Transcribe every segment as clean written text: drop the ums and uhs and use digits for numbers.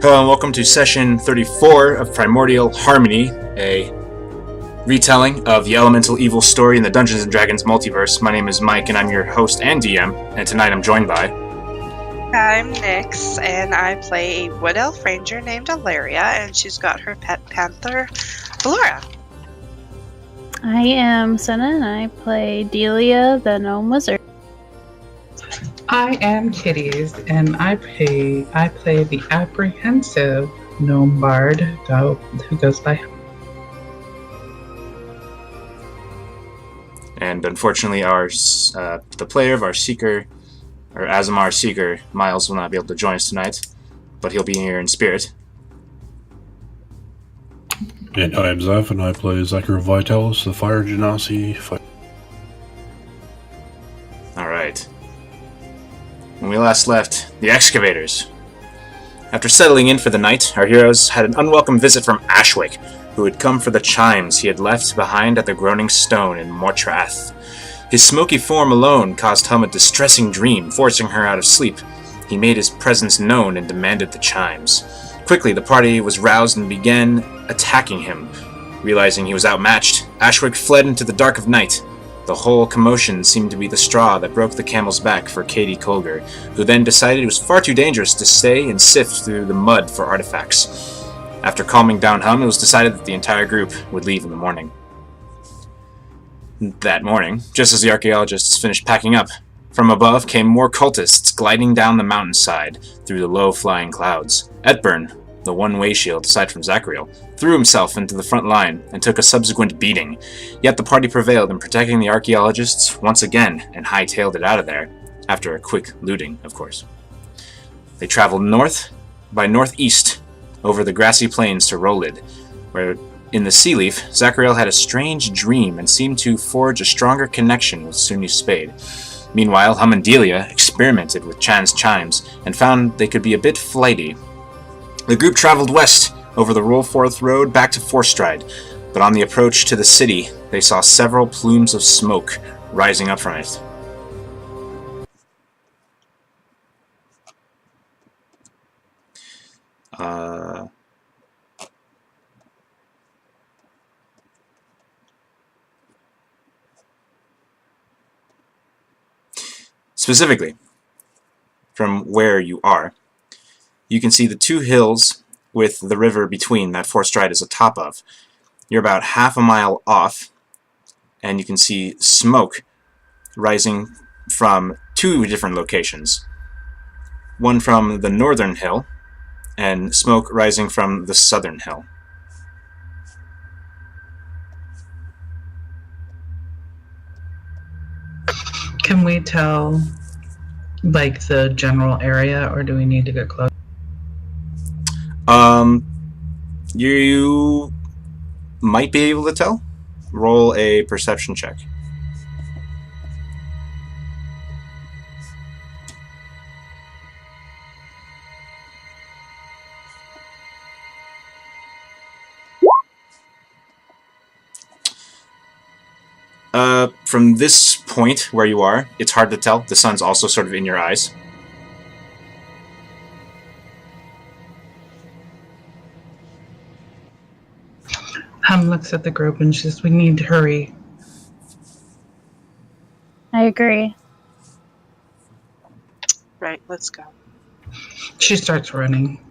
Hello and welcome to session 34 of Primordial Harmony, a retelling of the Elemental Evil story in the Dungeons & Dragons multiverse. My name is Mike and I'm your host and DM, and tonight I'm joined by... I'm Nyx, and I play a Wood Elf Ranger named Ilaria, and she's got her pet panther, Laura. I am Senna, and I play Delia, the Gnome Wizard. I am Kitties, and I play the apprehensive gnome bard who goes by. And unfortunately, the player of our Seeker, or Azamar Seeker, Miles, will not be able to join us tonight, but he'll be here in spirit. And I am Zeph, and I play Zachary Vitalis, the Fire Genasi. Alright. When we last left the Excavators. After settling in for the night, our heroes had an unwelcome visit from Ashwick, who had come for the chimes he had left behind at the Groaning Stone in Mortrath. His smoky form alone caused Hum a distressing dream, forcing her out of sleep. He made his presence known and demanded the chimes. Quickly, the party was roused and began attacking him. Realizing he was outmatched, Ashwick fled into the dark of night. The whole commotion seemed to be the straw that broke the camel's back for Katie Colger, who then decided it was far too dangerous to stay and sift through the mud for artifacts. After calming down Hum, it was decided that the entire group would leave in the morning. That morning, just as the archaeologists finished packing up, from above came more cultists gliding down the mountainside through the low-flying clouds. Etburn, the one-way shield aside from Zachariel, threw himself into the front line and took a subsequent beating. Yet the party prevailed in protecting the archaeologists once again and hightailed it out of there, after a quick looting, of course. They traveled north by northeast over the grassy plains to Rolid, where in the Sea Leaf, Zachariel had a strange dream and seemed to forge a stronger connection with Sunni Spade. Meanwhile, Hum and Delia experimented with Chan's chimes and found they could be a bit flighty. The group traveled west over the Rollforth Road back to Forthstride, but on the approach to the city, they saw several plumes of smoke rising up from it. Specifically, from where you are, you can see the two hills with the river between that Forthstride is atop of. You're about half a mile off, and you can see smoke rising from two different locations. One from the northern hill, and smoke rising from the southern hill. Can we tell, like, the general area, or do we need to get close? You might be able to tell. Roll a perception check. From this point where you are, it's hard to tell. The sun's also sort of in your eyes. Hum looks at the group and says, "We need to hurry." I agree. Right, let's go. She starts running.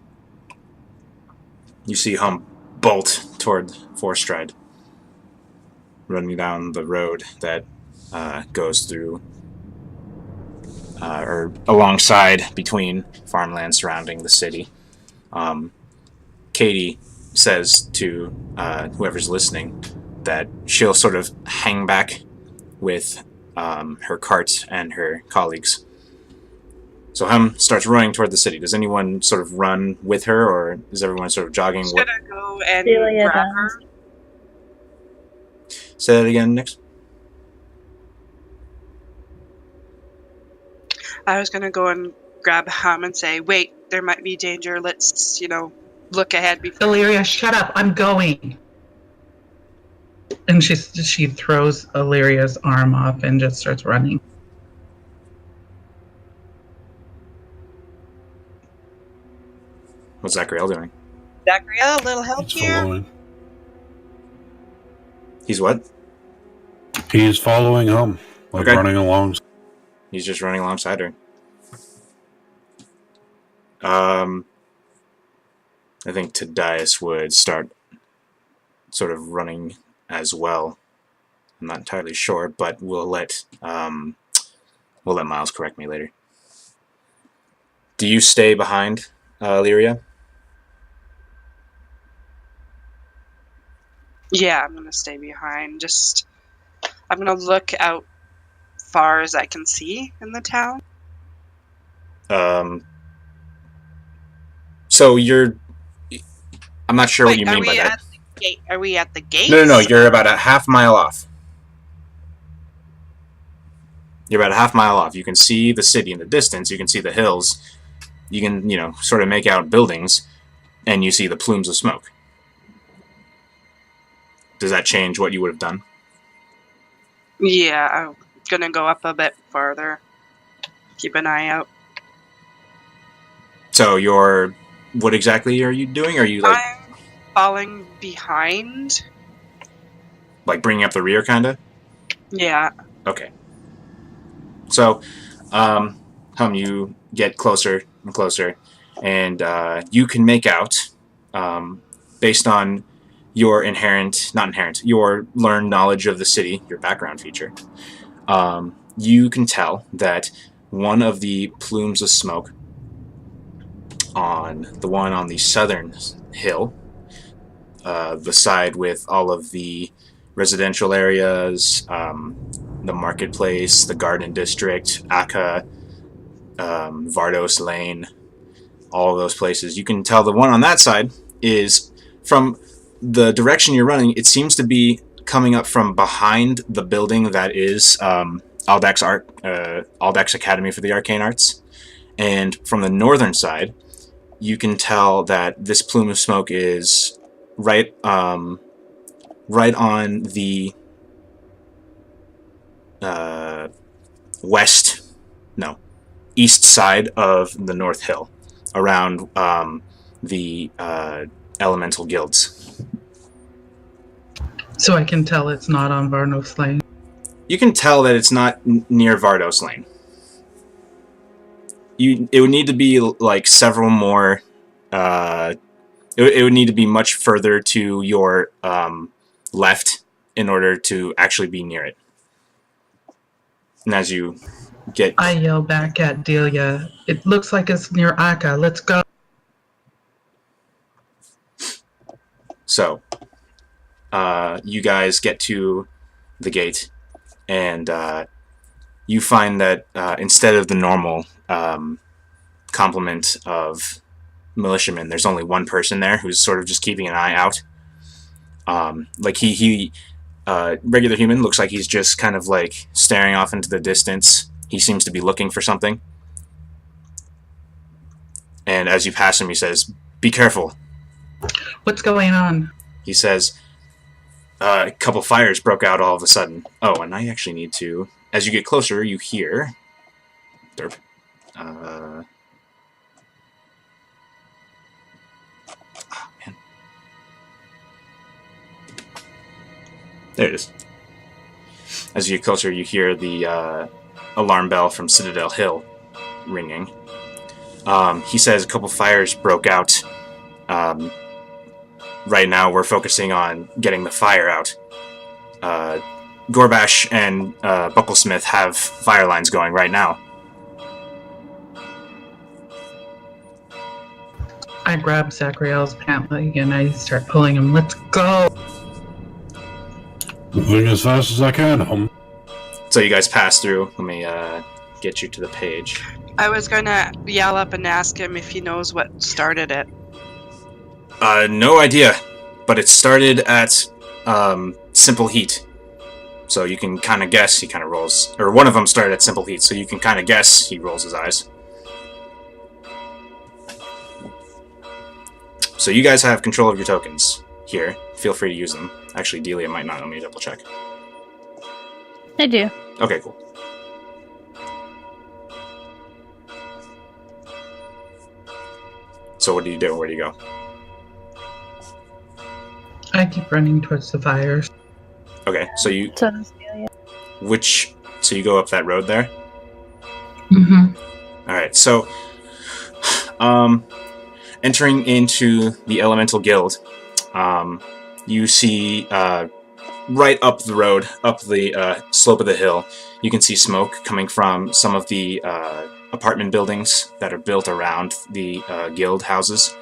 You see Hum bolt toward Forthstride, running down the road that goes through, or alongside between farmland surrounding the city. Katie says to whoever's listening that she'll sort of hang back with her cart and her colleagues. So Hum starts running toward the city. Does anyone sort of run with her, or is everyone sort of jogging? Should I go and Delia grab does. her? Say that again, Nyx. I was gonna go and grab Hum and say, wait, there might be danger, let's, look ahead before... Ilaria, shut up! I'm going. And she throws Illyria's arm off and just starts running. What's Zachariel doing? Zachariel, a little help He's here? following. He's what? He's following him, like Okay. running along. He's just running alongside her. I think Tadias would start sort of running as well. I'm not entirely sure, but we'll let Miles correct me later. Do you stay behind, Lyria? Yeah, I'm gonna stay behind. I'm gonna look out far as I can see in the town. So you're... I'm not sure what you Wait, mean by that. at the gate? Are we at the gates? No, you're about a half mile off. You're about a half mile off. You can see the city in the distance. You can see the hills. You can, sort of make out buildings, and you see the plumes of smoke. Does that change what you would have done? Yeah, I'm gonna go up a bit farther. Keep an eye out. So what exactly are you doing? Are you I'm falling behind. like bringing up the rear, kinda? Yeah. Okay. So, you get closer and closer, and you can make out, based on your your learned knowledge of the city, your background feature, you can tell that one of the plumes of smoke on the one on the southern hill, the side with all of the residential areas, the marketplace, the garden district, Akka, Vardos Lane, all of those places. You can tell the one on that side is from the direction you're running. It seems to be coming up from behind the building that is Aldex Academy for the Arcane Arts, and from the northern side, you can tell that this plume of smoke is right on the east side of the North Hill, around the elemental guilds. So I can tell it's not on Varnos Lane. You can tell that it's not near Vardos Lane. It would need to be like several more. It would need to be much further to your left in order to actually be near it. And as you get... I yell back at Delia. It looks like it's near Akka. Let's go. So, you guys get to the gate, and you find that instead of the normal complement of militiamen, there's only one person there who's sort of just keeping an eye out. Like he regular human looks like he's just kind of like staring off into the distance. He seems to be looking for something. And as you pass him, he says, "Be careful." What's going on? He says, a couple fires broke out all of a sudden. Oh, and I actually need to... As you get closer, you hear... Derp. Oh, man. There it is. As you get closer, you hear the alarm bell from Citadel Hill ringing. He says a couple fires broke out. Right now, we're focusing on getting the fire out. Gorbash and Bucklesmith have fire lines going right now. I grab Zachariel's pant leg and I start pulling him. Let's go! Moving as fast as I can. So you guys pass through. Let me get you to the page. I was gonna yell up and ask him if he knows what started it. No idea, but it started at Simple Heat. So you can kind of guess he kind of rolls... Or one of them started at Simple Heat, so you can kind of guess he rolls his eyes. So you guys have control of your tokens here. Feel free to use them. Actually, Delia might not. Let me double check. I do. Okay, cool. So what do you do? Where do you go? I keep running towards the fires. Okay, so you So does Delia. so you go up that road there. Mm-hmm. All right, so entering into the Elemental Guild, you see right up the road, up the slope of the hill, you can see smoke coming from some of the apartment buildings that are built around the guild houses,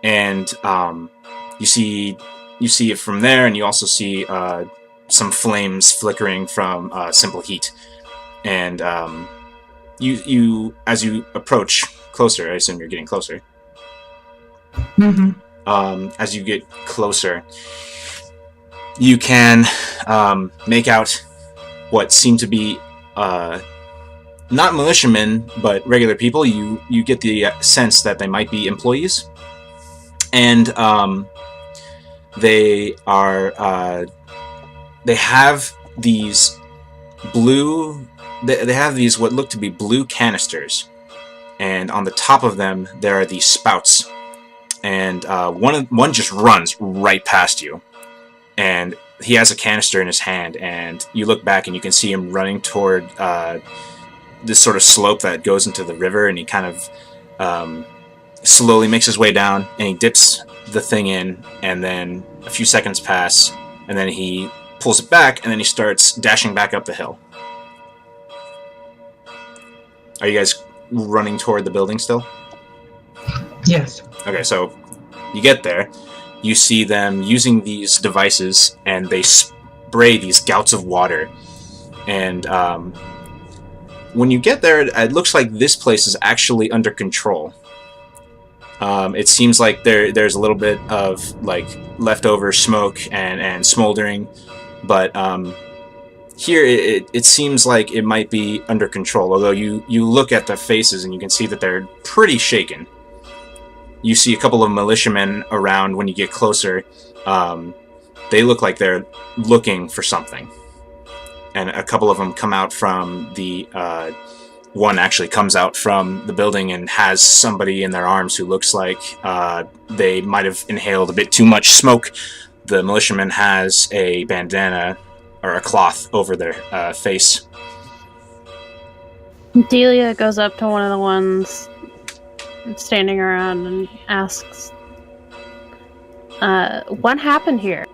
and you see it from there, and you also see some flames flickering from simple heat, and you as you approach closer, I assume you're getting closer. Mm-hmm. As you get closer, you can make out what seem to be not militiamen, but regular people. You get the sense that they might be employees, and they are they have these blue. They have these what look to be blue canisters, and on the top of them there are these spouts, and one just runs right past you, and he has a canister in his hand, and you look back and you can see him running toward this sort of slope that goes into the river, and he kind of slowly makes his way down, and he dips the thing in, and then a few seconds pass, and then he pulls it back, and then he starts dashing back up the hill. Are you guys running toward the building still? Yes. Okay, so you get there, you see them using these devices, and they spray these gouts of water, and when you get there, it looks like this place is actually under control. It seems like there's a little bit of like leftover smoke and smoldering, but here it seems like it might be under control, although you look at the faces and you can see that they're pretty shaken. You see a couple of militiamen around when you get closer. They look like they're looking for something. And a couple of them come out from the... one actually comes out from the building and has somebody in their arms who looks like they might have inhaled a bit too much smoke. The militiaman has a bandana or a cloth over their face. Delia goes up to one of the ones standing around and asks, what happened here?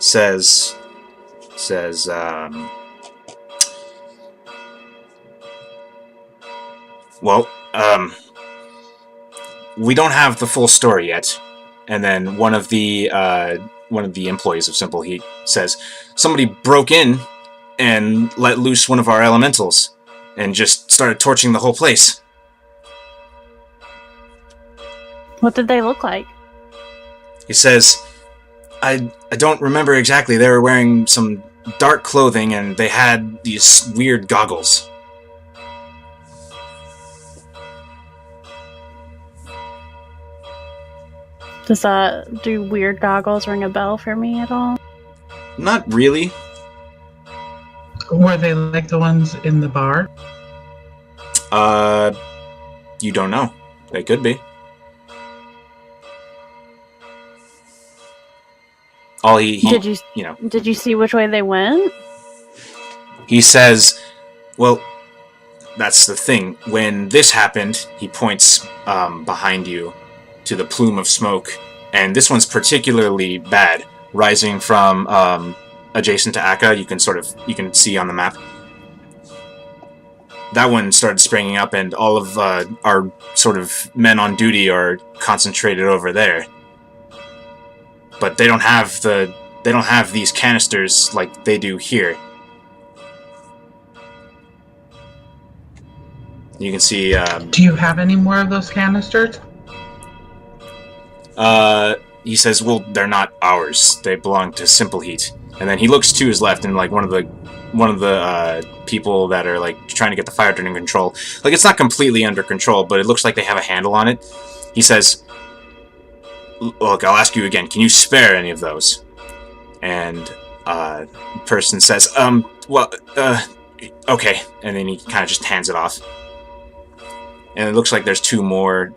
Says, well, we don't have the full story yet. And then one of the employees of Simple Heat says, somebody broke in and let loose one of our elementals and just started torching the whole place. What did they look like? He says, I don't remember exactly. They were wearing some dark clothing and they had these weird goggles. Does that do weird goggles ring a bell for me at all? Not really. Were they like the ones in the bar? You don't know. They could be. All he Did you see which way they went? He says, well, that's the thing. When this happened, he points behind you to the plume of smoke, and this one's particularly bad, rising from adjacent to Akka. You can see on the map. That one started springing up, and all of our sort of men on duty are concentrated over there. But they don't have these canisters like they do here. You can see. Do you have any more of those canisters? He says, well, they're not ours. They belong to Simple Heat. And then he looks to his left, and like one of the people that are like trying to get the fire under control. Like, it's not completely under control, but it looks like they have a handle on it. He says, look, I'll ask you again. Can you spare any of those? And the person says, well, okay. And then he kind of just hands it off. and it looks like there's 2 more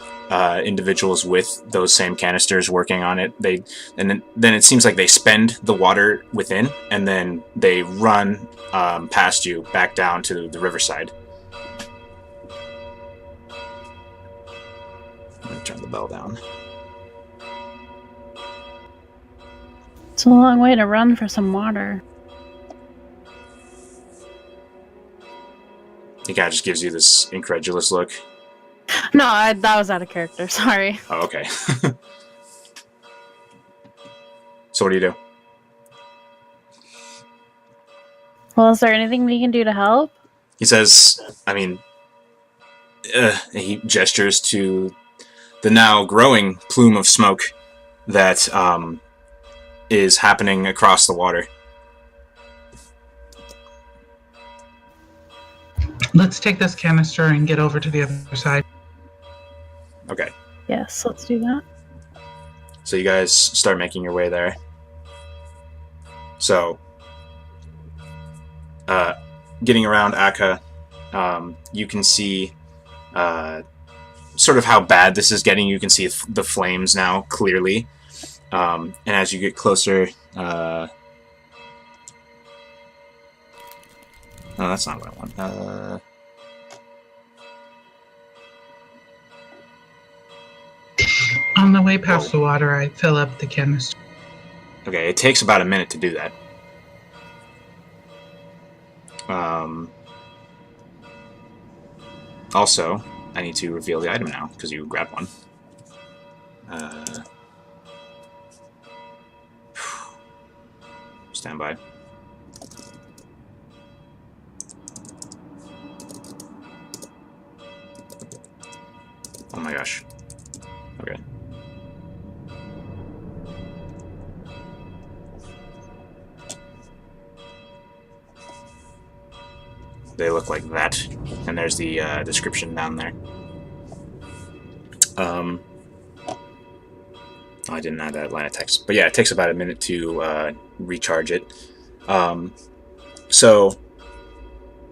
individuals with those same canisters working on it. Then it seems like they spend the water within, and then they run past you back down to the riverside. I'm gonna turn the bell down. It's a long way to run for some water. The guy just gives you this incredulous look. No, that was out of character. Sorry. Oh, okay. So what do you do? Well, is there anything we can do to help? He says, I mean, he gestures to the now growing plume of smoke that is happening across the water. Let's take this canister and get over to the other side. Okay. Yes, let's do that. So you guys start making your way there. So, getting around Akka, you can see sort of how bad this is getting. You can see the flames now clearly. And as you get closer... no, that's not what I want. On the way past the water, I fill up the canister. Okay, it takes about a minute to do that. Also, I need to reveal the item now, because you grabbed one. Stand by. Oh my gosh. Okay. They look like that, and there's the description down there. I didn't add that line of text, but yeah, it takes about a minute to recharge it. So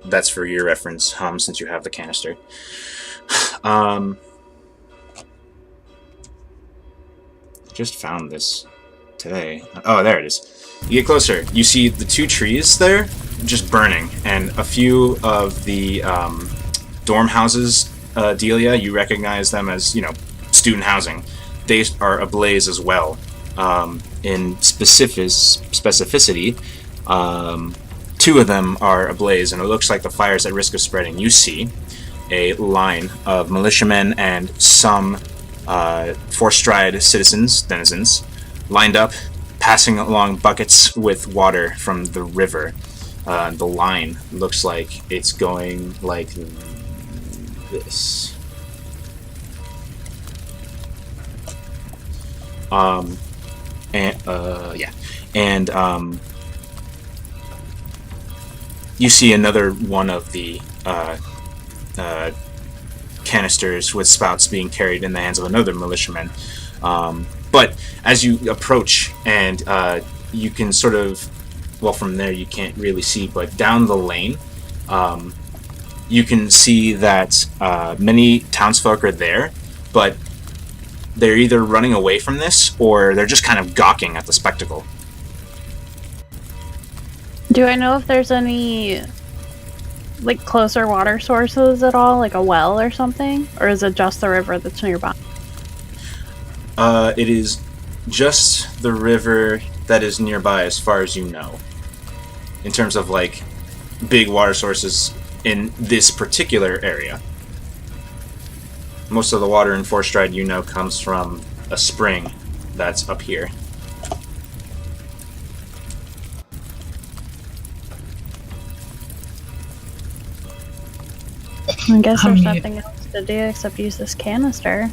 that's for your reference, since you have the canister. Just found this today. Oh, there it is. You get closer. You see the 2 trees there just burning, and a few of the dorm houses, Delia, you recognize them as, student housing. They are ablaze as well. In specificity, 2 of them are ablaze, and it looks like the fire is at risk of spreading. You see a line of militiamen and some Forthstride denizens, lined up, passing along buckets with water from the river. The line looks like it's going like this. You see another one of the canisters with spouts being carried in the hands of another militiaman. But as you approach, and you can sort of, well, from there you can't really see, but down the lane, you can see that many townsfolk are there, but they're either running away from this, or they're just kind of gawking at the spectacle. Do I know if there's any, closer water sources at all, like a well or something? Or is it just the river that's nearby? It is just the river that is nearby, as far as you know. In terms of, big water sources in this particular area. Most of the water in Forthstride, comes from a spring that's up here. I guess there's nothing else to do except use this canister.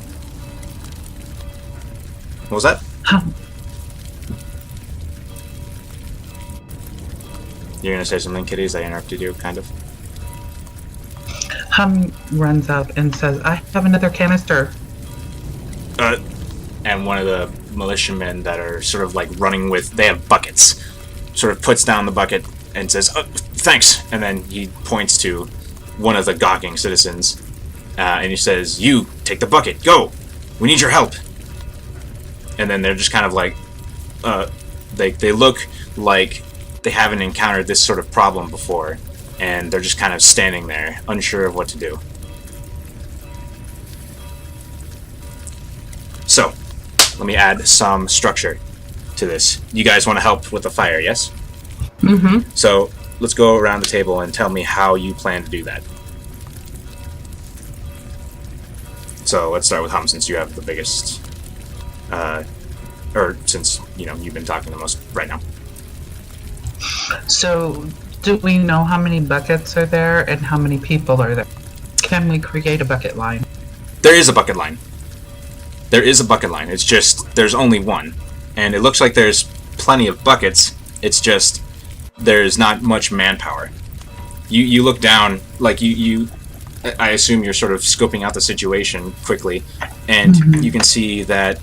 What was that? You're gonna say something, Kitties? I interrupted you, kind of. Hum runs up and says, "I have another canister." And one of the militiamen that are sort of running with, they have buckets, sort of puts down the bucket and says, "Oh, thanks," and then he points to one of the gawking citizens. and he says, "You take the bucket. Go. We need your help." And then they're just kind of like, they look like they haven't encountered this sort of problem before, and they're just kind of standing there, unsure of what to do. So, let me add some structure to this. You guys want to help with the fire, yes? Mm-hmm. So, let's go around the table and tell me how you plan to do that. So, let's start with Hum, since you have the biggest... or since, you've been talking the most right now. So, do we know how many buckets are there and how many people are there? Can we create a bucket line? There is a bucket line. There is a bucket line. It's just, there's only one. And it looks like there's plenty of buckets. It's just, there's not much manpower. You look down, like I assume you're sort of scoping out the situation quickly, and you can see that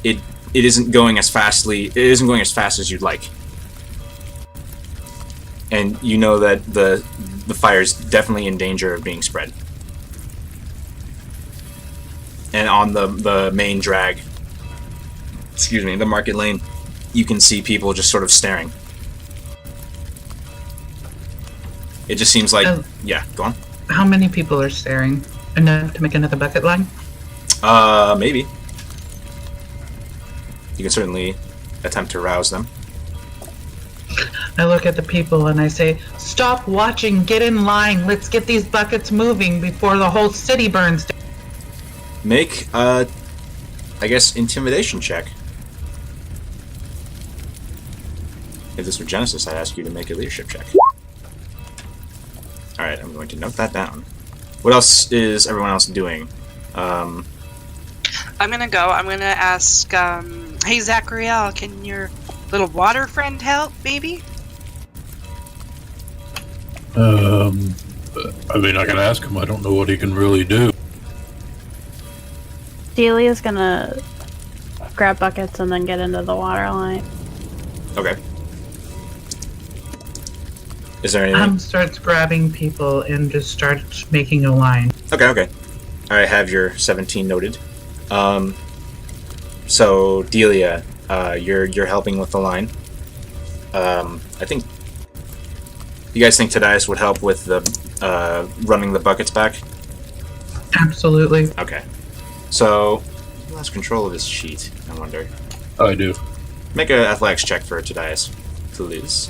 it isn't going as fast as you'd like. And you know that the fire's definitely in danger of being spread. And on the main drag, the market lane, you can see people just sort of staring. It just seems like, yeah, go on. How many people are staring? Enough to make another bucket line? Maybe. You can certainly attempt to rouse them. I look at the people and I say, "Stop watching, get in line, let's get these buckets moving before the whole city burns down." Make, I guess, intimidation check. If this were Genesis, I'd ask you to make a leadership check. Alright, I'm going to note that down. What else is everyone else doing? I'm gonna go. I'm gonna ask, hey Zachariel, can your little water friend help, maybe? I mean, I can ask him. I don't know what he can really do. Delia's gonna grab buckets and then get into the water line. Okay. Is there anything? Starts grabbing people and just starts making a line. Okay. I have your 17 noted. So Delia, you're helping with the line. I think you guys think Tadias would help with the running the buckets back? Absolutely. Okay. So who has control of this sheet? I wonder. I do. Make an athletics check for Tadias, please.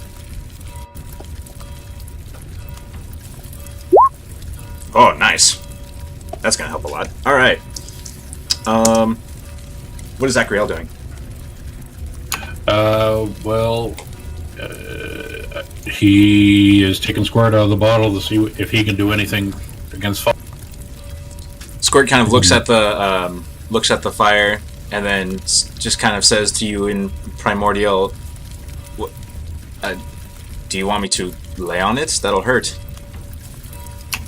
Oh, nice. That's gonna help a lot. All right. What is Zachariel doing? He is taking Squirt out of the bottle to see if he can do anything against fire. Squirt kind of looks at the fire and then just kind of says to you in Primordial, "Do you want me to lay on it? That'll hurt."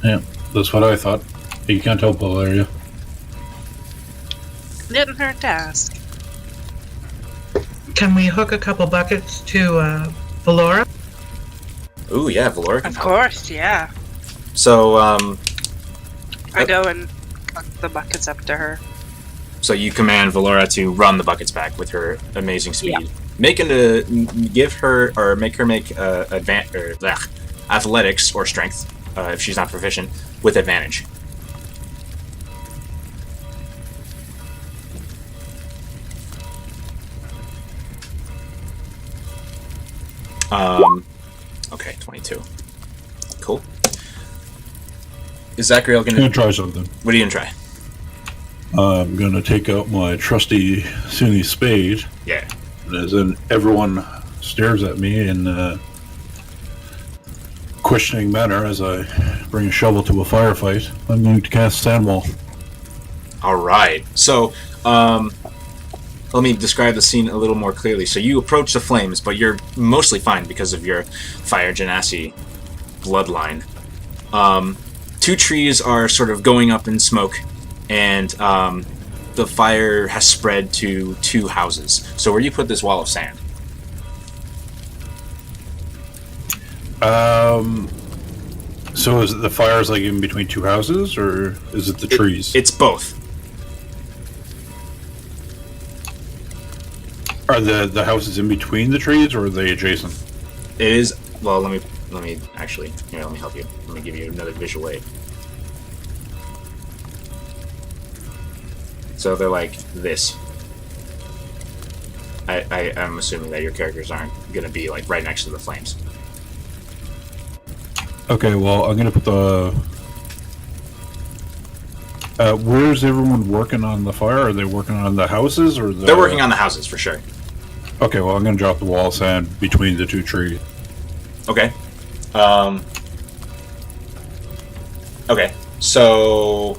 Yeah, that's what I thought. You can't help Valeria. Didn't hurt to ask. Can we hook a couple buckets to Valora? Ooh, yeah, Valora can Of help. course, yeah. So, I go and hook the buckets up to her. So you command Valora to run the buckets back with her amazing speed. Make her make athletics or strength if she's not proficient with advantage. Okay, 22. Cool. Is Zachariel I'm gonna try something. What are you gonna try? I'm gonna take out my trusty Sunni spade. Yeah. And as in everyone stares at me in a questioning manner as I bring a shovel to a firefight, I'm going to cast Sandwall. Alright. So, let me describe the scene a little more clearly. So you approach the flames, but you're mostly fine because of your Fire Genasi bloodline. Two trees are sort of going up in smoke, and the fire has spread to 2 houses. So where do you put this wall of sand? So is it the fires like in between two houses, or is it the trees? It's both. Are the houses in between the trees, or are they adjacent? It is. Well, let me actually. Here, let me help you. Let me give you another visual aid. So they're like this. I'm assuming that your characters aren't gonna be like right next to the flames. Okay, well, I'm gonna put the. Where's everyone working on the fire? Are they working on the houses, or They're working on the houses for sure. Okay, well, I'm gonna drop the wall of sand between the two trees. Okay. Okay. So,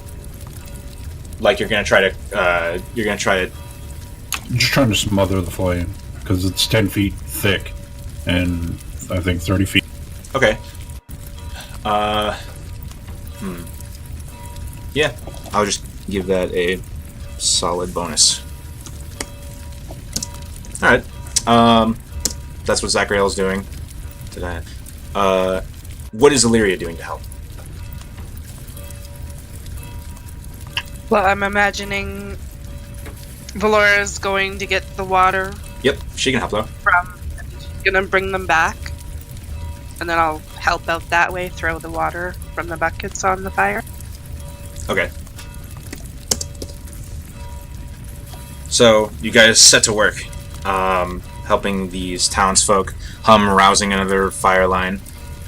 like, you're gonna try to. I'm just trying to smother the flame because it's 10 feet thick, and I think 30 feet. Okay. Yeah, I'll just give that a solid bonus. Alright. That's what Zachariel's doing today. What is Illyria doing to help? Well, I'm imagining Valora's going to get the water Yep, she can help though. from. She's gonna bring them back, and then I'll help out that way. Throw the water from the buckets on the fire. Okay. So, you guys set to work, helping these townsfolk, rousing another fire line,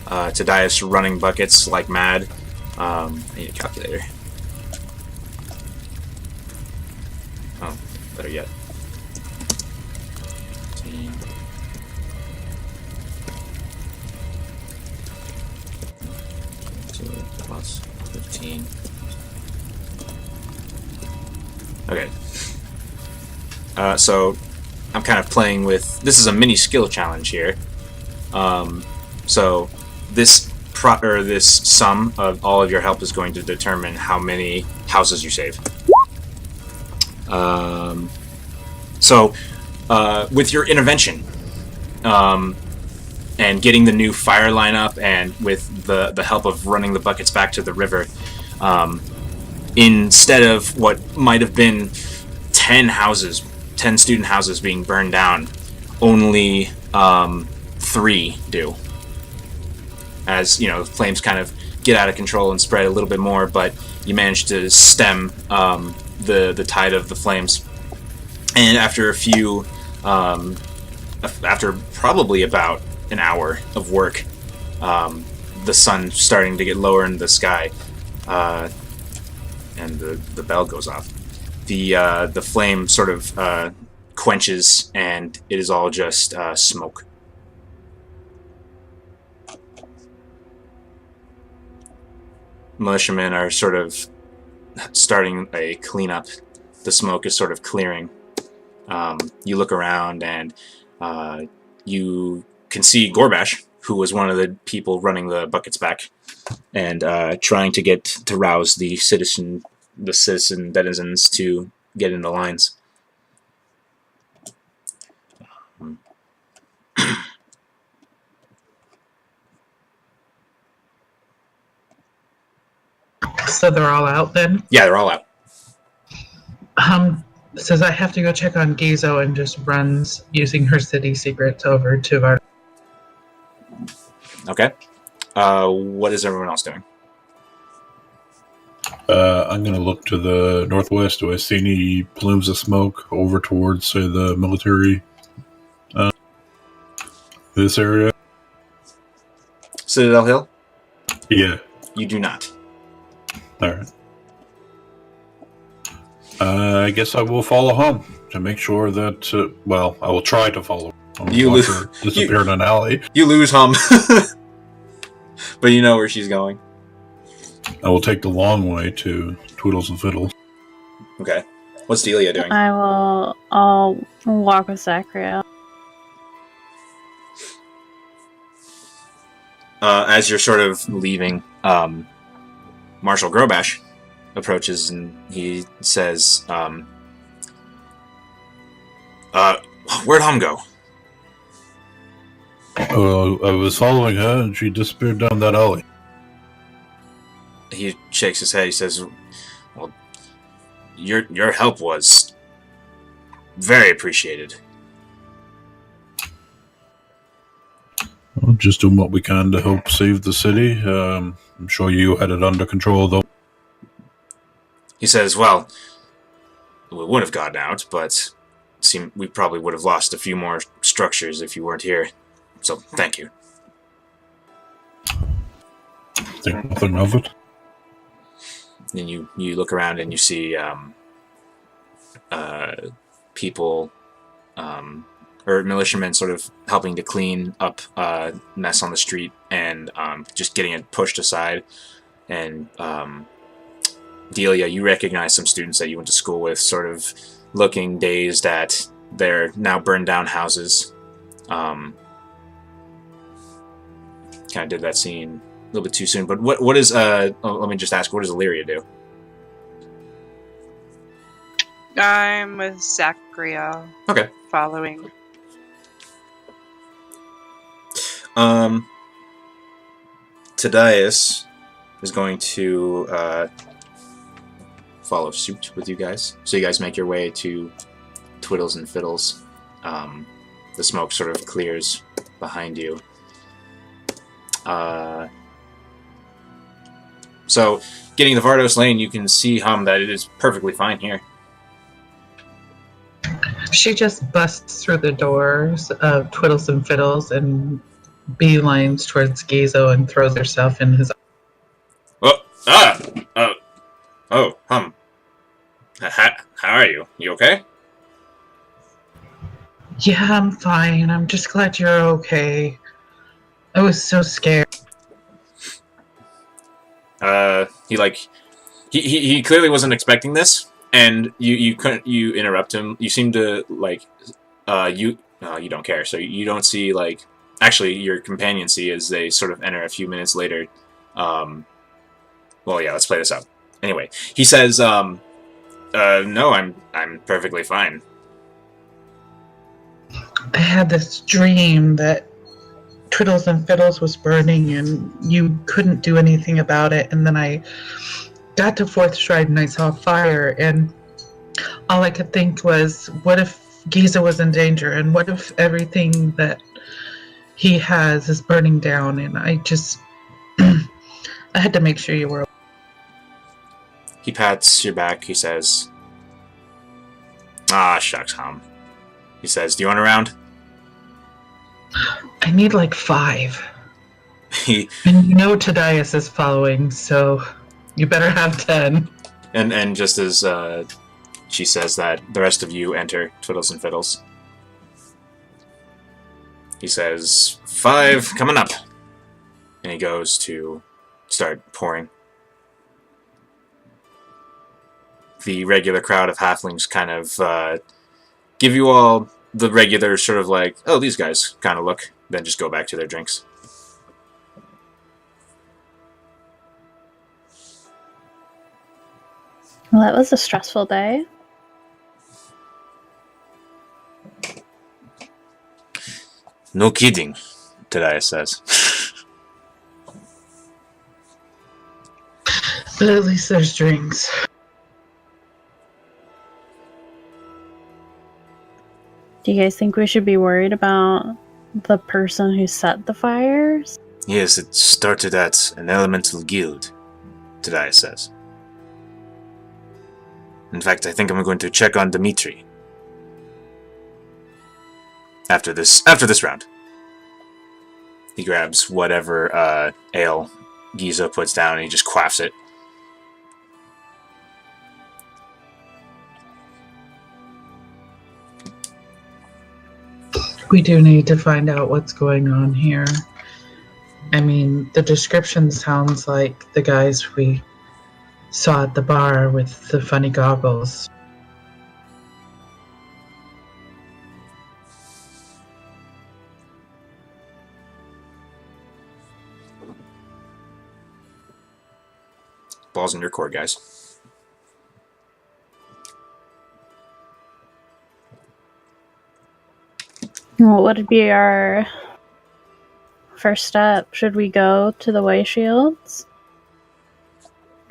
Tadias running buckets like mad. I need a calculator. Oh, better yet. 15. Plus 15. Okay. So I'm kind of playing with. This is a mini skill challenge here. So this sum of all of your help is going to determine how many houses you save. So with your intervention, and getting the new fire line up, and with the help of running the buckets back to the river, instead of what might have been 10 student houses being burned down, only 3 do. As, you know, flames kind of get out of control and spread a little bit more, but you manage to stem the tide of the flames. And after a few, after probably about an hour of work, the sun starting to get lower in the sky, and the bell goes off. The flame sort of quenches, and it is all just smoke. Militiamen are sort of starting a cleanup. The smoke is sort of clearing. You look around, and you can see Gorbash, who was one of the people running the buckets back, and trying to get to rouse the citizen denizens to get in the lines. So they're all out then? Yeah, they're all out. Says I have to go check on Gizo, and just runs using her city secrets over to our. Okay. What is everyone else doing? I'm going to look to the northwest. Do I see any plumes of smoke over towards, say, the military, this area? Citadel Hill? Yeah. You do not. Alright. I guess I will follow home to make sure that, well, I will try to follow. You watch her disappear in an alley. You lose Hum. But you know where she's going. I will take the long way to Twiddles and Fiddles. Okay. What's Delia doing? I'll walk with Zachariel. As you're sort of leaving, Marshal Grobash approaches, and he says, where'd Hum go? I was following her, and she disappeared down that alley. he shakes his head. He says, "Well, your help was very appreciated." Well, just doing what we can to help save the city. I'm sure you had it under control, though. He says, "Well, we would have gotten out, but we probably would have lost a few more structures if you weren't here. So, thank you." Think nothing of it. Then you look around and you see people, or militiamen sort of helping to clean up mess on the street and just getting it pushed aside. And Delia, you recognize some students that you went to school with, sort of looking dazed at their now burned down houses. Kind of did that scene a little bit too soon, but what is let me just ask, what does Illyria do? I'm with Zachariah. Okay. Following. Tadias is going to follow suit with you guys. So you guys make your way to Twiddles and Fiddles. The smoke sort of clears behind you. So, getting to Vardos Lane, you can see, that it is perfectly fine here. She just busts through the doors of Twiddles and Fiddles and beelines towards Gizo and throws herself in his. How are you? You okay? Yeah, I'm fine. I'm just glad you're okay. I was so scared. He clearly wasn't expecting this, and you interrupt him. You seem to you don't care, so you don't see actually your companions see as they sort of enter a few minutes later. Well, yeah, let's play this out. Anyway, he says, no, I'm perfectly fine. I had this dream that Twiddles and Fiddles was burning and you couldn't do anything about it. And then I got to Forthstride and I saw fire, and all I could think was, what if Giza was in danger, and what if everything that he has is burning down? And I just I had to make sure you were. He pats your back. He says, "Ah, shucks, Hum." He says, "Do you want a round?" I need like 5. And Tadias is following, so you better have 10. And just as she says that, the rest of you enter Twiddles and Fiddles. He says, 5 coming up. And he goes to start pouring. The regular crowd of halflings kind of give you all the regular sort of oh, these guys kind of look, then just go back to their drinks. Well, that was a stressful day. No kidding, Tadias says. But at least there's drinks. Do you guys think we should be worried about the person who set the fires? Yes, it started at an elemental guild, Tadias says. In fact, I think I'm going to check on Dimitri. After this round. He grabs whatever ale Giza puts down and he just quaffs it. We do need to find out what's going on here. I mean, the description sounds like the guys we saw at the bar with the funny goggles. Balls in your court, guys. What would be our first step? Should we go to the Way Shields?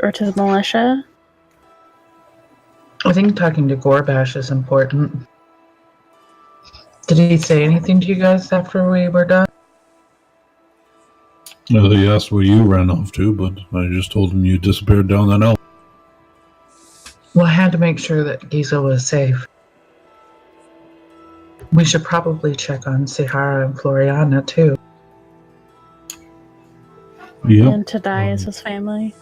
Or to the militia? I think talking to Gorbash is important. Did he say anything to you guys after we were done? Well, he asked where you ran off to, but I just told him you disappeared down that alley. Well, I had to make sure that Giza was safe. We should probably check on Sahara and Floriana, too. Yep. And Tadias' family.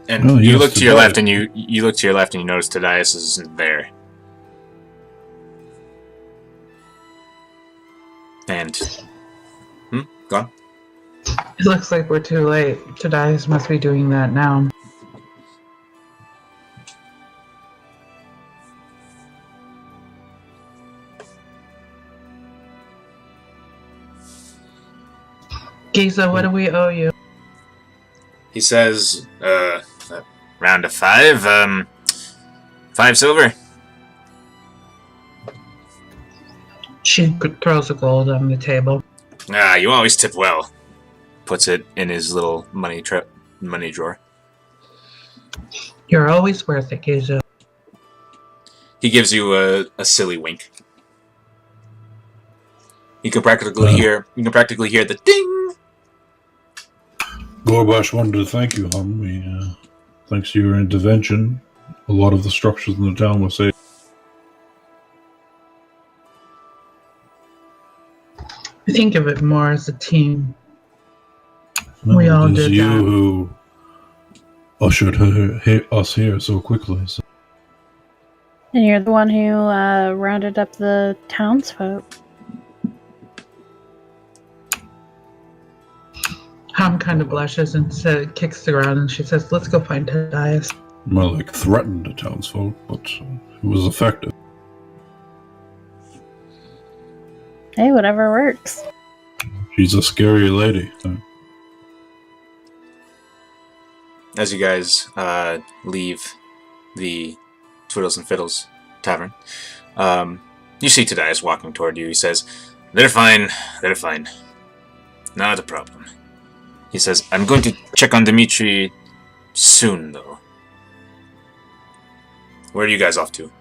And Oh, you yes, look to your Tadias. left, and you look to your left, and you notice Tadias isn't there. And go on. It looks like we're too late. Tadias must be doing that now. Giza, what do we owe you? He says, round of 5, 5 silver. She throws a gold on the table. Ah, you always tip well. Puts it in his little money drawer. You're always worth it, Giza. He gives you a silly wink. You can practically hear the ding. Gorbash wanted to thank you, hon. Thanks to your intervention, a lot of the structures in the town were saved. I think of it more as a team. No, We all it is did you that. who ushered us here so quickly. So. And you're the one who rounded up the townsfolk. Ham kind of blushes and kicks the ground, and she says, "Let's go find Tadias." More like threatened the townsfolk, but it was effective. Hey, whatever works. She's a scary lady. As you guys leave the Twiddles and Fiddles tavern, you see Tadias walking toward you. He says, they're fine. Not a problem. He says, I'm going to check on Dimitri soon, though. Where are you guys off to?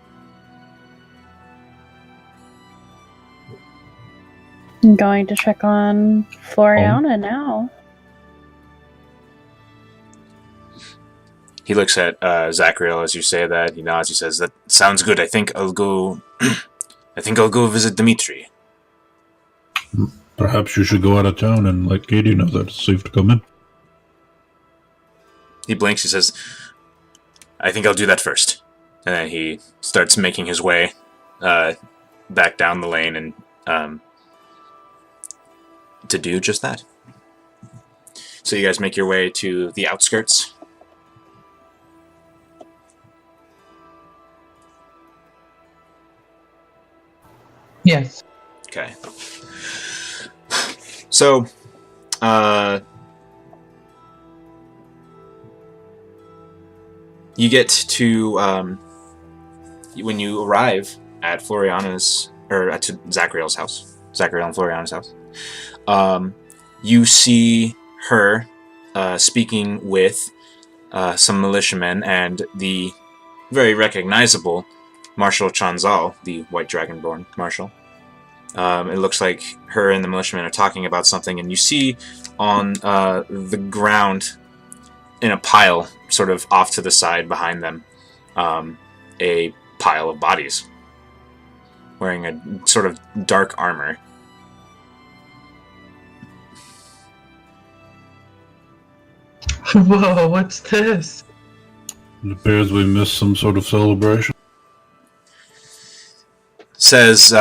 I'm going to check on Floriana now. He looks at Zachariel as you say that. He nods. He says, that sounds good. I think I'll go... I'll go visit Dimitri. Perhaps you should go out of town and let Katie know that it's safe to come in. He blinks. He says, I think I'll do that first. And then he starts making his way back down the lane and to do just that. So you guys make your way to the outskirts. Yes. Okay. So, you get to, when you arrive at Floriana's, or at Zachariel's house, Zachariel and Floriana's house, you see her speaking with some militiamen and the very recognizable Marshal Chanzal, the White Dragonborn Marshal. It looks like her and the militiamen are talking about something, and you see on the ground in a pile, sort of off to the side behind them, a pile of bodies wearing a sort of dark armor. Whoa, what's this? It appears we missed some sort of celebration. Says,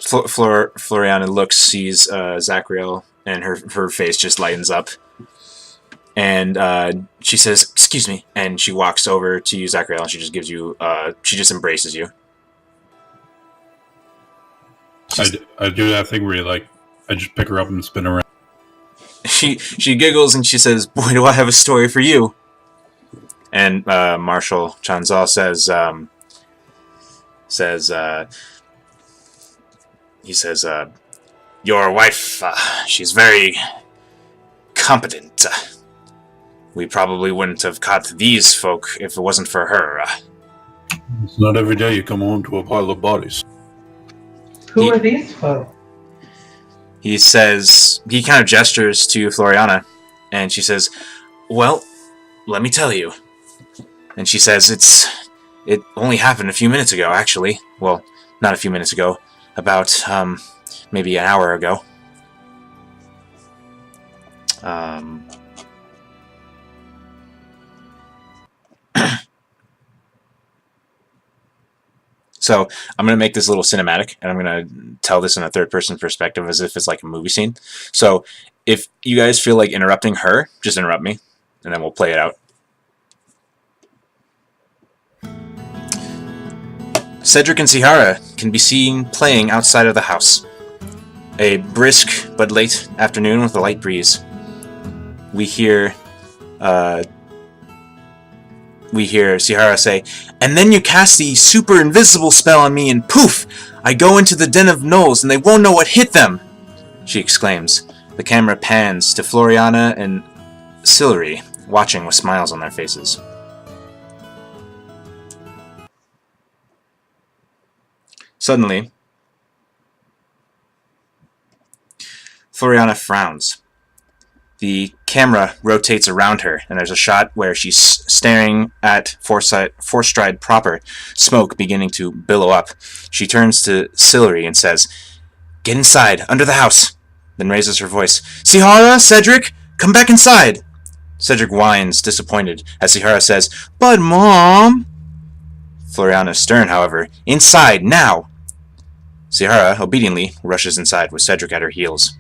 Floriana looks, sees Zachariel, and her face just lightens up. And she says, excuse me, and she walks over to you, Zachariel, and she just gives you, she just embraces you. I do that thing where I just pick her up and spin around. She giggles and she says, boy, do I have a story for you. And Marshal Chanzal he says, your wife, she's very competent. We probably wouldn't have caught these folk if it wasn't for her. It's not every day you come home to a pile of bodies. Who are these folk? He says, he kind of gestures to Floriana, and she says, well, let me tell you. And she says, it only happened a few minutes ago, actually. Well, not a few minutes ago. About, maybe an hour ago. So, I'm going to make this a little cinematic, and I'm going to tell this in a third-person perspective as if it's like a movie scene. So, if you guys feel like interrupting her, just interrupt me, and then we'll play it out. Cedric and Sihara can be seen playing outside of the house. A brisk but late afternoon with a light breeze. We hear Sihara say, "And then you cast the super invisible spell on me and poof! I go into the den of gnolls and they won't know what hit them!" She exclaims. The camera pans to Floriana and Sillery, watching with smiles on their faces. Suddenly, Floriana frowns. The camera rotates around her, and there's a shot where she's staring at Forthstride proper, smoke beginning to billow up. She turns to Sillery and says, "Get inside, under the house," then raises her voice. "Sihara, Cedric, come back inside!" Cedric whines, disappointed, as Sihara says, "But Mom!" Floriana is stern, however. "Inside, now!" Sihara, obediently, rushes inside with Cedric at her heels.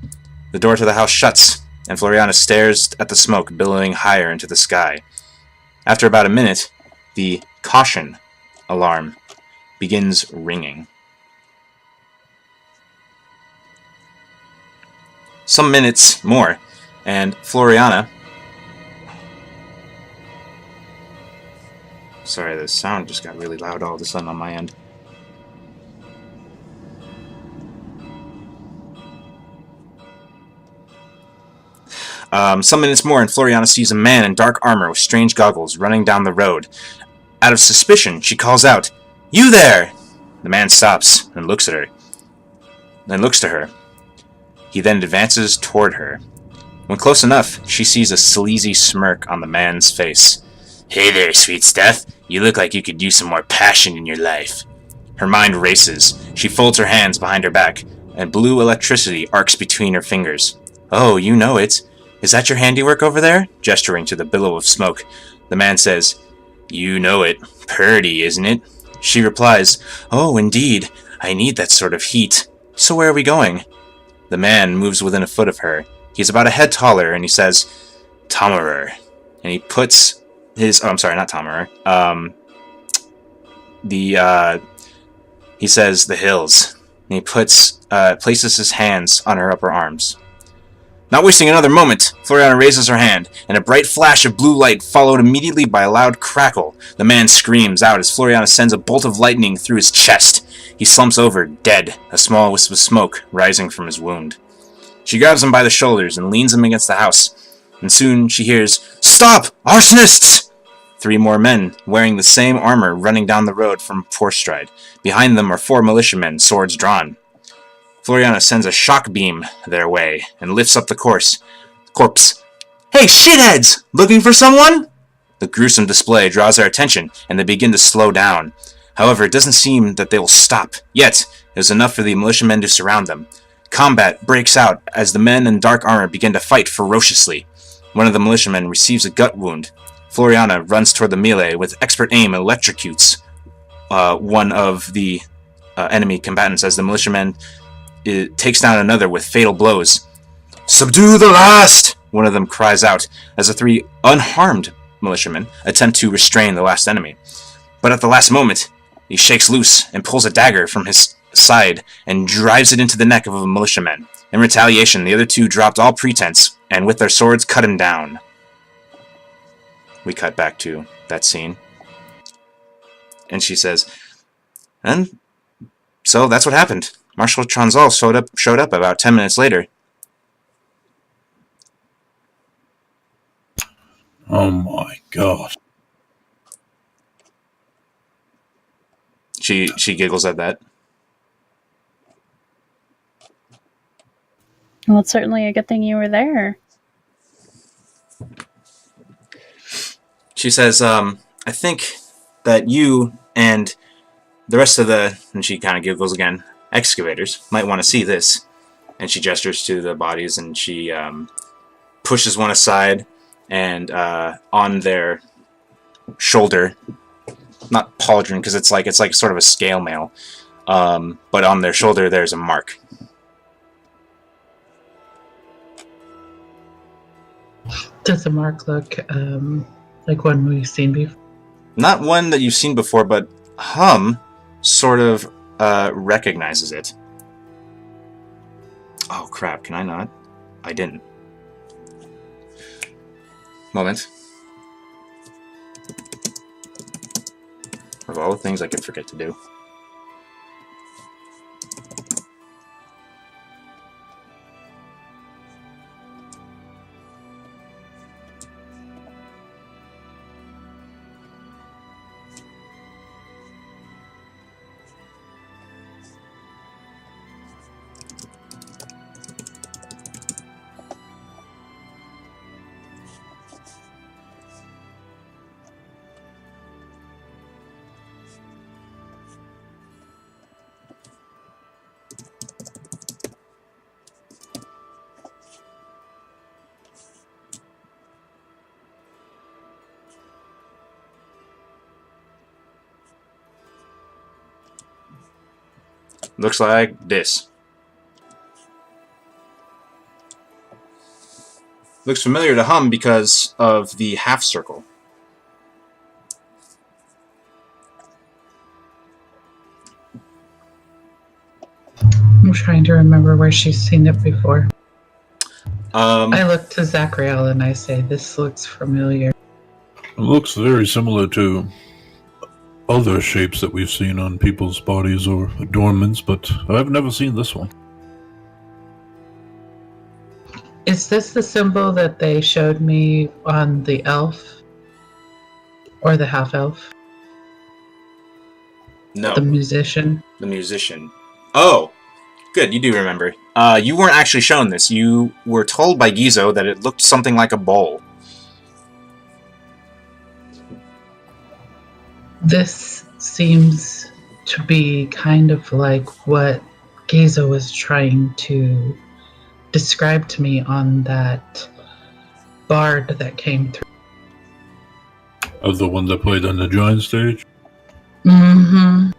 The door to the house shuts, and Floriana stares at the smoke billowing higher into the sky. After about a minute, the caution alarm begins ringing. Some minutes more, and Floriana... Sorry, the sound just got really loud all of a sudden on my end. Some minutes more, and Floriana sees a man in dark armor with strange goggles running down the road. Out of suspicion, she calls out, "You there!" The man stops and looks at her. Then looks to her. He then advances toward her. When close enough, she sees a sleazy smirk on the man's face. "Hey there, sweet stuff. You look like you could use some more passion in your life." Her mind races. She folds her hands behind her back, and blue electricity arcs between her fingers. "Oh, you know it. Is that your handiwork over there?" Gesturing to the billow of smoke. The man says, "You know it. Purty, isn't it?" She replies, "Oh, indeed. I need that sort of heat. So where are we going?" The man moves within a foot of her. He's about a head taller, and he says, "Tomerer." And he puts his... Oh, I'm sorry, not Tomerer. He says, "The hills." And he places his hands on her upper arms. Not wasting another moment, Floriana raises her hand, and a bright flash of blue light followed immediately by a loud crackle. The man screams out as Floriana sends a bolt of lightning through his chest. He slumps over, dead, a small wisp of smoke rising from his wound. She grabs him by the shoulders and leans him against the house, and soon she hears, "Stop! Arsonists!" 3 more men, wearing the same armor, running down the road from Forthstride. Behind them are 4 militiamen, swords drawn. Floriana sends a shock beam their way and lifts up the corpse. "Hey, shitheads! Looking for someone?" The gruesome display draws their attention, and they begin to slow down. However, it doesn't seem that they will stop. Yet, it is enough for the militiamen to surround them. Combat breaks out as the men in dark armor begin to fight ferociously. One of the militiamen receives a gut wound. Floriana runs toward the melee with expert aim and electrocutes one of the enemy combatants as the militiaman takes down another with fatal blows. "Subdue the last!" one of them cries out as the 3 unharmed militiamen attempt to restrain the last enemy. But at the last moment, he shakes loose and pulls a dagger from his side and drives it into the neck of a militiaman. In retaliation, the other 2 dropped all pretense and with their swords cut him down. We cut back to that scene. And she says, "And so that's what happened. Marshal Tronzal showed up about 10 minutes later." Oh my god. She giggles at that. Well, it's certainly a good thing you were there. She says, I think that you and the rest of the, and she kind of giggles again, excavators might want to see this. And she gestures to the bodies, and she pushes one aside, and on their shoulder, not pauldron, because it's like sort of a scale mail, but on their shoulder there's a mark. Does the mark look like one we've seen before? Not one that you've seen before, but Hum sort of recognizes it. Oh crap, can I not? I didn't. Moment. Of all the things I could forget to do. Looks like this. Looks familiar to Hum because of the half circle. I'm trying to remember where she's seen it before. I I look to Zachariel and I say, this looks familiar. It looks very similar to other shapes that we've seen on people's bodies or adornments, but I've never seen this one. Is this the symbol that they showed me on the elf? Or the half-elf? No, The musician? the musician. Oh, good, you do remember. You weren't actually shown this. You were told by Gizo that it looked something like a bowl. This seems to be kind of like what Gizo was trying to describe to me on that bard that came through. Of the one that played on the giant stage? Mm-hmm.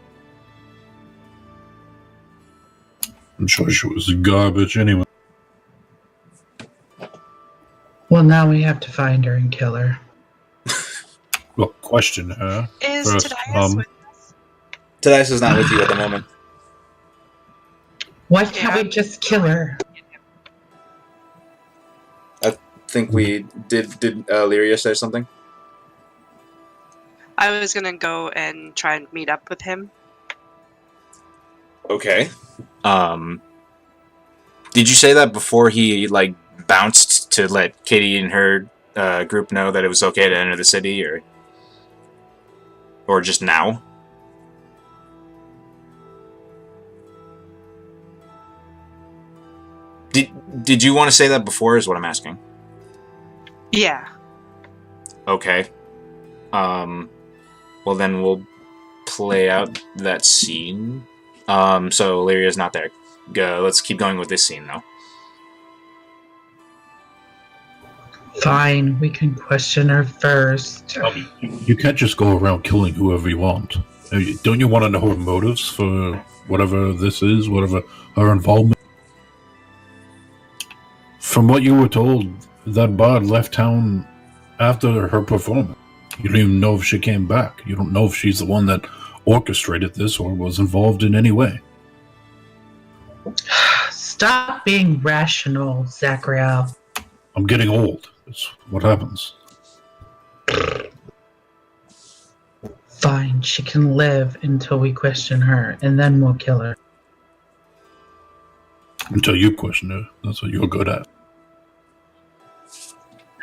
I'm sure she was garbage anyway. Well, now we have to find her and kill her. Well, question her. Is First, Tadias with us? Tadias is not with you at the moment. Why can't we just kill her? I think we did Lyria say something? I was gonna go and try and meet up with him. Okay. Did you say that before he, like, bounced to let Katie and her group know that it was okay to enter the city, or just now? Did you want to say that before, is what I'm asking? Yeah. Okay. Well then we'll play out that scene. So Lyria's not there. Let's keep going with this scene, though. Fine, we can question her first. You can't just go around killing whoever you want. Don't you want to know her motives for whatever this is, whatever her involvement? From what you were told, that bard left town after her performance. You don't even know if she came back. You don't know if she's the one that orchestrated this or was involved in any way. Stop being rational, Zachariel. I'm getting old. That's what happens. Fine, she can live until we question her, and then we'll kill her. Until you question her. That's what you're good at.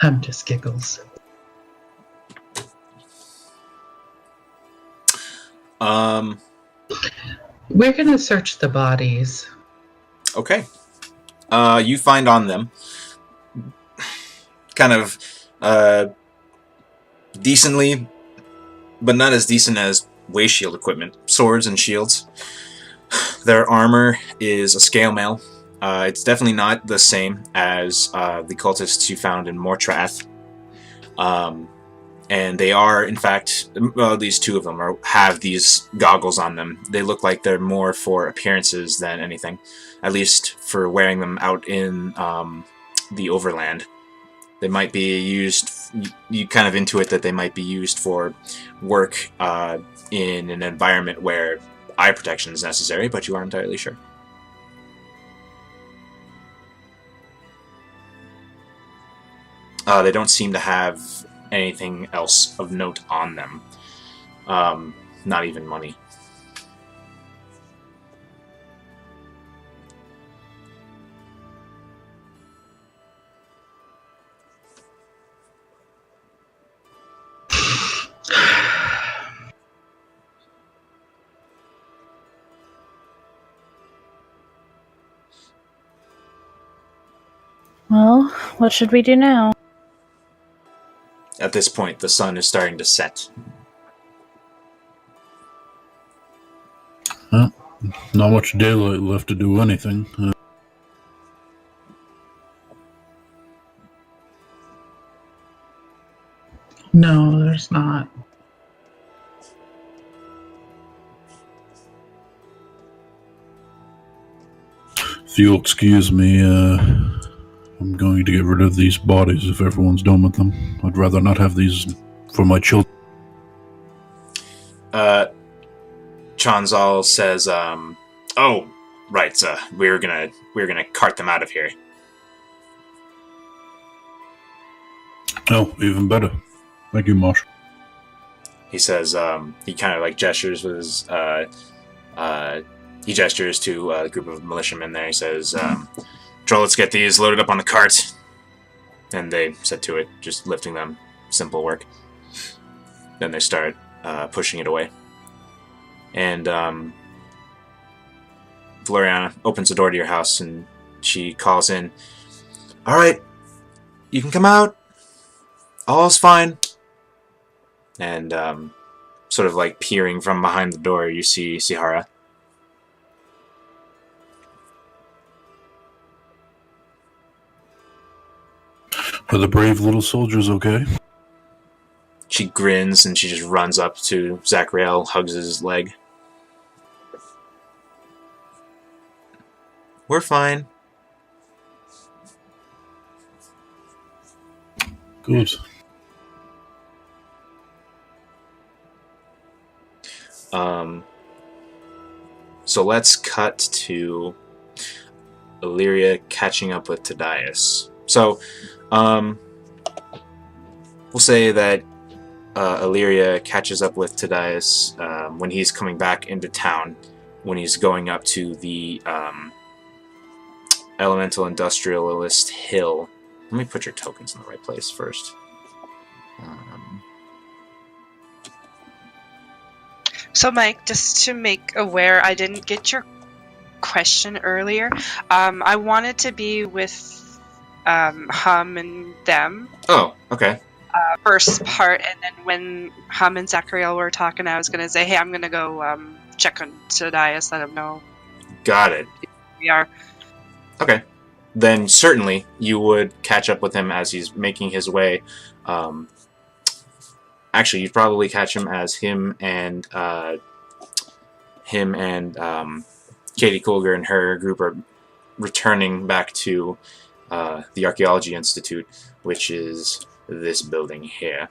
I'm just giggles. Um. We're gonna search the bodies. Okay. You find on them kind of decently, but not as decent as way shield equipment. Swords and shields. Their armor is a scale mail. It's definitely not the same as the cultists you found in Mortrath. And they are, in fact, well, at least two of them have these goggles on them. They look like they're more for appearances than anything, at least for wearing them out in the overland. They might be used, you kind of intuit that they might be used for work in an environment where eye protection is necessary, but you aren't entirely sure. They don't seem to have anything else of note on them. Not even money. Well, what should we do now? At this point, the sun is starting to set. Not much daylight left to do anything. No, there's not. If you'll excuse me, I'm going to get rid of these bodies if everyone's done with them. I'd rather not have these for my children. Chanzal says, "Oh, right. We're gonna cart them out of here." Oh, even better. Thank you, Marshal. He says, he kind of like gestures with his, he gestures to a group of militiamen there. He says, "Troll, let's get these loaded up on the cart." And they set to it, just lifting them. Simple work. Then they start pushing it away. And Floriana opens the door to your house and she calls in, "All right, you can come out. All's fine." And sort of like peering from behind the door, you see Sihara. Are the brave little soldiers okay? She grins and she just runs up to Zachriel, hugs his leg. "We're fine." Good. So let's cut to Illyria catching up with Tadias. So, we'll say that Illyria catches up with Tadias when he's coming back into town, when he's going up to the Elemental Industrialist Hill. Let me put your tokens in the right place first. So, Mike, just to make aware, I didn't get your question earlier. I wanted to be with Hum and them. Oh, okay. First part, and then when Hum and Zachariel were talking, I was going to say, hey, I'm going to go check on Tadias, let him know Got it. we are. Okay. Then certainly you would catch up with him as he's making his way. Actually, you'd probably catch him as him and Katie Coulger and her group are returning back to the Archaeology Institute, which is this building here.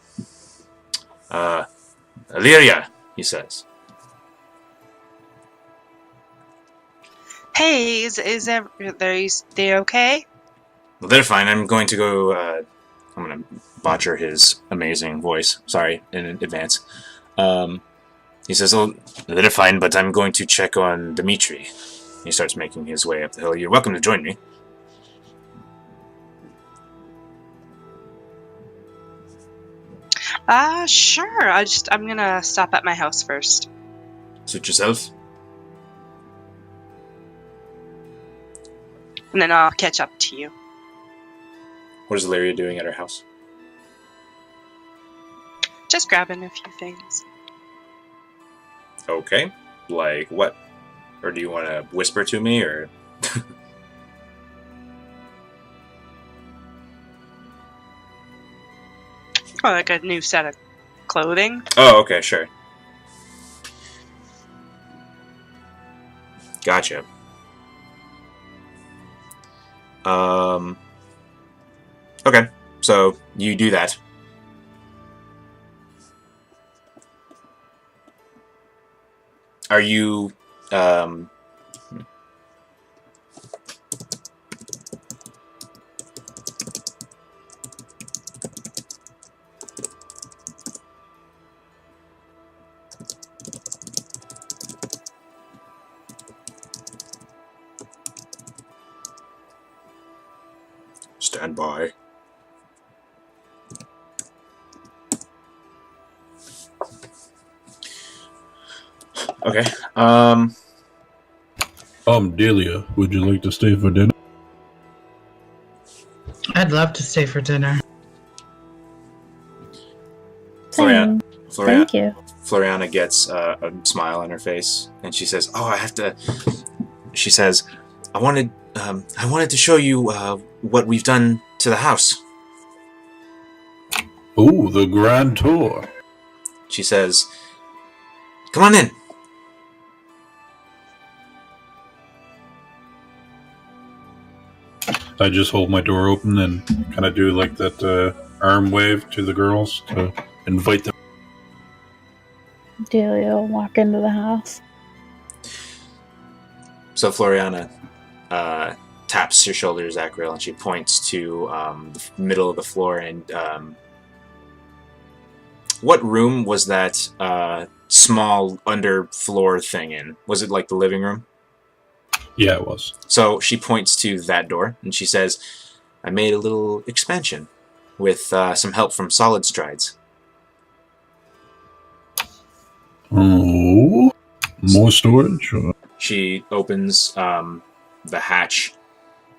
"Illyria," he says. Hey, is they okay? "Well, they're fine. I'm going to go... I'm going to butcher his amazing voice. Sorry in advance. He says, "Oh, they're fine, but I'm going to check on Dimitri." He starts making his way up the hill. "You're welcome to join me." Sure. I'm gonna stop at my house first. Suit yourself. And then I'll catch up to you. What is Lyria doing at her house? Just grabbing a few things. Okay. Like what? Or do you want to whisper to me, or... Oh, like a new set of clothing. Oh, okay, sure. Gotcha. Okay, so you do that. Are you, stand by. Okay. Delia, would you like to stay for dinner? I'd love to stay for dinner. Same. Thank you. Floriana gets a smile on her face, and she says, "Oh, I have to." She says, I wanted to show you what we've done to the house." Oh, the grand tour. She says, "Come on in." I just hold my door open and kind of do like that arm wave to the girls to invite them. Delia will walk into the house. So Floriana taps your shoulder, Zachariel, and she points to the middle of the floor. And what room was that small underfloor thing in? Was it like the living room? Yeah, it was. So she points to that door, and she says, "I made a little expansion with some help from Solid Strides." Oh, more storage? She opens the hatch,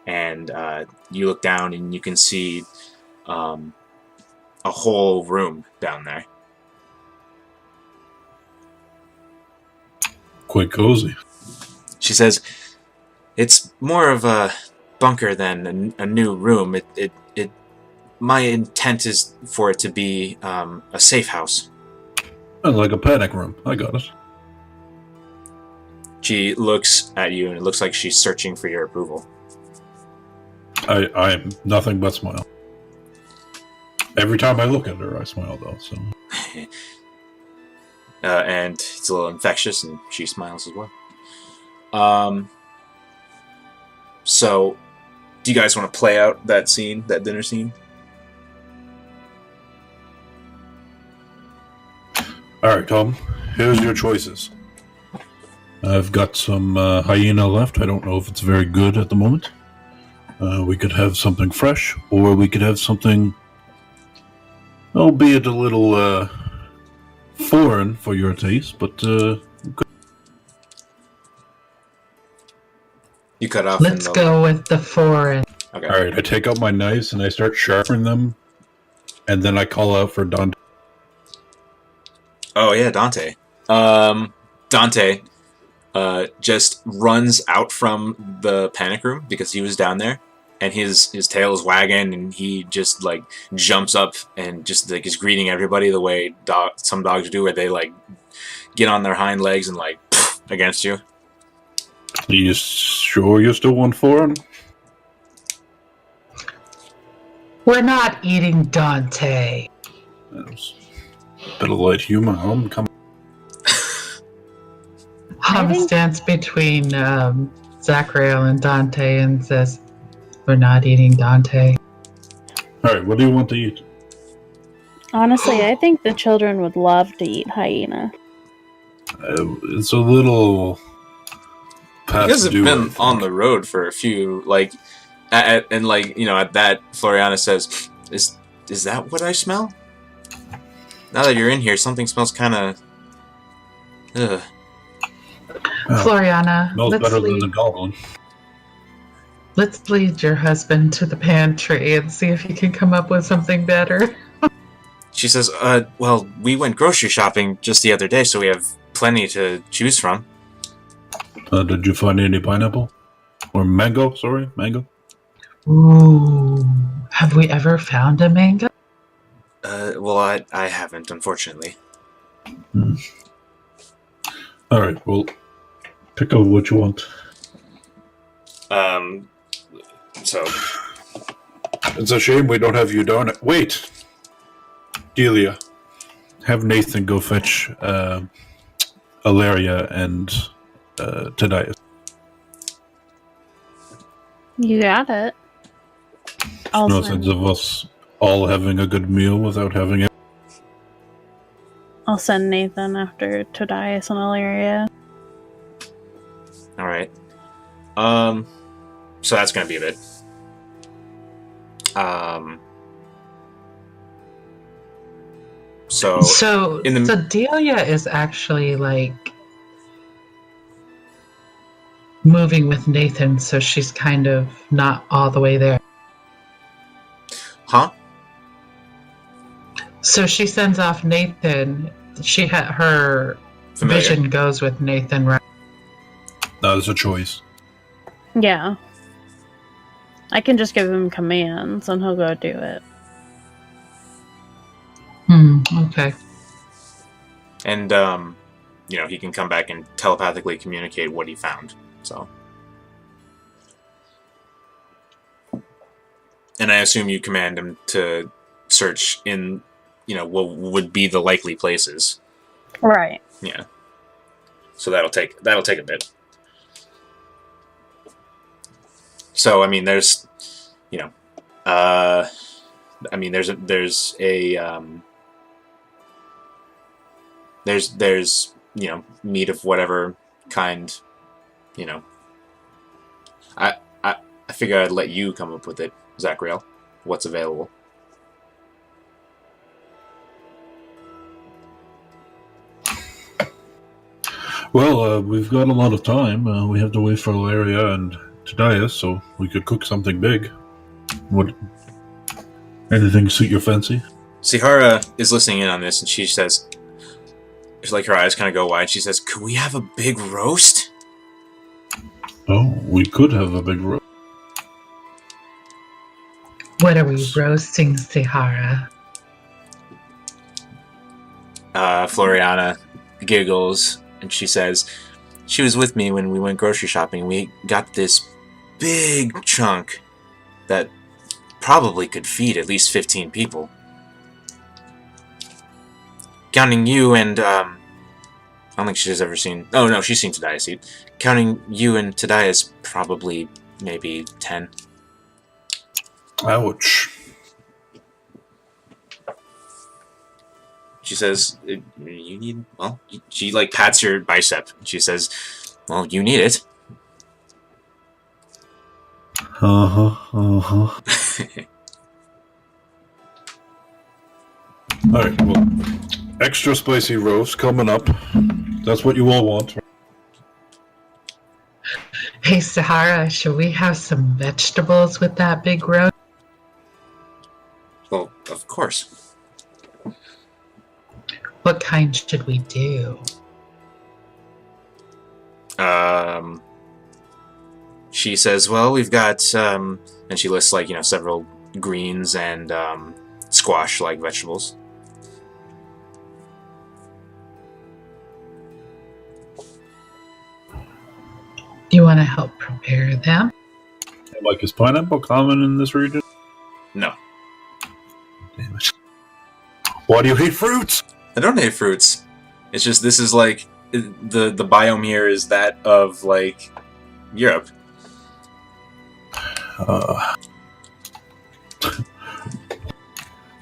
and you look down, and you can see a whole room down there. Quite cozy. She says, "It's more of a bunker than a new room. My intent is for it to be a safe house." Like a panic room. I got it. She looks at you, and it looks like she's searching for your approval. I am nothing but smile. Every time I look at her, I smile though. So. And it's a little infectious, and she smiles as well. So, do you guys want to play out that scene, that dinner scene? Alright, Tom. Here's your choices. I've got some hyena left. I don't know if it's very good at the moment. We could have something fresh, or we could have something, albeit a little foreign for your taste, but good. You cut off. Let's go with the foreign. Okay. Alright, I take out my knives and I start sharpening them, and then I call out for Dante. Oh yeah, Dante. Dante just runs out from the panic room because he was down there, and his tail is wagging, and he just like jumps up and just like is greeting everybody the way some dogs do, where they like get on their hind legs and like against you. You sure you still want foreign? We're not eating Dante. That's a bit of light humor. Come. Hum stands between Zachariel and Dante and says, "We're not eating Dante." Alright, what do you want to eat? Honestly, I think the children would love to eat hyena. It's a little... You guys have been on the road for a few, like, and like, you know, at that, Floriana says, "Is that what I smell? Now that you're in here, something smells kind of, ugh." Floriana, Smells let's better than lead, the goblin. let's lead your husband to the pantry and see if he can come up with something better. She says, well, we went grocery shopping just the other day, so we have plenty to choose from. Did you find any pineapple? Or mango, sorry, mango? Ooh, have we ever found a mango? Well, I haven't, unfortunately. Alright, well, pick out what you want. So... It's a shame we don't have you down it. Wait! Delia, have Nathan go fetch Alaria and Tadias. You got it. No sense of us all having a good meal without having it. I'll send Nathan after Todias and Ilaria. Alright. So that's gonna be a bit. So Delia is actually like moving with Nathan, so she's kind of not all the way there. Huh? So she sends off Nathan. She had her Familiar. vision goes with Nathan, right? That is a choice. Yeah. I can just give him commands and he'll go do it. Okay. And, he can come back and telepathically communicate what he found, so. And I assume you command him to search in, what would be the likely places. Right. Yeah. So that'll take a bit. So, there's, there's meat of whatever kind, I figure I'd let you come up with it, Zachriel, what's available. Well, we've got a lot of time. We have to wait for Alaria and Tadias, so we could cook something big. Would anything suit your fancy? Sihara is listening in on this, and she says, it's like her eyes kind of go wide. She says, "Could we have a big roast?" Oh, we could have a big roast. What are we roasting, Sihara? Floriana giggles, and she says, "She was with me when we went grocery shopping. We got this big chunk that probably could feed at least 15 people. Counting you and, I don't think she's ever seen... Oh, no, she's seen Tadias eat. Counting you and Tadias, probably, maybe 10. Ouch. She says, you need... Well, she, pats your bicep. She says, well, you need it. Alright, well, extra spicy roast coming up. That's what you all want. Hey, Sahara, should we have some vegetables with that big roast? Well, of course. What kind should we do? She says, well, we've got, and she lists, several greens and, squash-like vegetables. You want to help prepare them? Is pineapple common in this region? No. Damn it. Why do you hate fruits? I don't hate fruits. It's just, this is, the biome here is that of, Europe.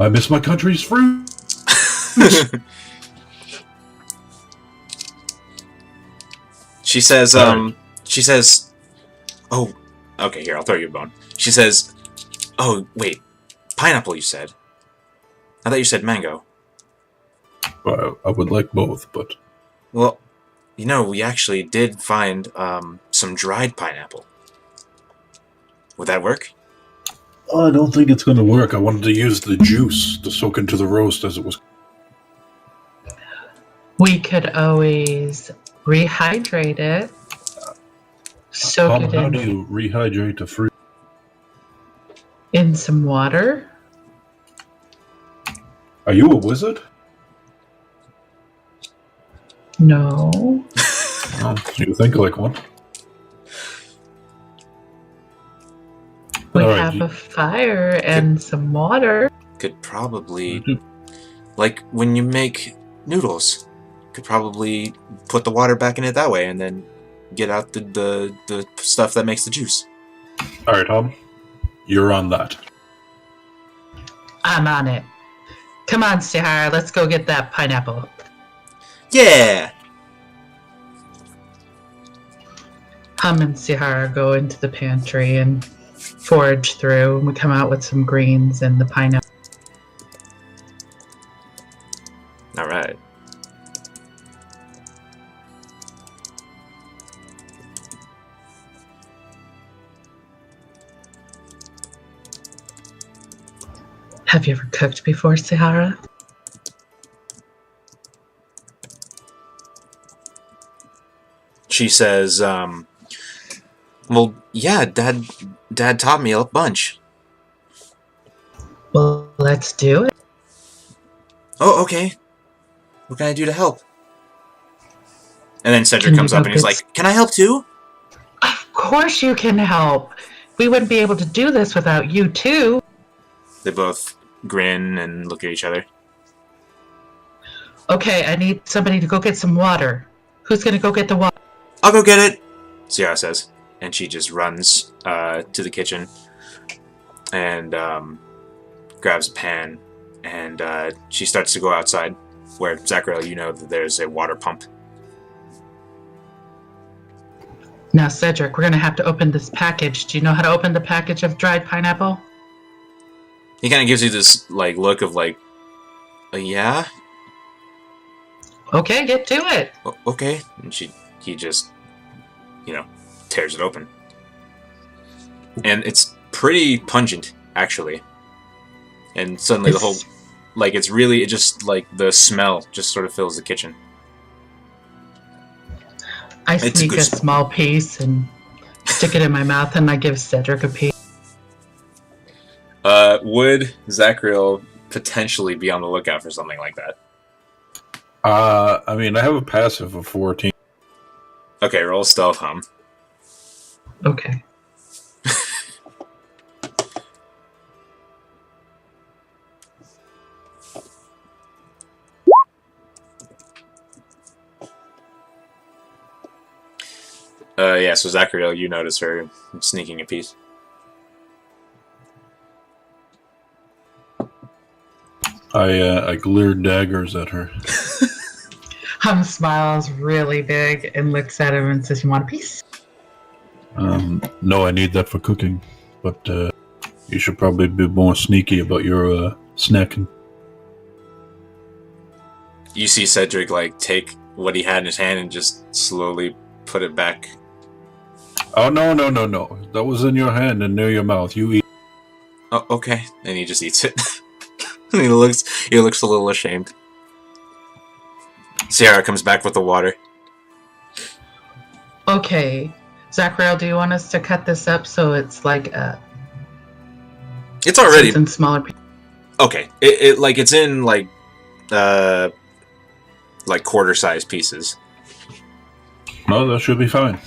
I miss my country's fruit. She says, oh, okay, here, I'll throw you a bone. She says, oh, wait, pineapple, you said. I thought you said mango. Well, I would like both, but... Well, You know, we actually did find some dried pineapple. Would that work? I don't think it's going to work. I wanted to use the juice to soak into the roast as it was. We could always rehydrate it. Soak Tom, it how do you rehydrate a fruit? in some water. Are you a wizard? No. Oh, you think like one. We All right, have a fire and some water. Could probably, like when you make noodles, could probably put the water back in it that way, and then get out the stuff that makes the juice. All right, Tom, you're on that. I'm on it. Come on, Sahara, let's go get that pineapple. Yeah. Hum and Sahara go into the pantry and forage through, and we come out with some greens and the pineapple. All right. Have you ever cooked before, Sahara? She says, well, yeah, Dad taught me a bunch. Well, let's do it. Oh, okay. What can I do to help? And then Cedric Can comes you up go and he's get like, can I help too? Of course you can help. We wouldn't be able to do this without you, too. They both grin and look at each other. Okay, I need somebody to go get some water. Who's gonna go get the water? I'll go get it, Sierra says. And she just runs to the kitchen and grabs a pan, and she starts to go outside where, Zachariel, you know that there's a water pump. Now, Cedric, we're gonna have to open this package. Do you know how to open the package of dried pineapple? He kind of gives you this like look of like, yeah? Okay, get to it. Okay. And he just, tears it open. And it's pretty pungent, actually. And suddenly the whole, like, it just, like, the smell just sort of fills the kitchen. I It's sneak good a smell. small piece and stick it in my mouth, and I give Cedric a piece. Would Zachariel potentially be on the lookout for something like that? I mean, I have a passive of 14. Okay, roll stealth, hum. Okay. Yeah, so Zachariel, you notice her sneaking a piece. I glare daggers at her. Hum smiles really big and looks at him and says, "You want a piece?" No, I need that for cooking, but you should probably be more sneaky about your snacking. You see Cedric, like, take what he had in his hand and just slowly put it back. Oh, no. That was in your hand and near your mouth. You eat. Oh, okay. And he just eats it. And he looks a little ashamed. Sierra comes back with the water. Okay. Zachariel, do you want us to cut this up so it's like It's already in smaller pieces? okay. It's in like quarter-sized pieces. No, that should be fine.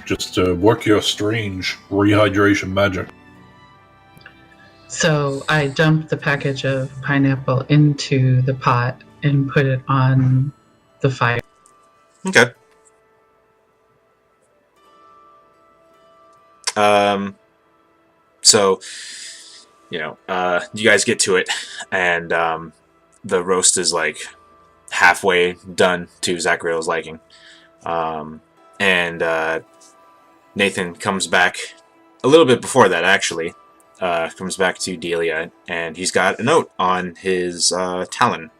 Just work your strange rehydration magic. So I dump the package of pineapple into the pot and put it on the fire. Okay. So, you guys get to it, and the roast is like halfway done to Zachariel's liking. And Nathan comes back a little bit before that, actually. Comes back to Delia, and he's got a note on his talon.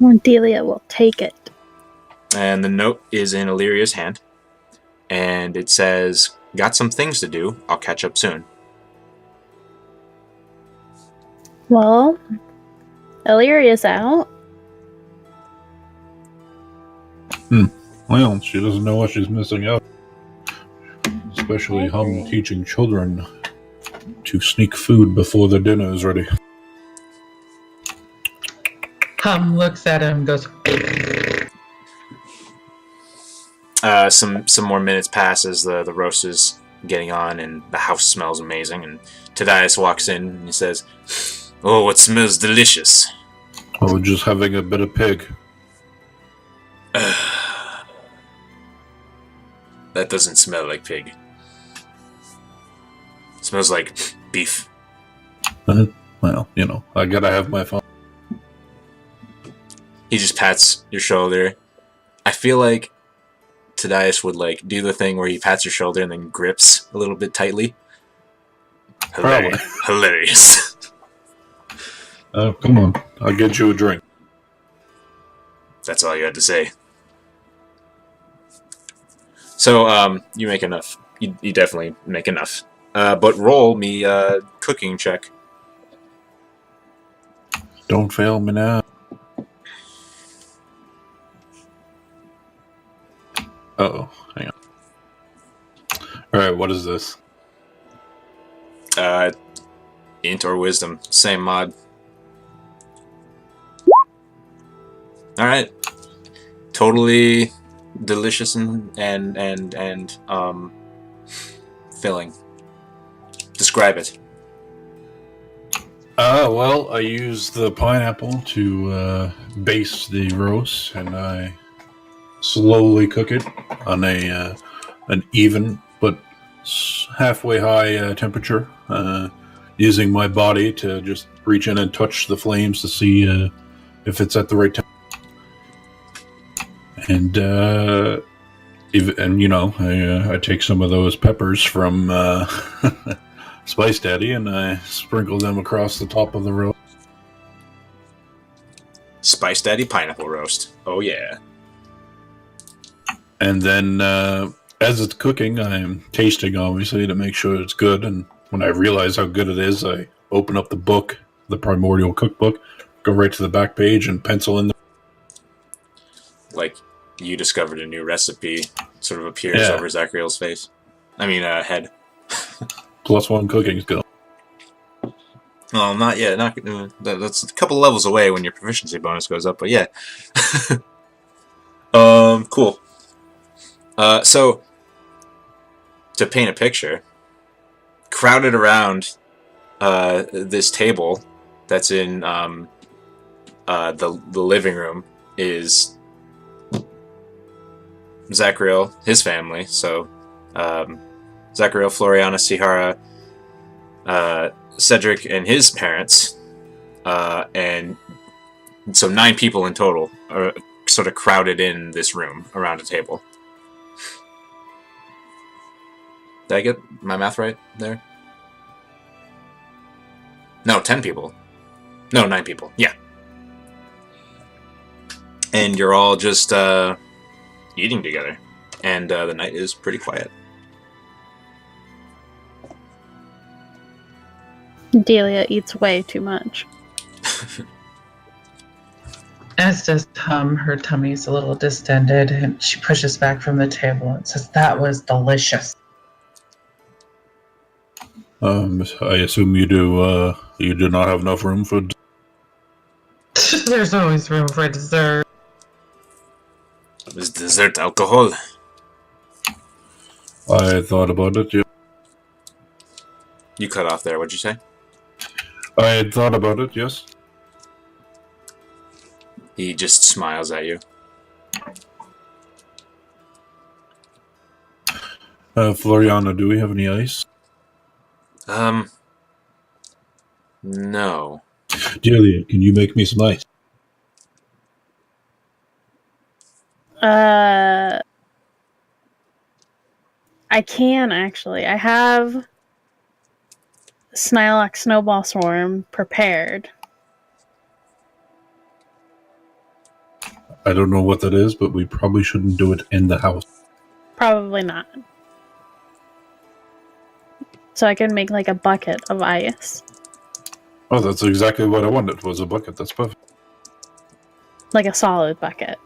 Well, Delia will take it. And the note is in Illyria's hand. And it says, got some things to do. I'll catch up soon. Well, Illyria's out. Well, she doesn't know what she's missing out. Especially Hum teaching children to sneak food before their dinner is ready. Hum looks at him and goes, Some more minutes pass as the roast is getting on, and the house smells amazing. And Tadias walks in and he says, "Oh, it smells delicious." Oh, just having a bit of pig. That doesn't smell like pig. It smells like beef. Well, I gotta have my fun. He just pats your shoulder. I feel like Tadias would do the thing where he pats your shoulder and then grips a little bit tightly. Hilarious. Come on, I'll get you a drink. That's all you had to say. So, you make enough. You definitely make enough. But roll me a cooking check. Don't fail me now. Uh-oh, hang on. Alright, what is this? Int or wisdom. Same mod. Alright. Totally delicious and filling. Describe it. Well, I use the pineapple to base the roast, and I slowly cook it on an even but halfway high temperature, using my body to just reach in and touch the flames to see if it's at the right temperature. And I take some of those peppers from Spice Daddy and I sprinkle them across the top of the roast. Spice Daddy pineapple roast. Oh yeah. And then as it's cooking, I'm tasting, obviously, to make sure it's good. And when I realize how good it is, I open up the book, the Primordial cookbook, go right to the back page and pencil in Like you discovered a new recipe sort of appears over Zachriel's face. I mean, head. +1 cooking skill. Well, not yet. That's a couple levels away when your proficiency bonus goes up, but yeah. Cool. So, to paint a picture, crowded around this table that's in the living room is Zachriel, his family. So, Zachriel, Floriana, Sihara, Cedric, and his parents, and so 9 people in total are sort of crowded in this room around a table. Did I get my math right there? No, 10 people. No, 9 people. Yeah. And you're all just eating together. And the night is pretty quiet. Delia eats way too much. as does Hum. Her tummy's a little distended, and she pushes back from the table and says, "That was delicious." I assume you do not have enough room for... There's always room for dessert. Is dessert alcohol? I thought about it, yeah. You cut off there, what'd you say? I had thought about it, yes. He just smiles at you. Floriana, do we have any ice? No. Delia, can you make me some ice? I can actually. I have Snylock Snowball Swarm prepared. I don't know what that is, but we probably shouldn't do it in the house. Probably not. So I can make like a bucket of ice. Oh, that's exactly what I wanted, was a bucket. That's perfect. Like a solid bucket.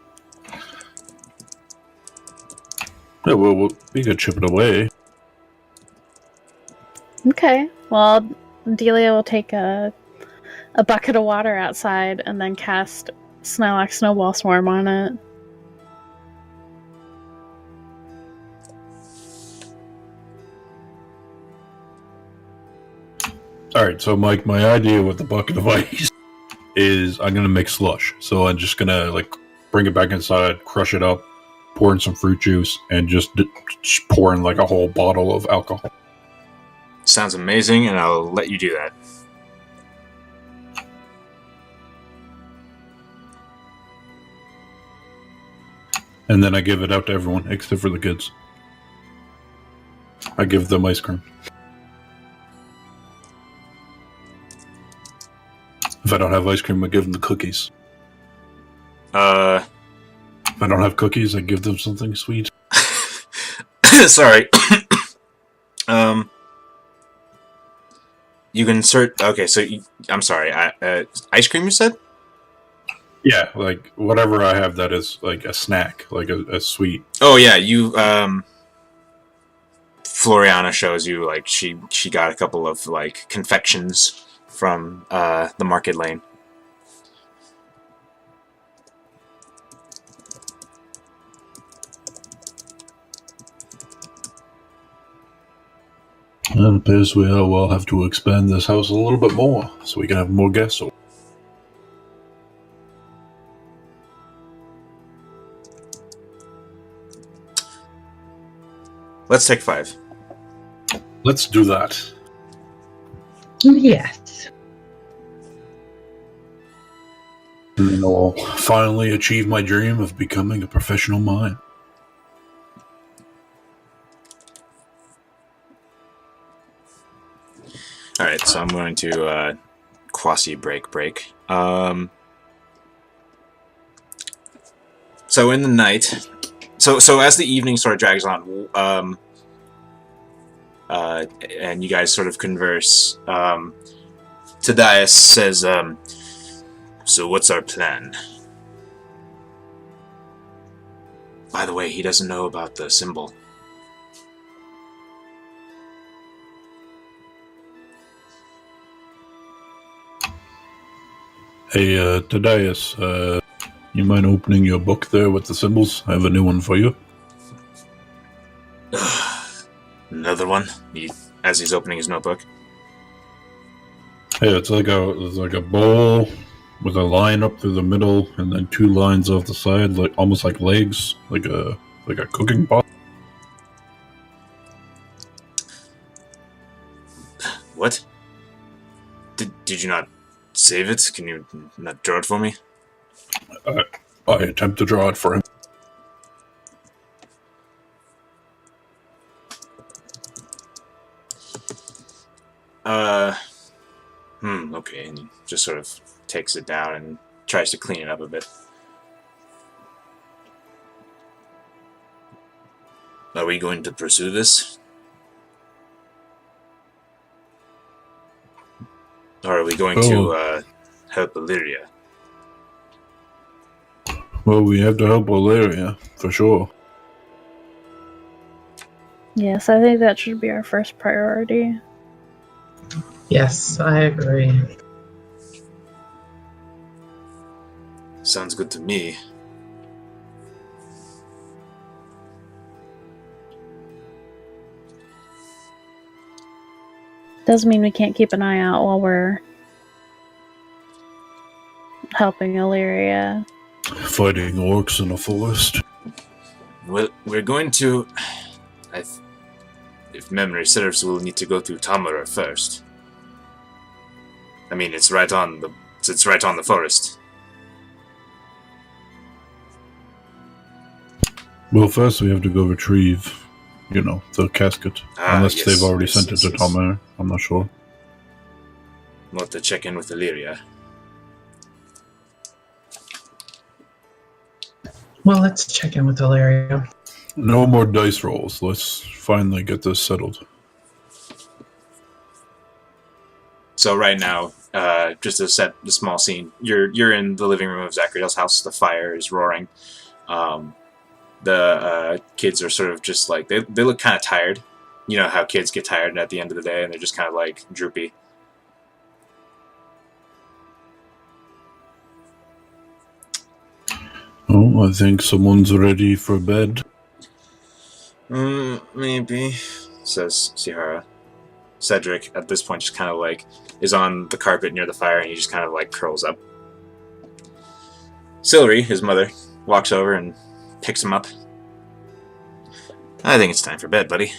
Yeah, well, we could chip it away. Okay. Well, Delia will take a bucket of water outside and then cast Snorlax Snowball Swarm on it. Alright, so Mike, my idea with the bucket of ice is I'm gonna make slush. So I'm just gonna like bring it back inside, crush it up, pour in some fruit juice, and just pour in like a whole bottle of alcohol. Sounds amazing, and I'll let you do that. And then I give it out to everyone, except for the kids. I give them ice cream. If I don't have ice cream, I give them the cookies. If I don't have cookies, I give them something sweet. Sorry. You can insert... Okay, so... I'm sorry. Ice cream, you said? Yeah, like, whatever I have that is, like, a snack. Like, a sweet. Oh, yeah, you... Floriana shows you, like, she got a couple of, like, confections from, the market lane. It appears we will have to expand this house a little bit more, so we can have more guests. Let's take 5. Let's do that. Yes. And then I'll finally achieve my dream of becoming a professional mime. Alright, so I'm going to, quasi-break. So in the night... So as the evening sort of drags on, and you guys sort of converse, Tadias says, so what's our plan? By the way, he doesn't know about the symbol. Hey, Tadias, you mind opening your book there with the symbols? I have a new one for you. Another one? As he's opening his notebook. Hey, it's like a bowl with a line up through the middle, and then 2 lines off the side, like almost like legs, like a cooking pot. What? Did you not save it? Can you not draw it for me? I attempt to draw it for him. Okay, and he just sort of takes it down and tries to clean it up a bit. Are we going to pursue this? Or are we going to, help Illyria? Well, we have to help Illyria, for sure. Yes, I think that should be our first priority. Yes, I agree. Sounds good to me. Doesn't mean we can't keep an eye out while we're helping Illyria. Fighting orcs in a forest. Well, we're going to... if memory serves, we'll need to go through Tamara first. I mean, it's right on the forest. Well, first we have to go retrieve, the casket. Unless yes, they've already yes, sent yes, it to yes. Tamar. I'm not sure. We'll have to check in with Illyria. Well, let's check in with Ilaria. No more dice rolls. Let's finally get this settled. So right now, just to set the small scene, you're in the living room of Zachariel's house. The fire is roaring. The kids are sort of just like they look kind of tired. You know how kids get tired at the end of the day, and they're just kind of like droopy. Oh, I think someone's ready for bed. Maybe, says Sihara. Cedric, at this point, just kind of like is on the carpet near the fire, and he just kind of like curls up. Silvery, his mother, walks over and picks him up. I think it's time for bed, buddy.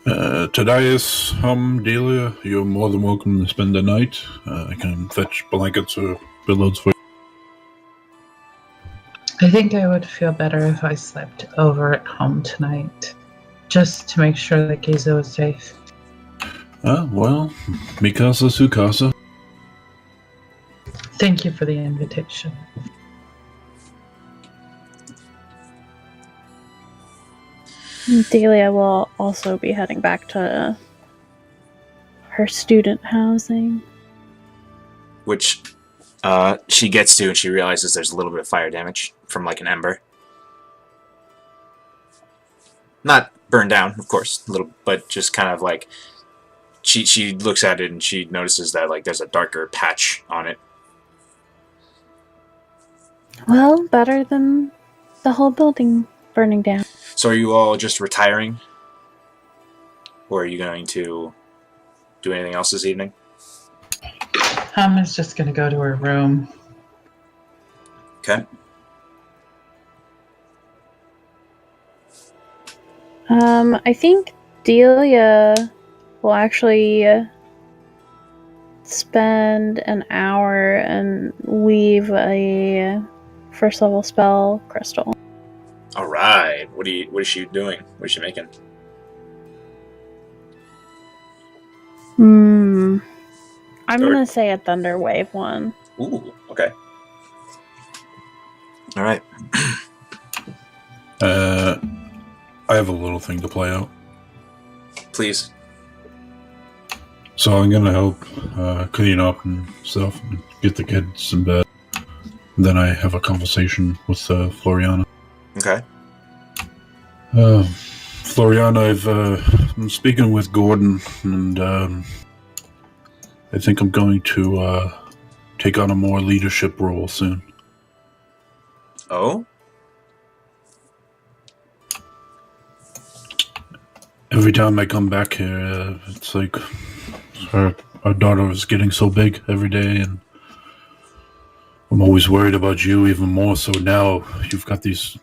Tadius, Delia, you're more than welcome to spend the night. I can fetch blankets or pillows for you. I think I would feel better if I slept over at home tonight, just to make sure that Gizo is safe. Well, Mikasa Sukasa. Thank you for the invitation. Delia will also be heading back to her student housing. Which she gets to, and she realizes there's a little bit of fire damage from like an ember. Not burned down, of course, a little, but just kind of like she looks at it and she notices that like there's a darker patch on it. Well, better than the whole building burning down. So are you all just retiring? Or are you going to do anything else this evening? Is just going to go to her room. Okay. I think Delia will actually spend an hour and weave a first level spell crystal. All right. What is she doing? What is she making? I'm gonna say a thunder wave one. Ooh. Okay. All right. I have a little thing to play out. Please. So I'm gonna help clean up and stuff, and get the kids in bed. Then I have a conversation with Floriana. Okay. Floriana, I'm speaking with Gordon, and I think I'm going to take on a more leadership role soon. Oh? Every time I come back here, it's like our daughter is getting so big every day, and I'm always worried about you even more so now. You've got these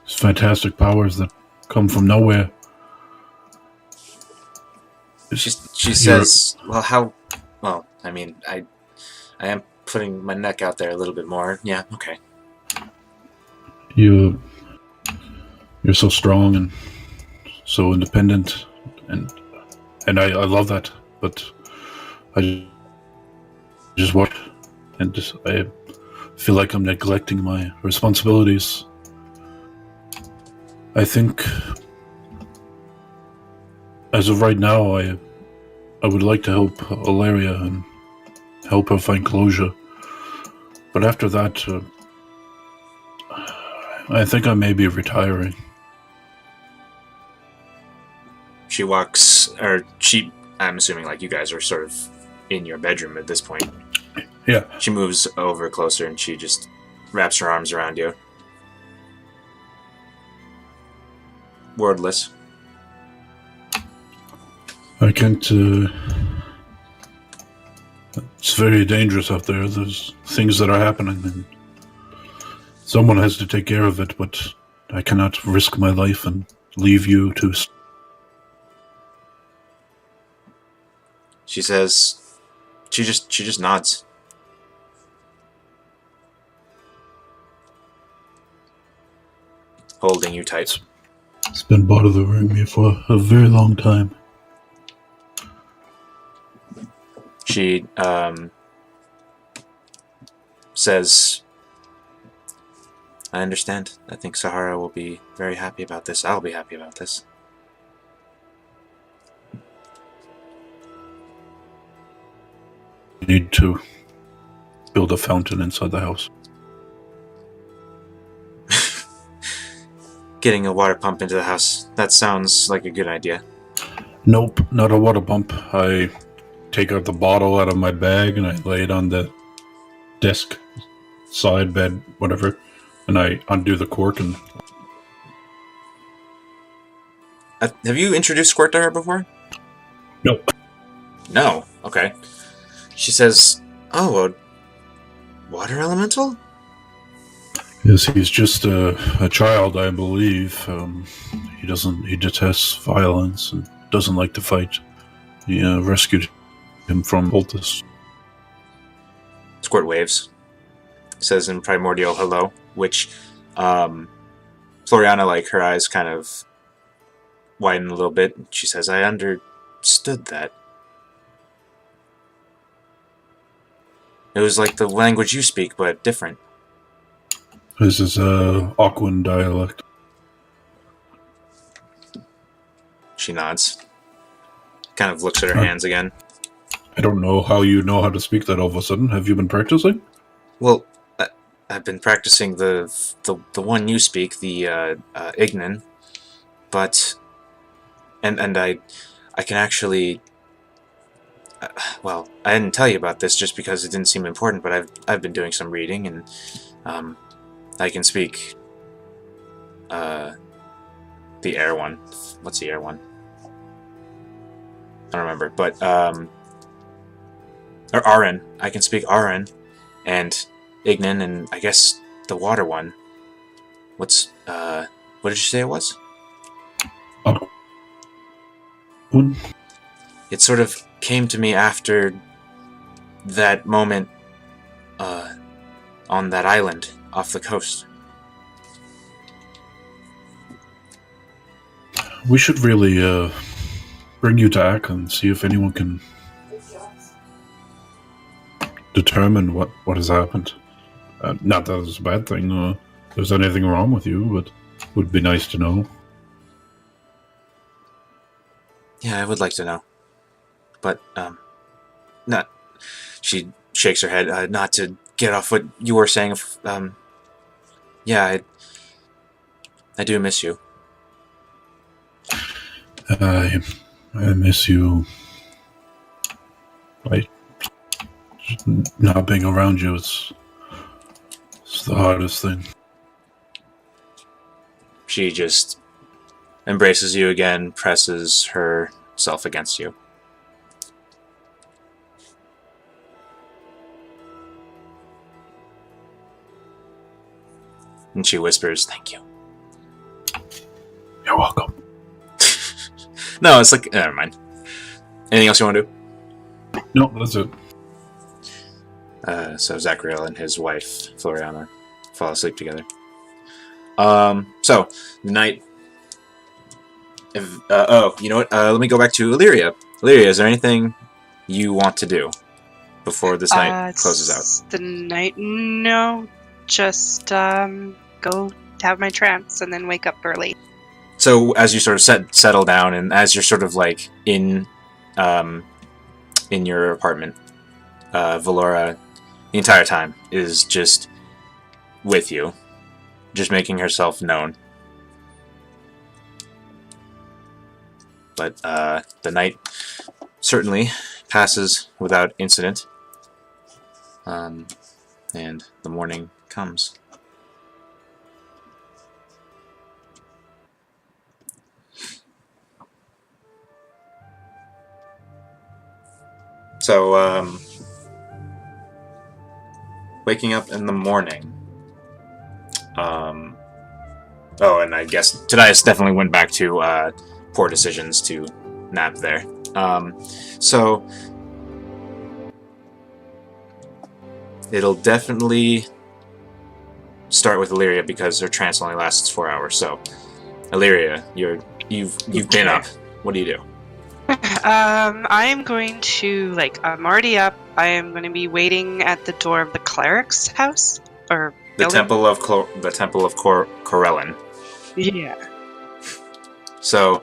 fantastic powers that come from nowhere. She says, well, I mean, I am putting my neck out there a little bit more. Yeah, okay. You're so strong and so independent, and I love that, but I just work, and I feel like I'm neglecting my responsibilities. I think as of right now, I would like to help Ilaria and help her find closure, but after that, I think I may be retiring. She walks, I'm assuming like you guys are sort of in your bedroom at this point. Yeah. She moves over closer and she just wraps her arms around you. Wordless. I can't, it's very dangerous out there. There's things that are happening, and someone has to take care of it, but I cannot risk my life and leave you to... She says, she just nods. Holding you tight. It's been bothering me for a very long time. She says, I understand. I think Sahara will be very happy about this. I'll be happy about this. We need to build a fountain inside the house. Getting a water pump into the house. That sounds like a good idea. Nope, not a water pump. I take out the bottle out of my bag and I lay it on the desk, side bed, whatever, and I undo the cork and... Have you introduced Squirt to her before? Nope. No? Okay. She says, oh, a water elemental? Yes, he's just a child, I believe. He detests violence and doesn't like to fight. He rescued him from cultists. Squirt waves. Says in Primordial hello, which Floriana, like, her eyes kind of widen a little bit. She says, I understood that. It was like the language you speak, but different. This is Aquan dialect. She nods. Kind of looks at her hands again. I don't know how you know how to speak that all of a sudden. Have you been practicing? Well, I've been practicing the one you speak, the Ignan, but and I can actually. Well, I didn't tell you about this just because it didn't seem important, but I've been doing some reading and I can speak the air one. What's the air one? I don't remember, but or Aran. I can speak Aran and Ignan, and I guess the water one. What did you say it was? It sort of came to me after that moment on that island off the coast. We should really bring you to Ak and see if anyone can determine what has happened. Not that it's a bad thing. If there's anything wrong with you, but it would be nice to know. Yeah, I would like to know. But, not... She shakes her head, not to get off what you were saying. Yeah, I do miss you. I miss you. Not being around you, it's the hardest thing. She just embraces you again, presses herself against you. And she whispers, thank you. You're welcome. No, it's like, never mind. Anything else you want to do? No, that's it. So Zachariel and his wife, Floriana, fall asleep together. So, the night... you know what? Let me go back to Illyria. Illyria, is there anything you want to do before this night closes out? The night? No. Just, go have my trance and then wake up early. So, as you sort of settle down, and as you're sort of like in your apartment, Valora, the entire time, is just with you, just making herself known. But the night certainly passes without incident, and the morning comes. So, waking up in the morning. Oh, and I guess Tadias definitely went back to poor decisions to nap there. So, it'll definitely start with Illyria because her trance only lasts 4 hours. So, Illyria, you've been up. What do you do? I am going to, I'm already up. I am going to be waiting at the door of the cleric's house, or The building? Temple of Corellin. Yeah. So,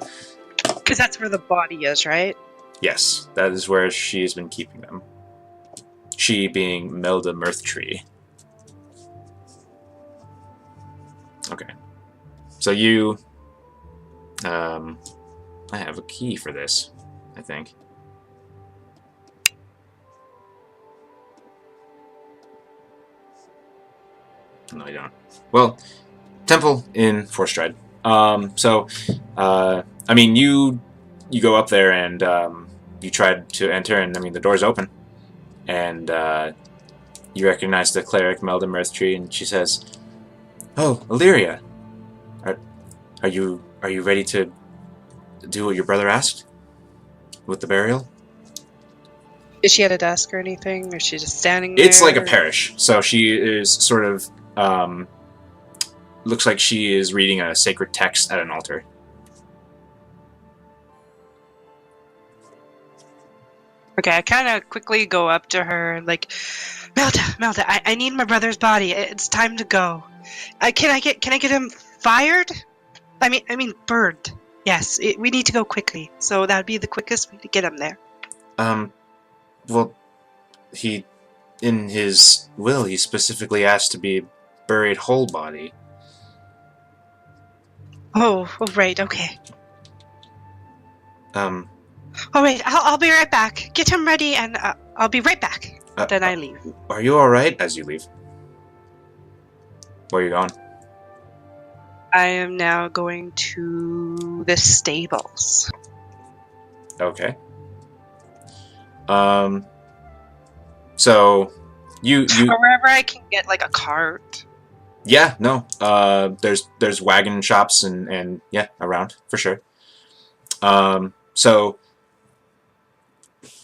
Because that's where the body is, right? yes, that is where she's been keeping them. She being Melda Mirthtree. Okay. So you... I have a key for this, I think. No, I don't. Well, temple in Forthstride. I mean, you go up there and you tried to enter, and I mean the door's open, and you recognize the cleric Melda Mirthtree, and she says, "Oh, Illyria, are you ready to do what your brother asked with the burial?" Is she at a desk or anything? Or is she just standing there? It's like a parish, so she is sort of looks like she is reading a sacred text at an altar. Okay, I kind of quickly go up to her, like, Melda, I need my brother's body. It's time to go. Can I get him fired? I mean burned. Yes, we need to go quickly. So that'd be the quickest way to get him there. Well, in his will, he specifically asked to be buried whole body. Oh, right, okay. Um, All right, I'll be right back. Get him ready, and I'll be right back. Then I leave. Are you alright as you leave? Where are you going? I am now going to the stables. Okay. So you Or wherever I can get like a cart. yeah, no. There's wagon shops and yeah, around for sure. So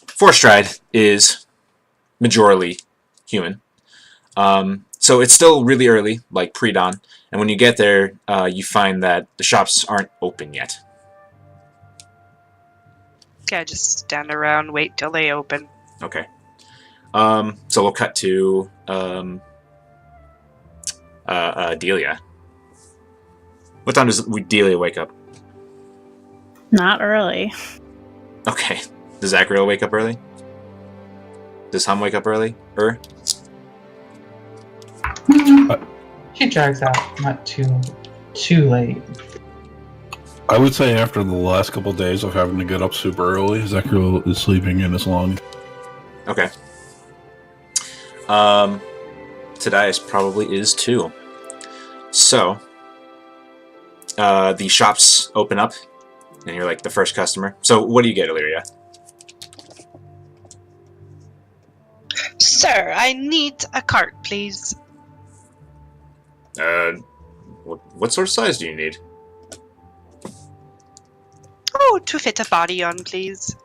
Forthstride is majorly human. So it's still really early, like pre-dawn, and when you get there, you find that the shops aren't open yet. Okay, I just stand around, wait till they open. Okay. So we'll cut to Delia. What time does Delia wake up? Not early. Okay. Does Zachariel wake up early? Does Hum wake up early? She drags out not too late. I would say after the last couple of days of having to get up super early, Zachariel is sleeping in his long. Okay. Tadias probably is too. So, the shops open up, and you're like the first customer. So, what do you get, Illyria? Sir, I need a cart, please. What sort of size do you need? Oh, to fit a body on, please.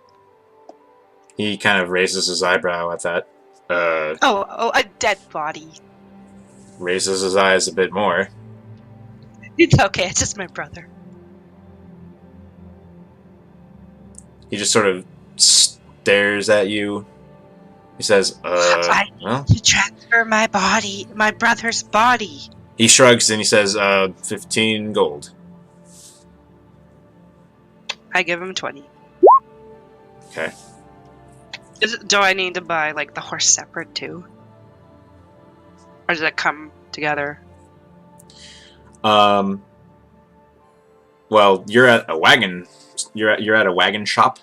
He kind of raises his eyebrow at that. Oh, a dead body. Raises his eyes a bit more. It's okay, it's just my brother. He just sort of stares at you. He says, I well? need to transfer my body, my brother's body. He shrugs and he says, 15 gold. I give him 20. Okay. Do I need to buy, like, the horse separate, too? Or does it come together? Well, you're at a wagon. You're at a wagon shop.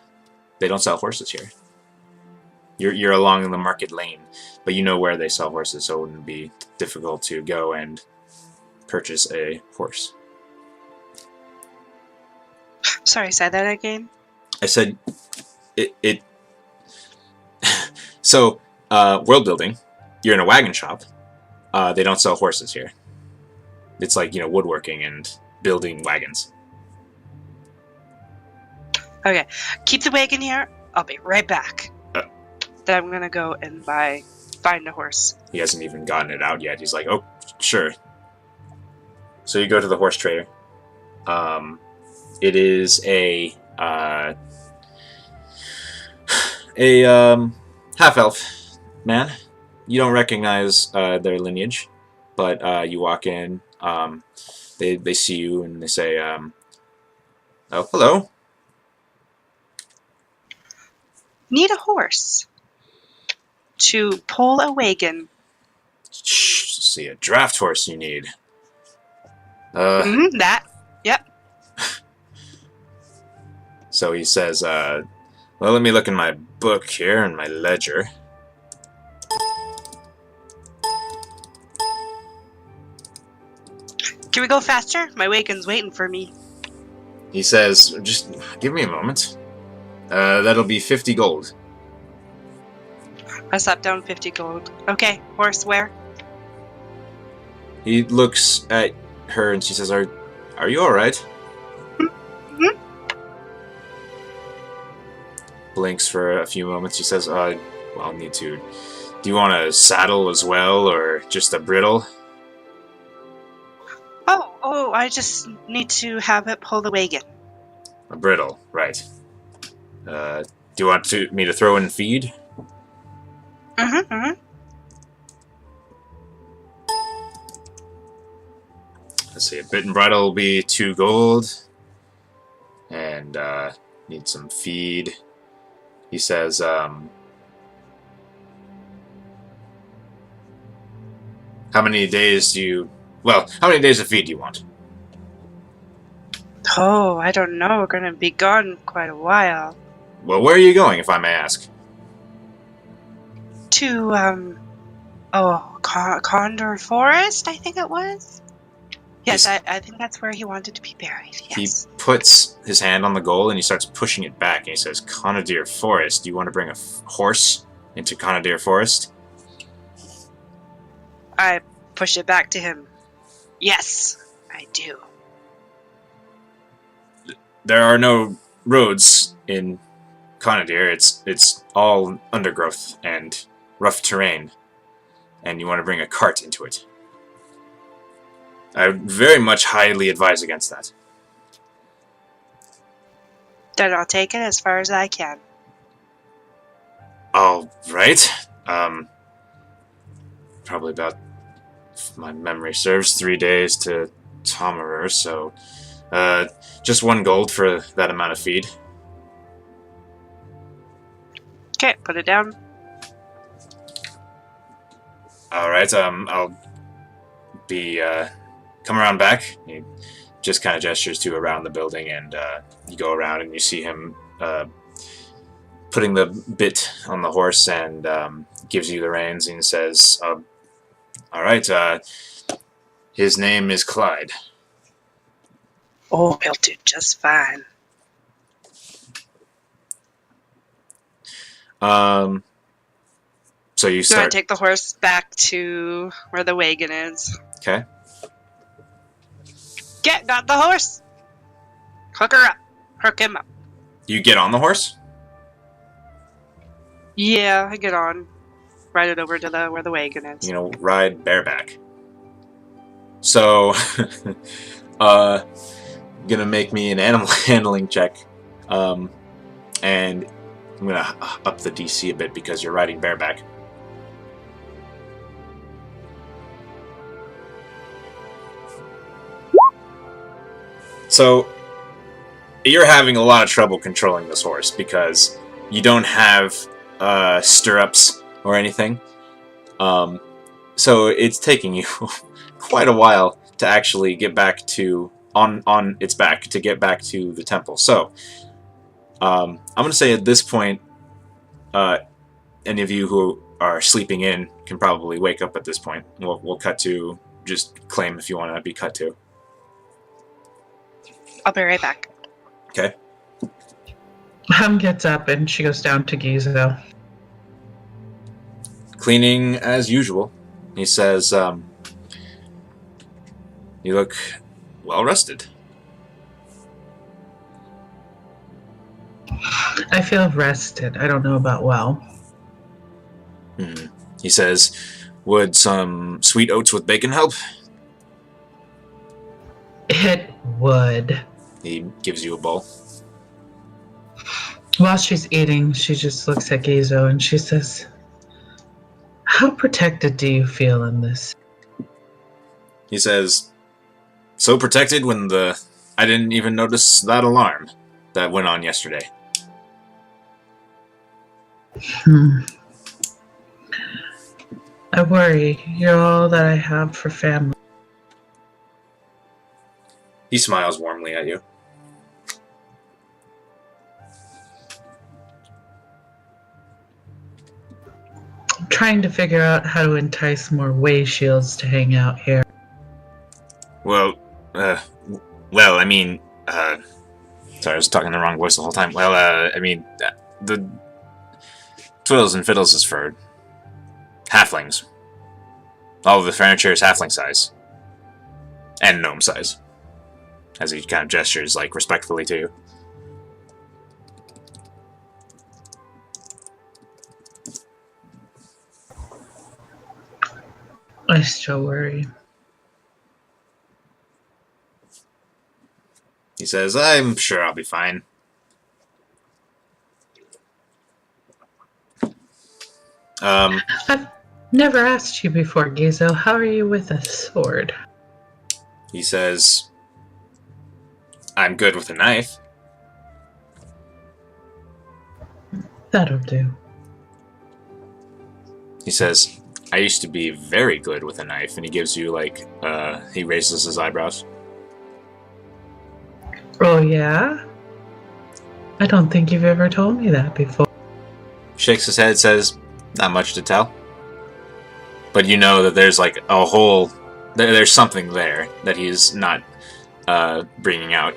They don't sell horses here. You're along the market lane, but you know where they sell horses, so it wouldn't be difficult to go and purchase a horse. Sorry, say that again? I said it so world building, you're in a wagon shop. They don't sell horses here. It's like, woodworking and building wagons. Okay, keep the wagon here. I'll be right back. Then I'm gonna go and find a horse. He hasn't even gotten it out yet. He's like, oh, sure. So you go to the horse trader. It is a half-elf man. You don't recognize their lineage, but you walk in. They see you and they say, "Oh, hello." Need a horse to pull a wagon. Shh, see, a draft horse you need. That. Yep. So he says, well, let me look in my book here, in my ledger. Can we go faster? My wagon's waiting for me. He says, just give me a moment. That'll be 50 gold. I slapped down 50 gold. Okay, horse where? He looks at her and she says, are you alright? Mm-hmm. Blinks for a few moments. She says, well, I'll need to. Do you want a saddle as well, or just a bridle? Oh, I just need to have it pull the wagon. A bridle, right. Do you want me to throw in feed? Mm-hmm. Let's see, a bit and bridle will be 2 gold. And, need some feed. He says, how many days of feed do you want? Oh, I don't know. We're gonna be gone quite a while. Well, where are you going, if I may ask? To, Condor Forest, I think it was? Yes, I think that's where he wanted to be buried, yes. He puts his hand on the gold and he starts pushing it back, and he says, Conadir Forest, do you want to bring a horse into Conadir Forest? I push it back to him. Yes, I do. There are no roads in Conadir. It's all undergrowth and rough terrain, and you want to bring a cart into it. I very much highly advise against that. Then I'll take it as far as I can. All right. Probably about, if my memory serves, 3 days to Tomerer, so just 1 gold for that amount of feed. Okay, put it down. All right. I'll be come around back. He just kind of gestures to around the building, and you go around and you see him putting the bit on the horse and gives you the reins and says, all right, his name is Clyde. Oh, he'll do just fine. So you So I start. take the horse back to where the wagon is. Okay. Got the horse! Hook her up. Hook him up. You get on the horse. Yeah, I get on. Ride it over to where the wagon is. You know, ride bareback. So, gonna make me an animal handling check, and I'm gonna up the DC a bit because you're riding bareback. So, you're having a lot of trouble controlling this horse because you don't have stirrups or anything. So it's taking you quite a while to actually get back to on its back to get back to the temple. So I'm gonna say at this point, any of you who are sleeping in can probably wake up at this point. We'll cut to just claim if you want to be cut to. I'll be right back. Okay. Hum gets up and she goes down to Gizo. Cleaning as usual. He says, you look well rested. I feel rested. I don't know about well. He says, would some sweet oats with bacon help? It would. He gives you a bowl. While she's eating, she just looks at Gizo and she says, how protected do you feel in this? He says, so protected when I didn't even notice that alarm that went on yesterday. I worry. You're all that I have for family. He smiles warmly at you. I'm trying to figure out how to entice more way shields to hang out here. Well, I mean, sorry, I was talking the wrong voice the whole time. Well, I mean, the Twiddles and Fiddles is for halflings. All of the furniture is halfling size. And gnome size. As he kind of gestures, like, respectfully to you. I still worry. He says, I'm sure I'll be fine. I've never asked you before, Gizo. How are you with a sword? He says, I'm good with a knife. That'll do. He says, I used to be very good with a knife, and he gives you, like, he raises his eyebrows. Oh, yeah? I don't think you've ever told me that before. Shakes his head, says, not much to tell. But you know that there's, like, a whole... There's something there that he's not bringing out.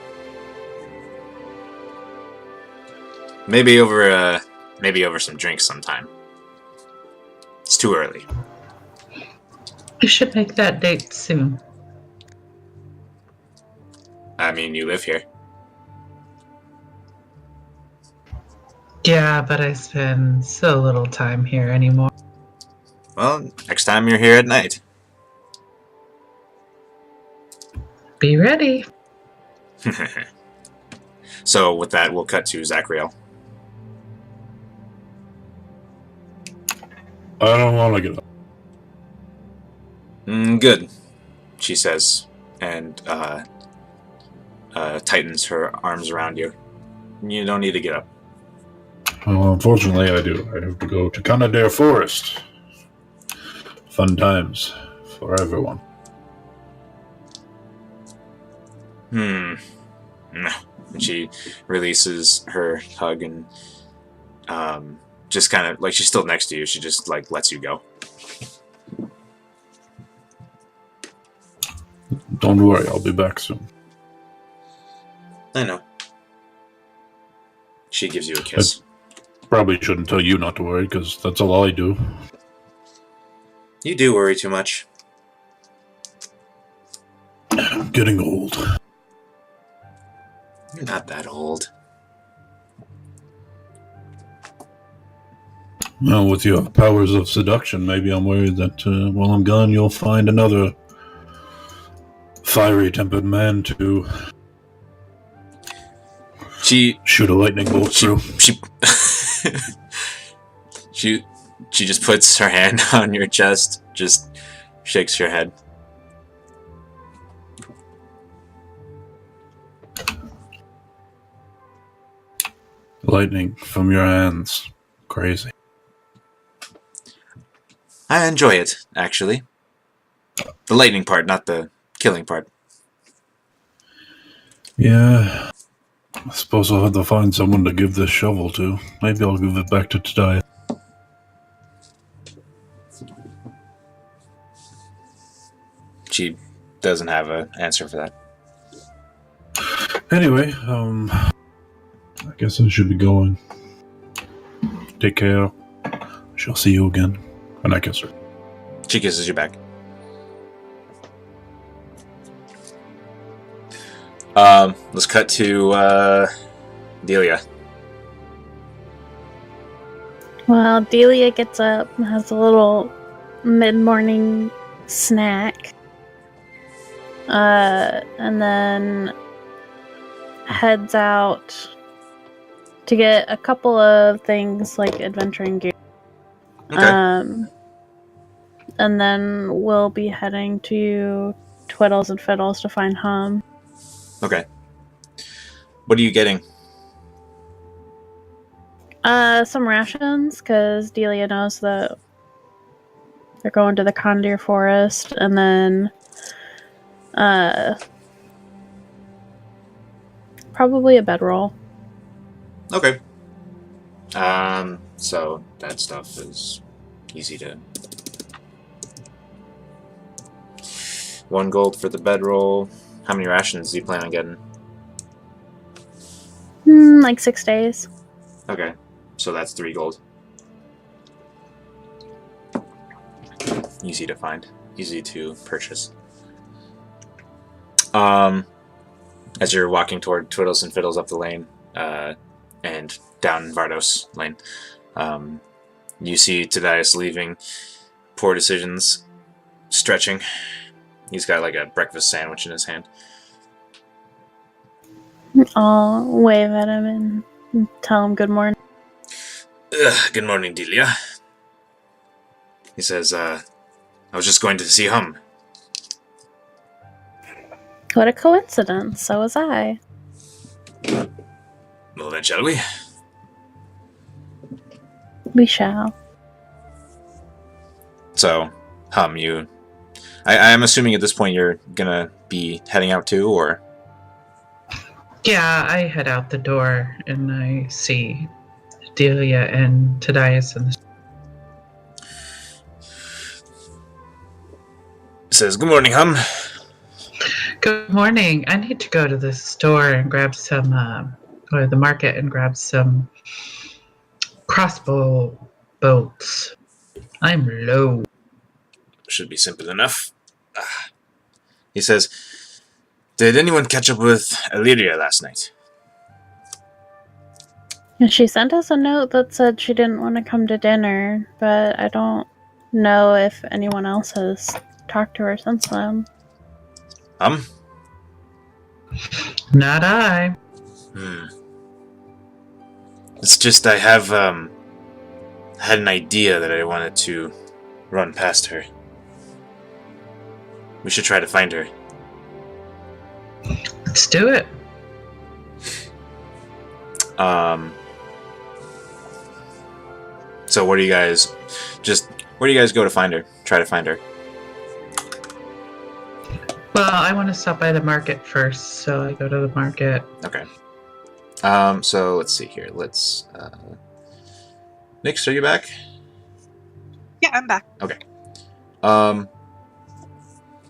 Maybe over some drinks sometime. It's too early. You should make that date soon. I mean, you live here. Yeah, but I spend so little time here anymore. Well, next time you're here at night. Be ready. So, with that, we'll cut to Zachriel. I don't want to get up. Good, she says, and tightens her arms around you. You don't need to get up. Well, unfortunately, I do. I have to go to Canadair Forest. Fun times for everyone. No. And she releases her hug and just kind of, like, she's still next to you. She just, like, lets you go. Don't worry, I'll be back soon. I know. She gives you a kiss. Probably shouldn't tell you not to worry, because that's all I do. You do worry too much. I'm getting old. You're not that old. Well, with your powers of seduction, maybe I'm worried that while I'm gone, you'll find another fiery-tempered man to shoot a lightning bolt through. She just puts her hand on your chest, just shakes your head. Lightning from your hands. Crazy. I enjoy it, actually. The lightning part, not the killing part. Yeah. I suppose I'll have to find someone to give this shovel to. Maybe I'll give it back to Tadaya. She doesn't have an answer for that. Anyway, I guess I should be going. Take care. Shall see you again. And I kiss her. She kisses you back. Let's cut to Delia. Well, Delia gets up and has a little mid-morning snack. And then heads out to get a couple of things like adventuring gear. Okay. And then we'll be heading to Twiddles and Fiddles to find Hum. Okay. What are you getting? Some rations, because Delia knows that they're going to the Condir Forest, and then, probably a bedroll. Okay. So that stuff is easy to... 1 gold for the bedroll. How many rations do you plan on getting? Like 6 days. Okay. So that's 3 gold. Easy to find. Easy to purchase. As you're walking toward Twiddles and Fiddles up the lane, and down Vardos Lane, you see Tadias leaving. Poor decisions. Stretching. He's got like a breakfast sandwich in his hand. I'll wave at him and tell him good morning. Good morning, Delia. He says, I was just going to see Hum. What a coincidence. So was I. Well then, shall we? We shall. So, Hum, you... I'm assuming at this point you're gonna be heading out too, or... Yeah, I head out the door and I see Delia and Tadias in the... Says, good morning, Hum. Good morning. I need to go to the store and grab some, or the market and grab some crossbow bolts. I'm low. Should be simple enough. He says, did anyone catch up with Illyria last night? And she sent us a note that said she didn't want to come to dinner, but I don't know if anyone else has talked to her since then. Not I. It's just I have, had an idea that I wanted to run past her. We should try to find her. Let's do it. So where do you guys go to find her? Try to find her. Well, I want to stop by the market first, so I go to the market. Okay. So let's see here. Let's, Nix, are you back? Yeah, I'm back. Okay.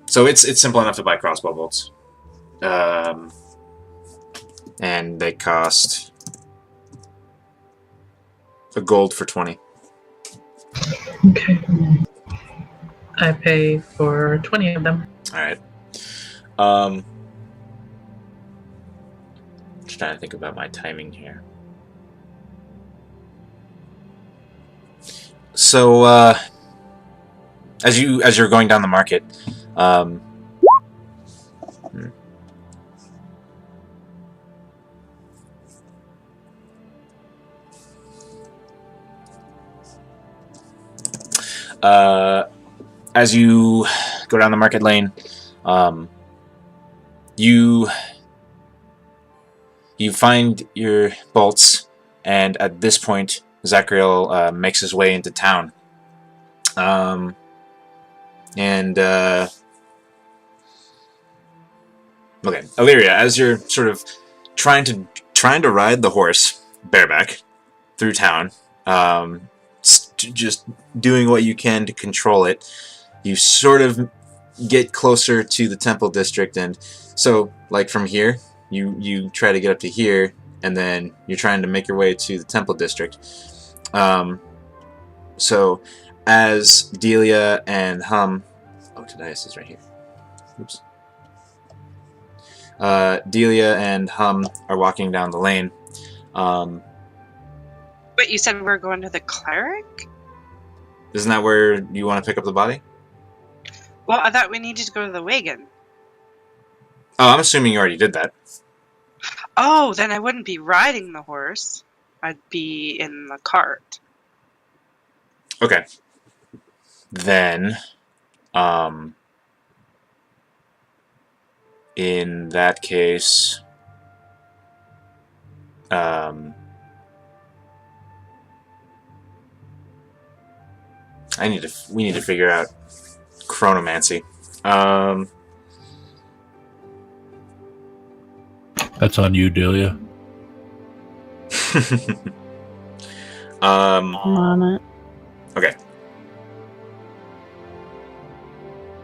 So it's simple enough to buy crossbow bolts. And they cost a gold for 20. Okay. I pay for 20 of them. Alright. Just trying to think about my timing here. So, as you're going down the market, as you go down the market lane, you find your bolts, and at this point, Zachriel makes his way into town. Okay, Illyria, as you're sort of trying to ride the horse bareback through town, just doing what you can to control it, you sort of get closer to the temple district, and so like from here, you try to get up to here, and then you're trying to make your way to the temple district. So as Delia and Hum, Tadias is right here. Oops. Delia and Hum are walking down the lane. But you said we're going to the cleric? Isn't that where you want to pick up the body? Well, I thought we needed to go to the wagon. Oh, I'm assuming you already did that. Oh, then I wouldn't be riding the horse. I'd be in the cart. Okay. Then, In that case, we need to figure out chronomancy. That's on you, Delia. I'm on it. Okay.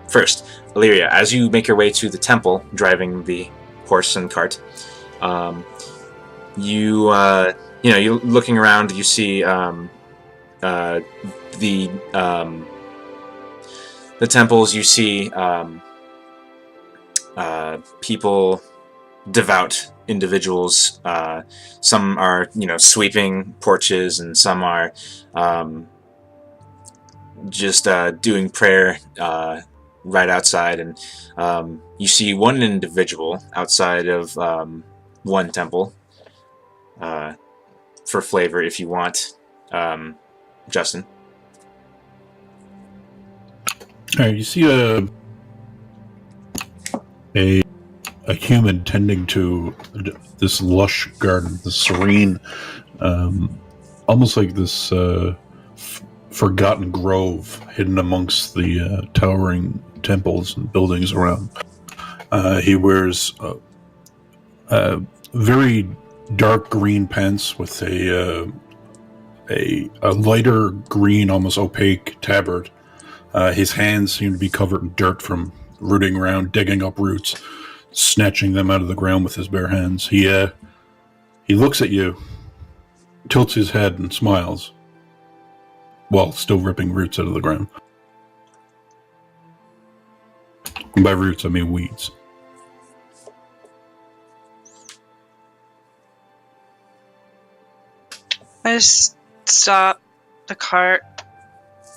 First, Illyria, as you make your way to the temple, driving the horse and cart, you're looking around. You see the temples. You see people, devout individuals. Some are sweeping porches, and some are just doing prayer right outside. And you see one individual outside of one temple. For flavor, if you want, Justin. All right, you see a human tending to this lush garden, this serene, almost like this forgotten grove hidden amongst the towering temples and buildings around. He wears very dark green pants with a lighter green, almost opaque tabard. His hands seem to be covered in dirt from rooting around, digging up roots, snatching them out of the ground with his bare hands. He looks at you, tilts his head, and smiles, while still ripping roots out of the ground. And by roots, I mean weeds. I just stop the cart,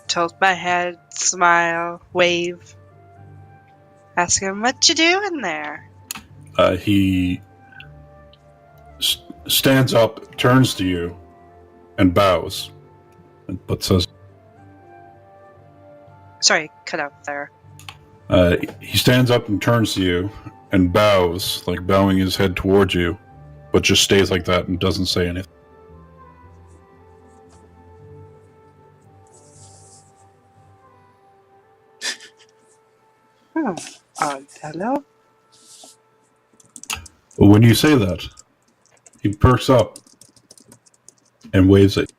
tilt my head, smile, wave. Ask him, what you doing there? He stands up, turns to you, and bows, but says... Sorry, cut out there. He stands up and turns to you, and bows, like bowing his head towards you, but just stays like that and doesn't say anything. Hello? But when you say that, he perks up and waves at you.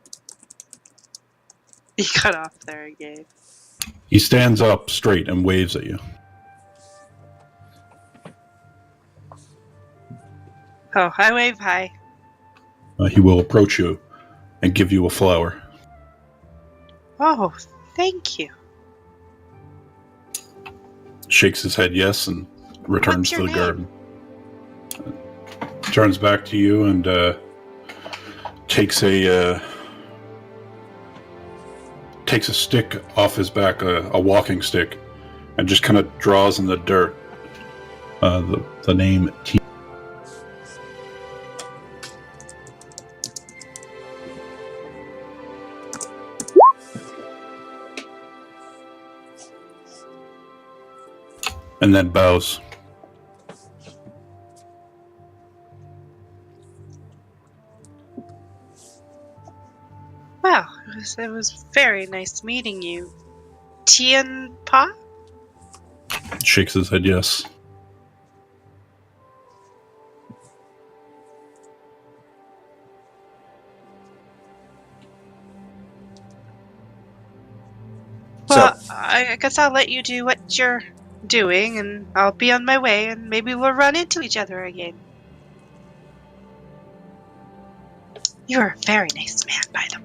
He cut off there again. He stands up straight and waves at you. Oh, I wave hi. He will approach you and give you a flower. Oh, thank you. Shakes his head yes and returns to the name? garden. Turns back to you and takes a stick off his back, a walking stick, and just kind of draws in the dirt the name T. And then bows. Wow, it was very nice meeting you. Tian Pa? Shakes his head yes. Well, I guess I'll let you do what you're doing, and I'll be on my way, and maybe we'll run into each other again. You're a very nice man, by the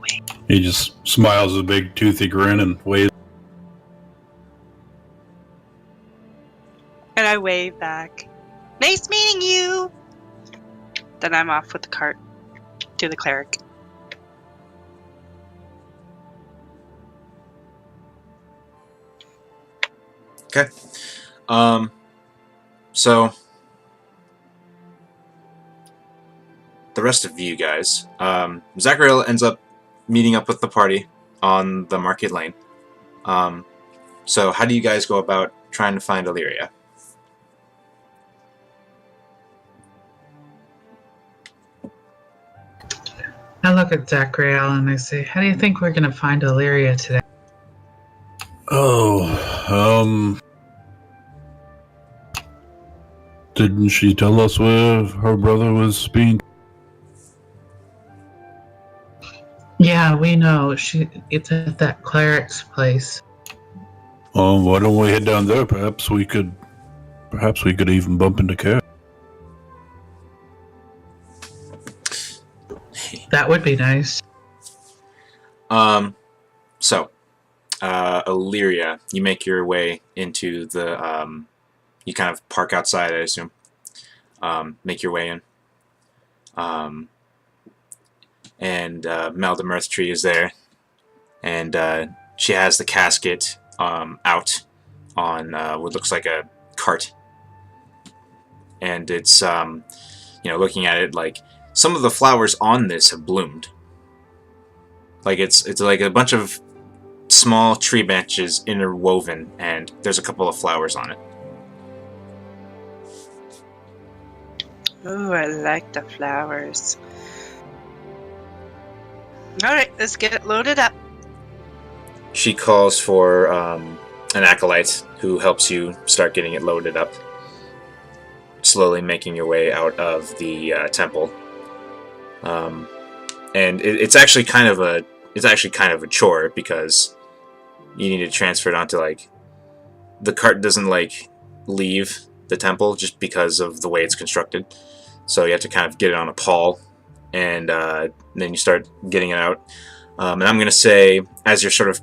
way. He just smiles with a big toothy grin and waves. And I wave back. Nice meeting you! Then I'm off with the cart to the cleric. Okay. So the rest of you guys, Zachariel ends up meeting up with the party on the market lane. So how do you guys go about trying to find Illyria? I look at Zachariel and I say, how do you think we're going to find Illyria today? Oh, didn't she tell us where her brother was being? Yeah, we know. It's at that cleric's place. Why don't we head down there? Perhaps we could even bump into Care. That would be nice. So, Illyria, you make your way into the, you kind of park outside, I assume. Make your way in. And Melda Mirthtree is there. And she has the casket out on what looks like a cart. And it's, looking at it, like, some of the flowers on this have bloomed. Like, it's like a bunch of small tree branches interwoven, and there's a couple of flowers on it. Ooh, I like the flowers. Alright, let's get it loaded up. She calls for an acolyte who helps you start getting it loaded up, slowly making your way out of the temple. And it's actually kind of a chore, because you need to transfer it onto, like, the cart doesn't, like, leave the temple just because of the way it's constructed. So you have to kind of get it on a pall, and then you start getting it out. And I'm going to say, as you're sort of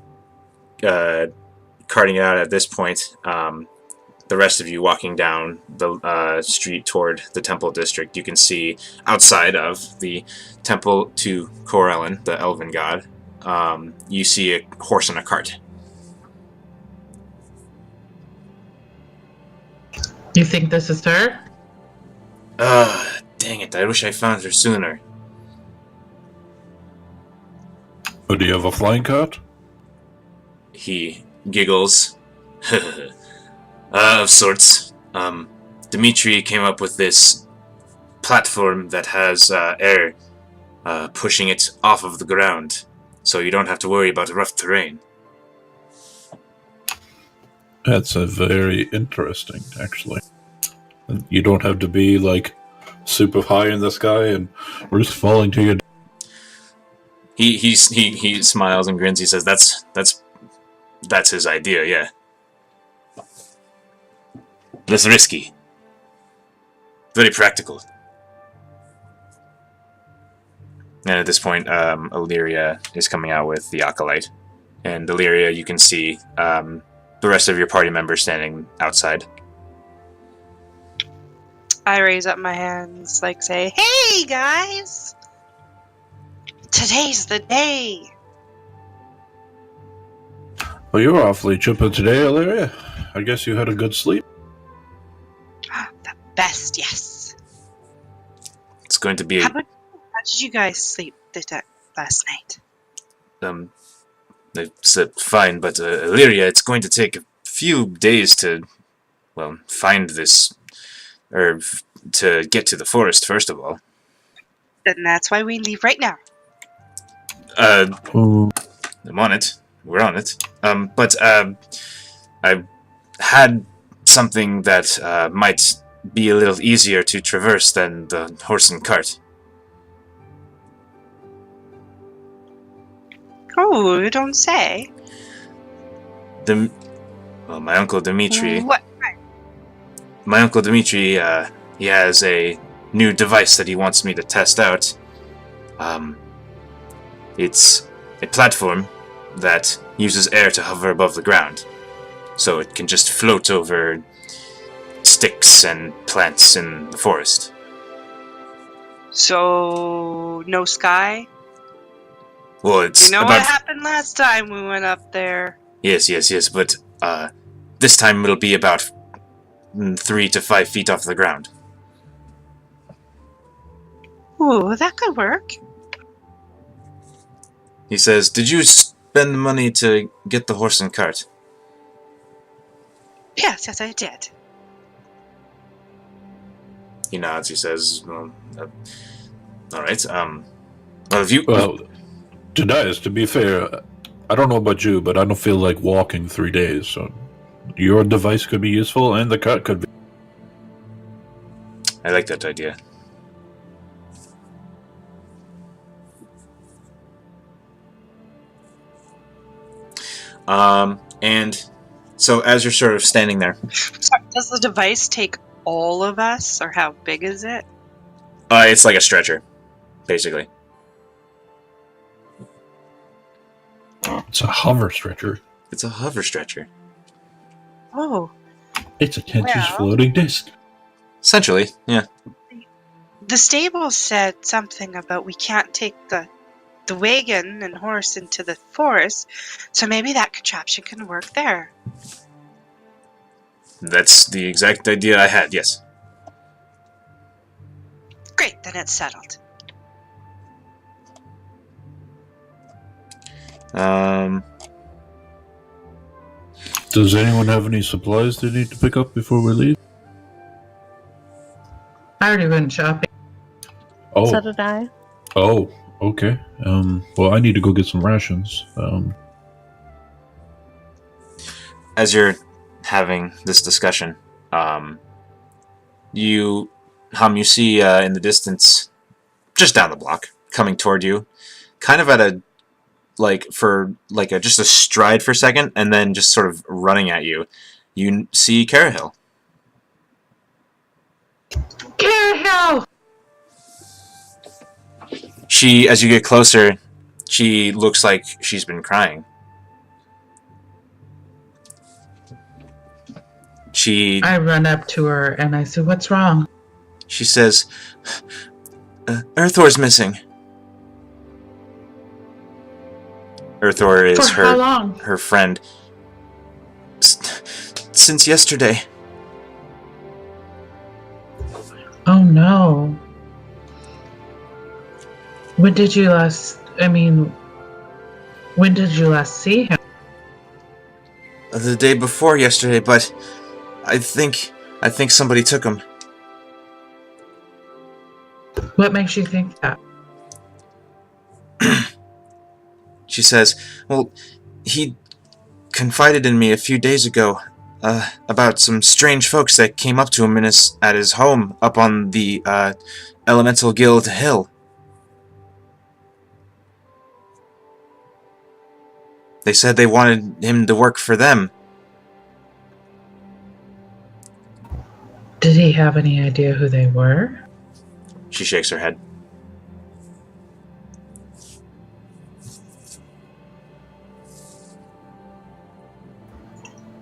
carting it out at this point, the rest of you walking down the street toward the temple district, you can see outside of the temple to Corellin, the elven god, you see a horse and a cart. You think this is her? Dang it, I wish I found her sooner. Oh, do you have a flying cart? He giggles. Of sorts. Dimitri came up with this platform that has air pushing it off of the ground, so you don't have to worry about rough terrain. That's a very interesting, actually. You don't have to be, like, super high in the sky and just falling to your... He smiles and grins. He says, "That's his idea, yeah. Less risky. Very practical." And at this point, Illyria is coming out with the acolyte. And Illyria, you can see the rest of your party members standing outside. I raise up my hands, like, say, "Hey, guys! Today's the day!" Well, you're awfully chipper today, Illyria. I guess you had a good sleep. The best, yes. It's going to be How did you guys sleep last night? I slept fine, but Illyria, it's going to take a few days to, well, find this, or to get to the forest, first of all. Then that's why we leave right now. I'm on it. We're on it. But I had something that might be a little easier to traverse than the horse and cart. Oh, you don't say. My uncle Dimitri. What? My uncle Dimitri, he has a new device that he wants me to test out. It's a platform that uses air to hover above the ground, so it can just float over sticks and plants in the forest. So, no sky? Well, it's You know about... what happened last time we went up there? Yes, but this time it'll be about 3 to 5 feet off the ground. Ooh, that could work. He says, "Did you spend the money to get the horse and cart?" Yes, I did. He nods. He says, "Well, all right. Well, if you... Well, to be fair, I don't know about you, but I don't feel like walking 3 days, so your device could be useful, and the cut could be. I like that idea. And so as you're sort of standing there... Sorry, does the device take all of us, or how big is it? It's like a stretcher, basically. It's a hover stretcher. It's a hover stretcher. Oh. It's a 10-inch Well. floating disc. Essentially, yeah. The stable said something about we can't take the wagon and horse into the forest, so maybe that contraption can work there. That's the exact idea I had, yes. Great, then it's settled. Does anyone have any supplies they need to pick up before we leave? I already went shopping. Oh, So did I. oh, okay. Well, I need to go get some rations. As you're having this discussion, you see in the distance, just down the block, coming toward you, kind of at a just a stride for a second, and then just sort of running at you. You see Carahill. Carahill! She, as you get closer, she looks like she's been crying. I run up to her and I say, "What's wrong?" She says, Earthor's missing. Earthor is For how long? her friend. Since yesterday. Oh no. When did you last see him? The day before yesterday, but I think somebody took him. What makes you think that? She says, well, he confided in me a few days ago about some strange folks that came up to him at his home up on the Elemental Guild Hill. They said they wanted him to work for them. Did he have any idea who they were? She shakes her head.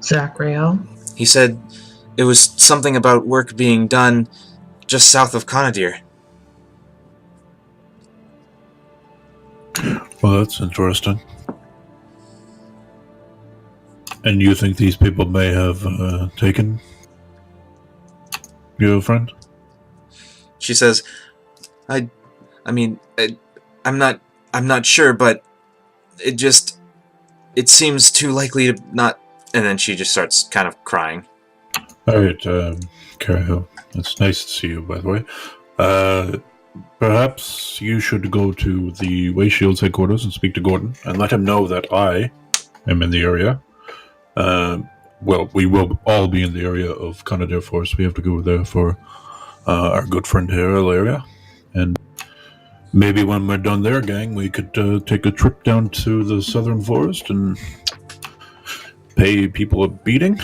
Zachrael? He said it was something about work being done just south of Conadir. Well, that's interesting. And you think these people may have taken your friend? She says, I'm not sure, but it seems too likely to not. And then she just starts kind of crying. All right, Carahill. It's nice to see you, by the way. Perhaps you should go to the Waystshield's headquarters and speak to Gordon and let him know that I am in the area. Well, we will all be in the area of Conadir Forest. We have to go there for our good friend here, Ilaria. And maybe when we're done there, gang, we could take a trip down to the southern forest and pay people a beating.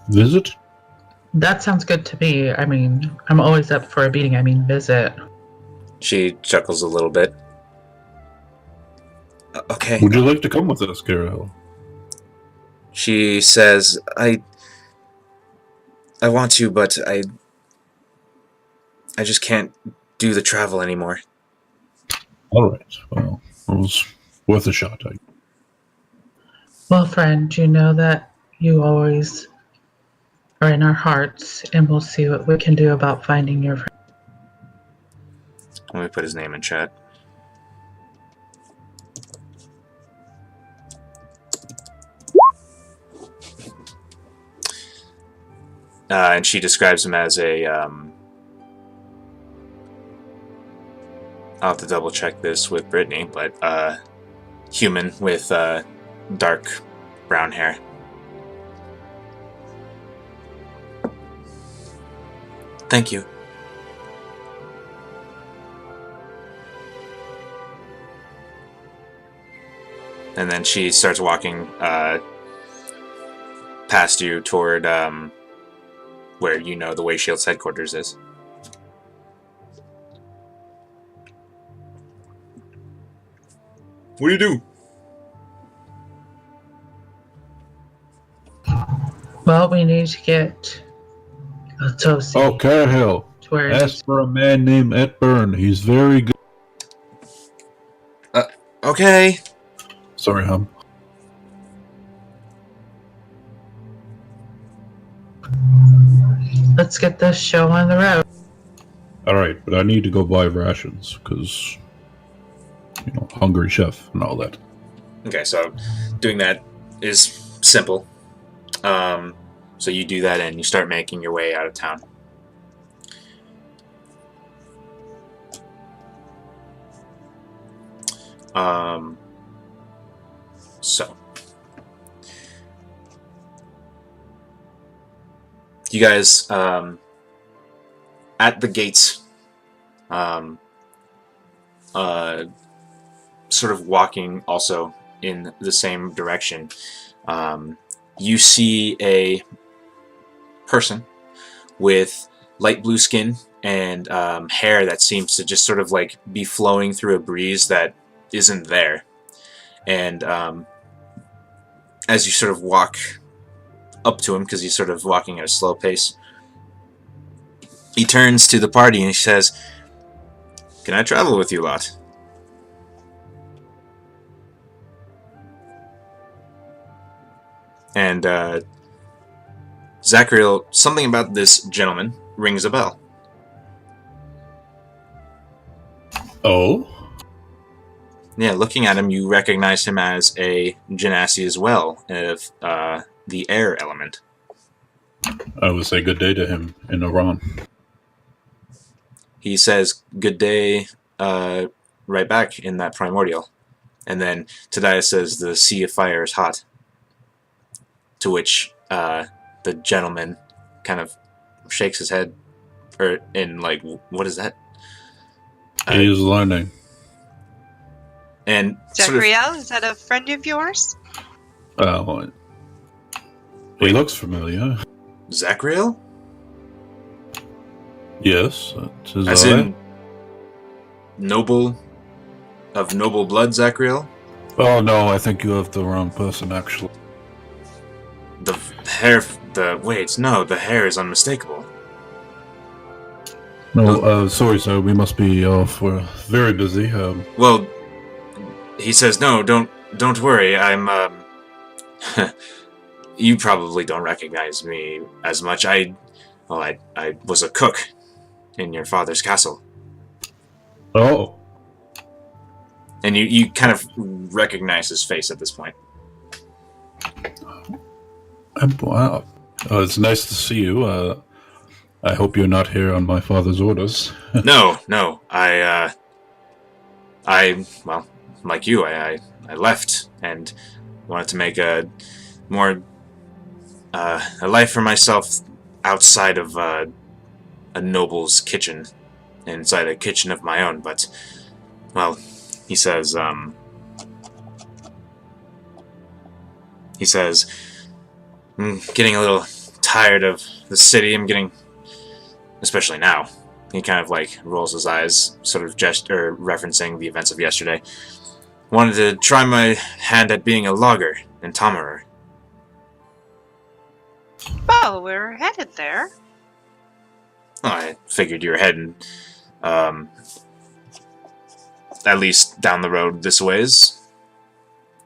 Visit. That sounds good to me. I mean, I'm always up for a beating. Visit. She chuckles a little bit. Okay. Would you like to come with us, Carahill? She says, I want to, but I just can't do the travel anymore. All right. Well, it was worth a shot. Well, friend, you know that you always are in our hearts, and we'll see what we can do about finding your friend. Let me put his name in chat. And she describes him as a I'll have to double check this with Brittany, but human with dark brown hair. Thank you. And then she starts walking past you toward where you know the Wayshield's headquarters is. What do you do? Well, we need to get Tosi. Oh, Cahill. Ask for a man named Etburn. He's very good. Okay. Sorry, Hum. Let's get this show on the road. Alright, but I need to go buy rations, because, you know, hungry chef and all that. Okay, so doing that is simple. So you do that and you start making your way out of town. So you guys at the gates, sort of walking also in the same direction. You see a person with light blue skin and hair that seems to just sort of like be flowing through a breeze that isn't there. And as you sort of walk up to him, because he's sort of walking at a slow pace, he turns to the party and he says, "Can I travel with you lot?" And Zachariel, something about this gentleman rings a bell. Oh? Yeah, looking at him, you recognize him as a Genasi as well, of the air element. I would say good day to him in Iran. He says, "Good day," right back in that Primordial. And then Tadiah says, "The sea of fire is hot." To which the gentleman kind of shakes his head, or in like, "What is that?" He is learning. And Zachariel, is that a friend of yours? He looks familiar. Zachariel? Yes, that is As I. in noble, of noble blood, Zachariel? Oh no, I think you have the wrong person actually. The hair, the hair is unmistakable. No, sorry sir, we must be off. We're very busy. Well, he says, "No, don't worry. I'm you probably don't recognize me as much. I was a cook in your father's castle." Oh. And you kind of recognize his face at this point. Wow. It's nice to see you. I hope you're not here on my father's orders. No. Well, like you, I left and wanted to make a more a life for myself outside of a noble's kitchen, inside a kitchen of my own. But, well, he says, "I'm getting a little tired of the city. I'm getting, especially now." He kind of like rolls his eyes, sort of referencing the events of yesterday. "Wanted to try my hand at being a logger in Tomerer." Well, we're headed there. Well, I figured you were heading, at least down the road this ways.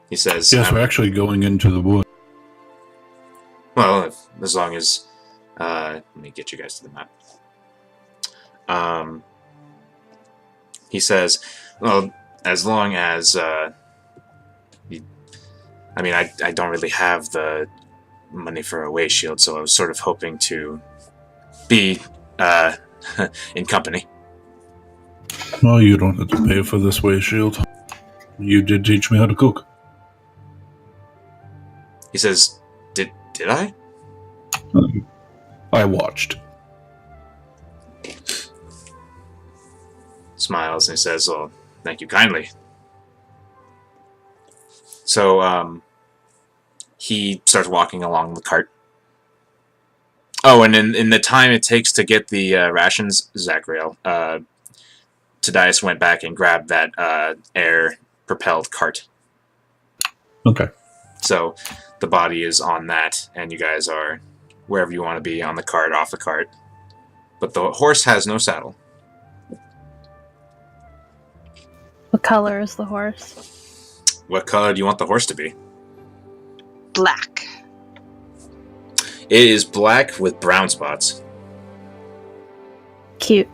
He says, Yes, we're actually going into the wood. Well, as long as, let me get you guys to the map. He says, well, as long as, I don't really have the money for a way shield, so I was sort of hoping to be, in company. Well, you don't have to pay for this way, Shield. You did teach me how to cook. He says, Did I? I watched. Smiles and he says, well, thank you kindly. So, he starts walking along the cart. Oh, and in the time it takes to get the rations, Zachariel, Tadias went back and grabbed that air-propelled cart. Okay. So the body is on that, and you guys are wherever you want to be, on the cart, off the cart. But the horse has no saddle. What color is the horse? What color do you want the horse to be? Black. It is black with brown spots. Cute.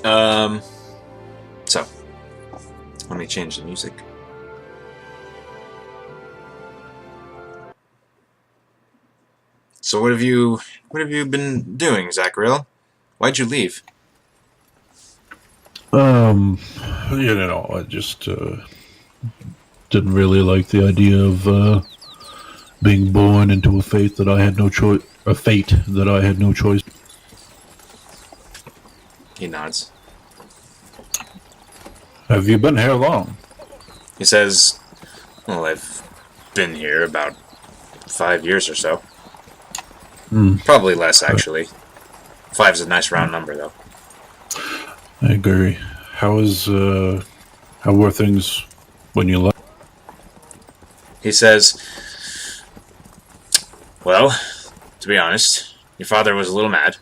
So, let me change the music. So what have you been doing, Zachariel? Why'd you leave? I just didn't really like the idea of being born into a fate that I had no choice. A fate that I had no choice. He nods. Have you been here long? He says, well, I've been here about 5 years or so. Probably less, actually. 5's a nice round number, though. I agree. How were things when you left? He says, well, to be honest, your father was a little mad.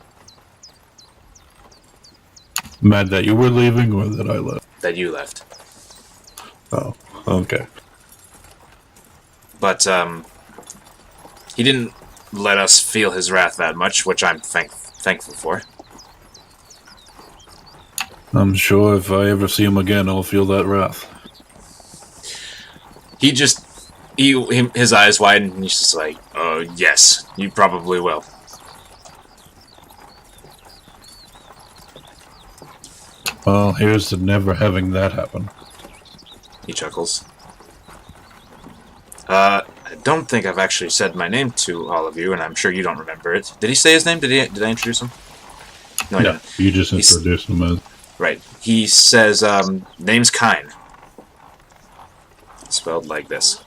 Mad that you were leaving or that I left? That you left. Oh, okay. But, he didn't let us feel his wrath that much, which I'm thankful for. I'm sure if I ever see him again, I'll feel that wrath. His eyes widen, and he's just like, oh, yes, you probably will. Well, here's to never having that happen. He chuckles. I don't think I've actually said my name to all of you, and I'm sure you don't remember it. Did he say his name? Did I introduce him? No, I didn't. You just introduced him as... Right. He says, name's Kine. Spelled like this.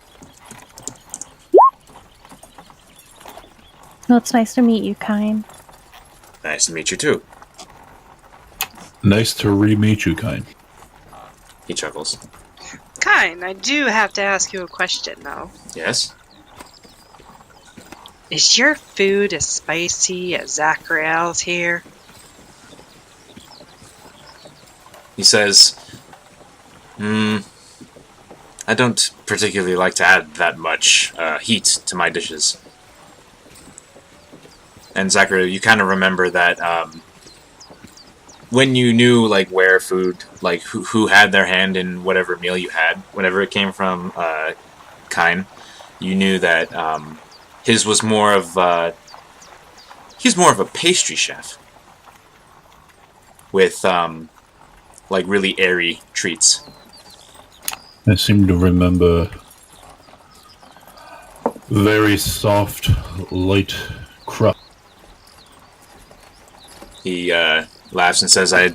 Well, it's nice to meet you, Kine. Nice to meet you, too. Nice to re-meet you, Kine. He chuckles. Kine, I do have to ask you a question, though. Yes? Is your food as spicy as Zachariel's here? He says, I don't particularly like to add that much heat to my dishes. And Zachary, you kind of remember that when you knew like where food, like who had their hand in whatever meal you had, whenever it came from Kine, you knew that his was more of he's more of a pastry chef with like really airy treats. I seem to remember very soft, light crust. He laughs and says, I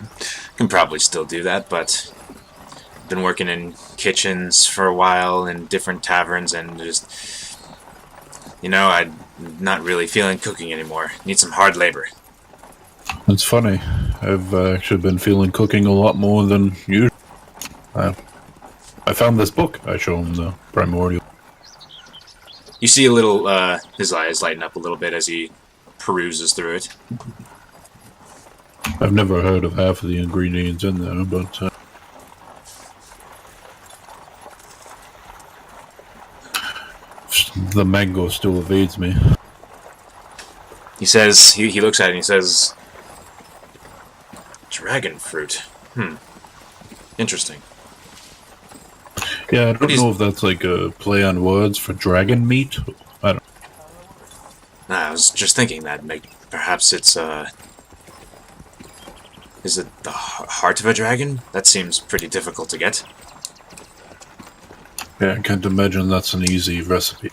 can probably still do that, but I've been working in kitchens for a while in different taverns and just, I'm not really feeling cooking anymore. Need some hard labor. It's funny. I've actually been feeling cooking a lot more than usual. I found this book. I show him the Primordial. You see a little, his eyes lighten up a little bit as he peruses through it. I've never heard of half of the ingredients in there, but the mango still evades me. He says, he looks at it and he says, dragon fruit. Interesting. Yeah, I don't know if that's like a play on words for dragon meat. I don't. I was just thinking that perhaps it's Is it the heart of a dragon? That seems pretty difficult to get. Yeah, I can't imagine that's an easy recipe.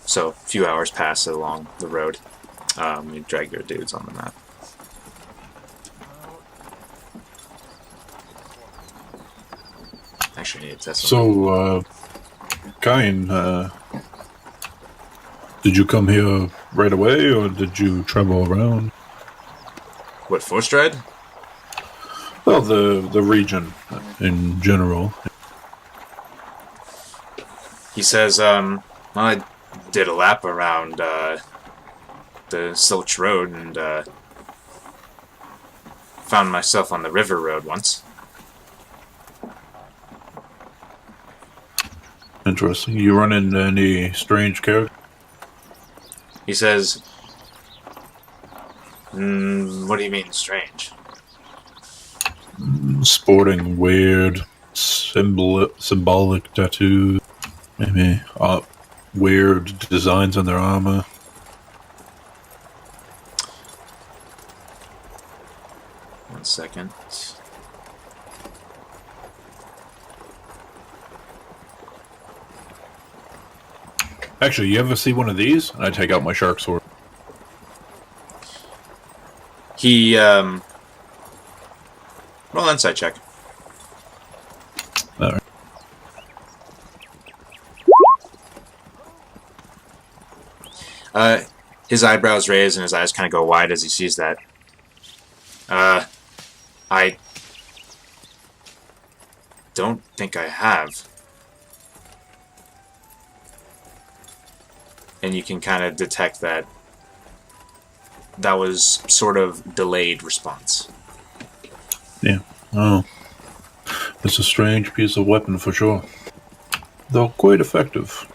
So, a few hours pass along the road. You drag your dudes on the map. Actually, I need to test something. So, Kain, did you come here right away, or did you travel around? What, Forthstride? Well, the region in general. He says, well, I did a lap around, the Silch Road and, found myself on the River Road once. Interesting. You run into any strange characters? He says, what do you mean, strange? Sporting weird symbolic tattoos, maybe weird designs on their armor. One second. Actually, you ever see one of these? I take out my shark sword. He, roll an insight check. Alright. His eyebrows raise and his eyes kind of go wide as he sees that. I don't think I have. And you can kind of detect that that was sort of delayed response. Yeah. Oh. It's a strange piece of weapon for sure. Though quite effective.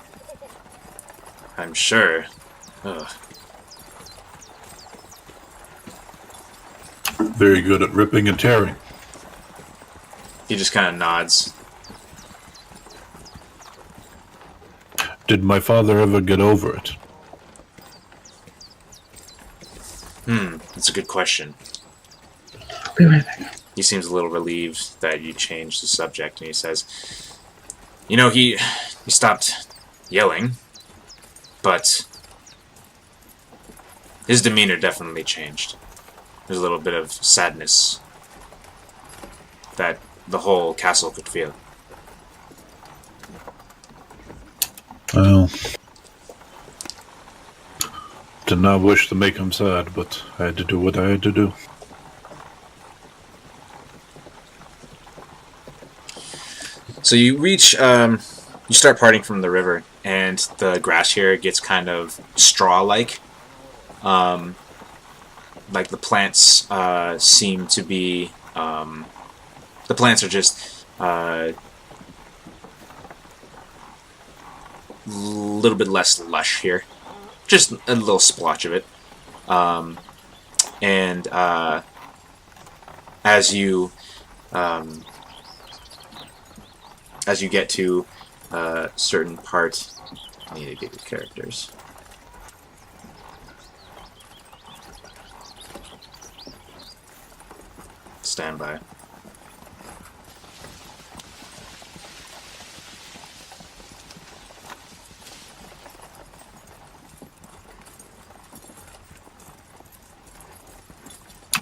I'm sure. Ugh. Very good at ripping and tearing. He just kind of nods. Did my father ever get over it? That's a good question. Be right back. He seems a little relieved that you changed the subject, and he says, you know, he stopped yelling, but his demeanor definitely changed. There's a little bit of sadness that the whole castle could feel. Well, did not wish to make him sad, but I had to do what I had to do. So you reach, you start parting from the river, and the grass here gets kind of straw-like. Like the plants seem to be, the plants are just a little bit less lush here. Just a little splotch of it. And as you get to a certain part, I need to get your characters. Stand by.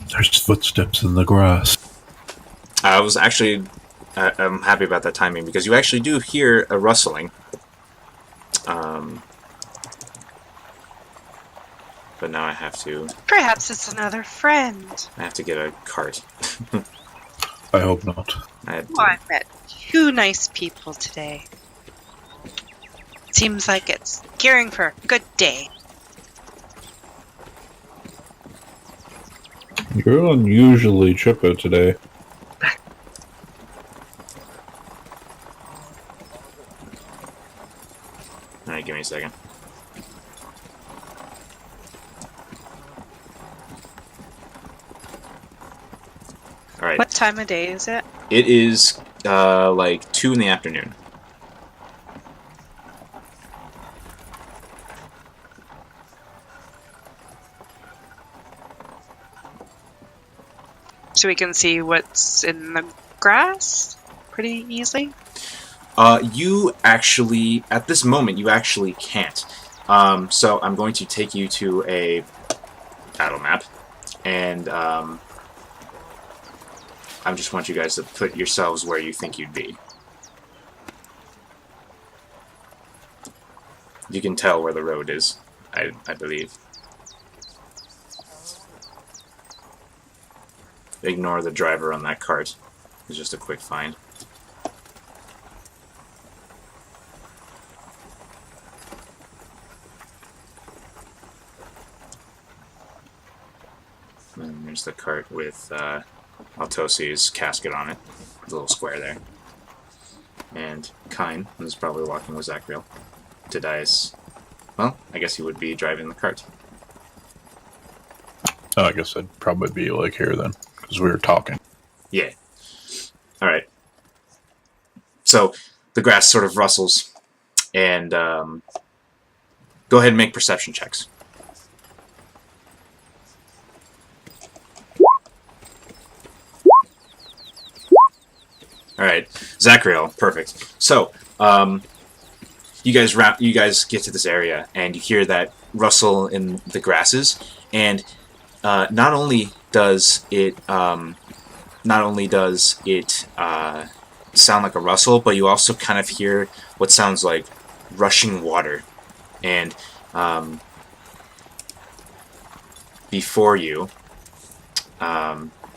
There's footsteps in the grass. I was actually, I'm happy about that timing because you actually do hear a rustling. But now I have to. Perhaps it's another friend. I have to get a cart. I hope not. I had to, Oh, I've met two nice people today. Seems like it's gearing for a good day. You're unusually chipper today. Alright, give me a second. Alright. What time of day is it? It is like 2 in the afternoon. So we can see what's in the grass pretty easily? You actually, at this moment, you actually can't. So I'm going to take you to a battle map, and I just want you guys to put yourselves where you think you'd be. You can tell where the road is, I believe. Ignore the driver on that cart. It's just a quick find. And there's the cart with Altosi's casket on it. The little square there. And Kine is probably walking with Zachriel. Tadias, well, I guess he would be driving the cart. Oh, I guess I'd probably be like here then, because we were talking. Yeah. Alright. So, the grass sort of rustles, and go ahead and make perception checks. Alright, Zachriel, perfect. So, you guys get to this area, and you hear that rustle in the grasses, and not only does it sound like a rustle, but you also kind of hear what sounds like rushing water, and before you,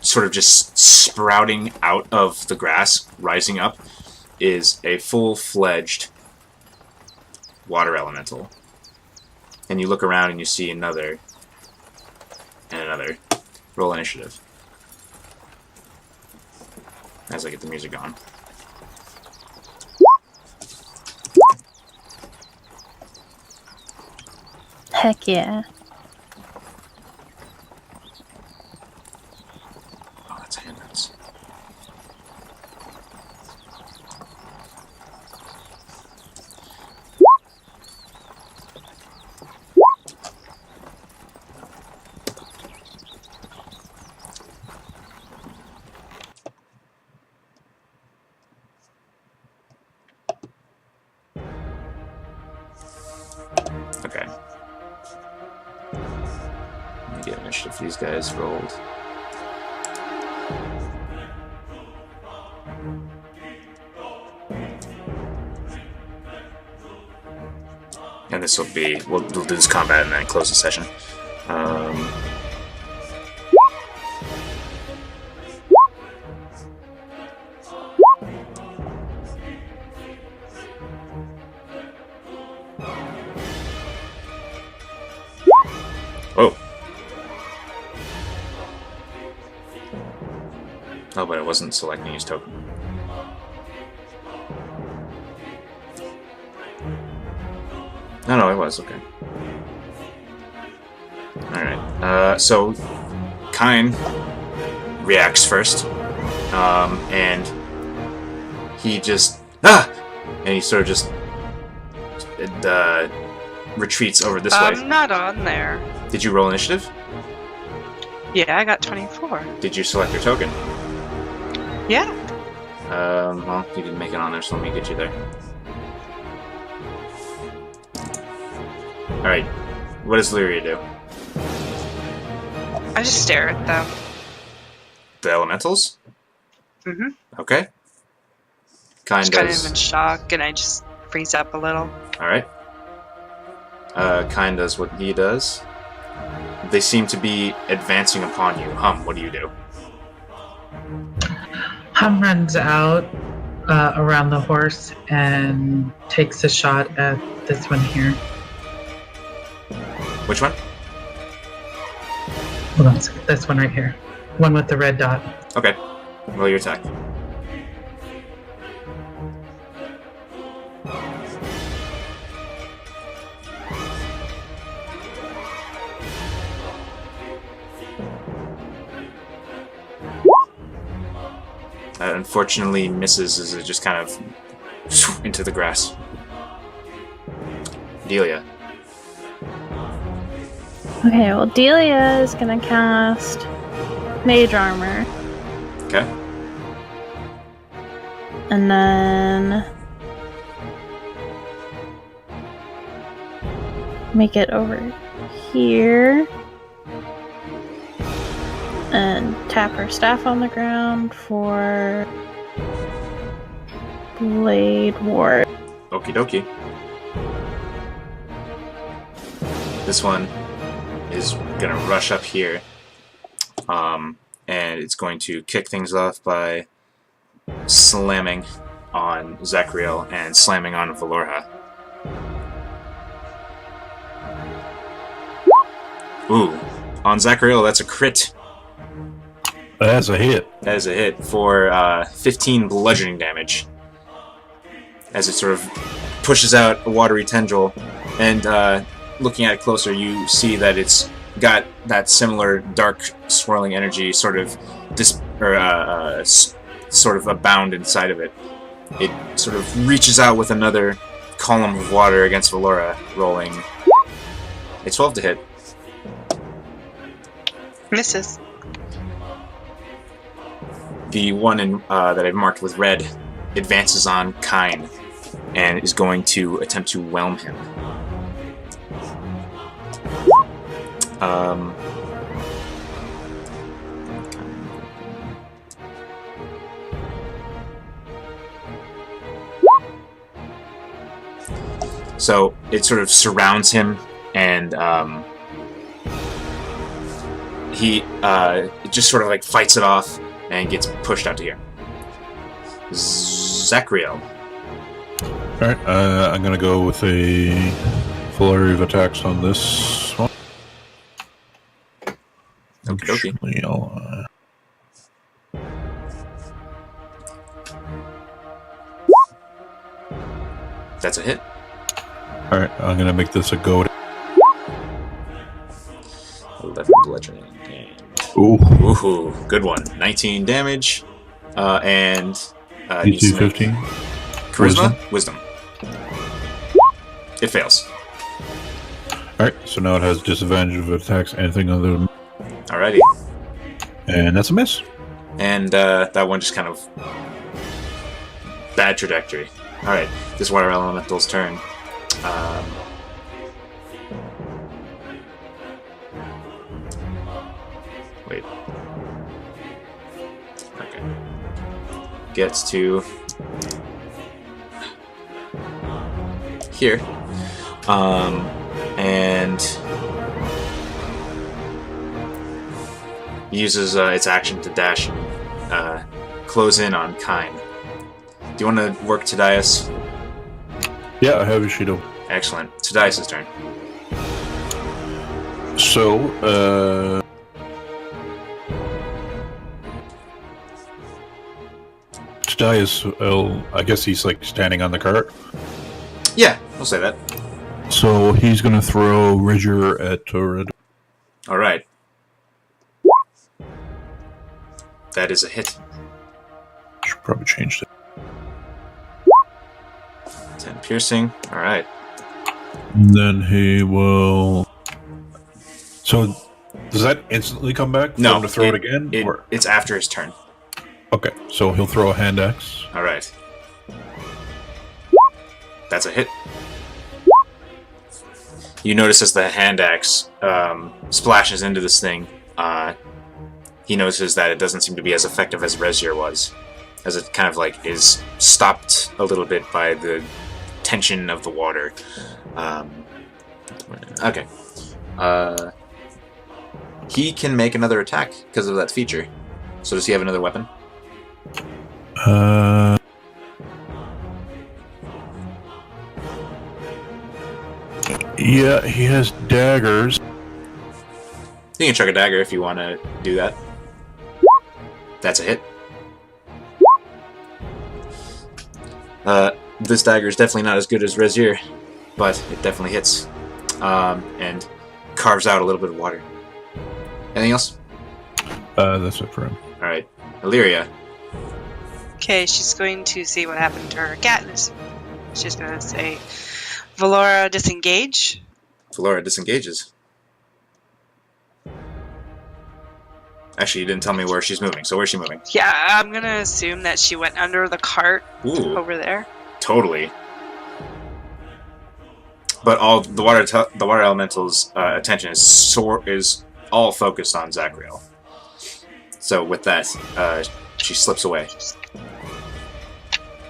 sort of just sprouting out of the grass, rising up, is a full-fledged water elemental. And you look around and you see another and another. Roll initiative. As I get the music on. Heck yeah. Oh, that's handouts. Okay. Let me get initiative. These guys rolled. And this will be, we'll do this combat and then close the session. Oh. Oh, but it wasn't selecting use token. No, it was, okay. Alright, so Kine reacts first, and he just, and he sort of just retreats over this way. I'm not on there. Did you roll initiative? Yeah, I got 24. Did you select your token? Yeah. Well, you didn't make it on there, so let me get you there. Alright, what does Lyria do? I just stare at them. The elementals? Mm-hmm. Okay. Just kind of in shock, and I just freeze up a little. Alright. Kine does what he does. They seem to be advancing upon you. Hum, what do you do? Hum runs out around the horse and takes a shot at this one here. Which one? Hold on, this one right here. One with the red dot. Okay. Roll your attack. Unfortunately, misses as it just kind of into the grass. Delia. Okay, well, Delia is gonna cast Mage Armor Okay. And then make it over here. And tap her staff on the ground for Blade Ward. Okie dokie. This one is gonna rush up here, and it's going to kick things off by slamming on Zachriel and slamming on Valorha. Ooh, on Zachriel, that's a crit. That's a hit. That is a hit for 15 bludgeoning damage. As it sort of pushes out a watery tendril, and looking at it closer, you see that it's got that similar dark swirling energy sort of sort of abound inside of it. It sort of reaches out with another column of water against Valora, rolling a 12 to hit. Misses. The one that I've marked with red advances on Kine and is going to attempt to whelm him. So it sort of surrounds him, and he just sort of like fights it off and gets pushed out to here. Zachriel. Alright, I'm gonna go with a flurry of attacks on this one. Okie dokie. Actually, That's a hit. Alright, I'm gonna make this a go. 11 bludgeoning damage. Ooh. Ooh, good one. 19 damage. And DC 15. Charisma? Wisdom. It fails. Alright, so now it has disadvantage of attacks, anything other than... Alrighty. And that's a miss. And that one just kind of... bad trajectory. Alright, this water elemental's turn. Wait. Okay. Gets to... here. And... uses its action to dash and close in on Kine. Do you want to work Tadias? Yeah, I have Ishido. Excellent. Tadias' turn. So, Tadias, I guess he's like standing on the cart. Yeah, we'll say that. So he's gonna throw Ridger at Torrid. Alright. That is a hit. Should probably change it. 10 piercing. Alright. And then he will. So, does that instantly come back? No. For him to throw it again? Or... It's after his turn. Okay, so he'll throw a hand axe. Alright. That's a hit. You notice as the hand axe splashes into this thing, he notices that it doesn't seem to be as effective as Rezier was, as it kind of like is stopped a little bit by the tension of the water. Okay. He can make another attack because of that feature. So does he have another weapon? Yeah, he has daggers. You can chuck a dagger if you want to do that. That's a hit. This dagger is definitely not as good as Rezier, but it definitely hits. And carves out a little bit of water. Anything else? That's it for him. Alright. Illyria. Okay, she's going to see what happened to her Katniss. She's going to say, Valora, disengage. Valora disengages. Actually, you didn't tell me where she's moving. So where's she moving? Yeah, I'm gonna assume that she went under the cart Ooh, over there. totally. But all the water elemental's attention is all focused on Zachriel. So with that, she slips away.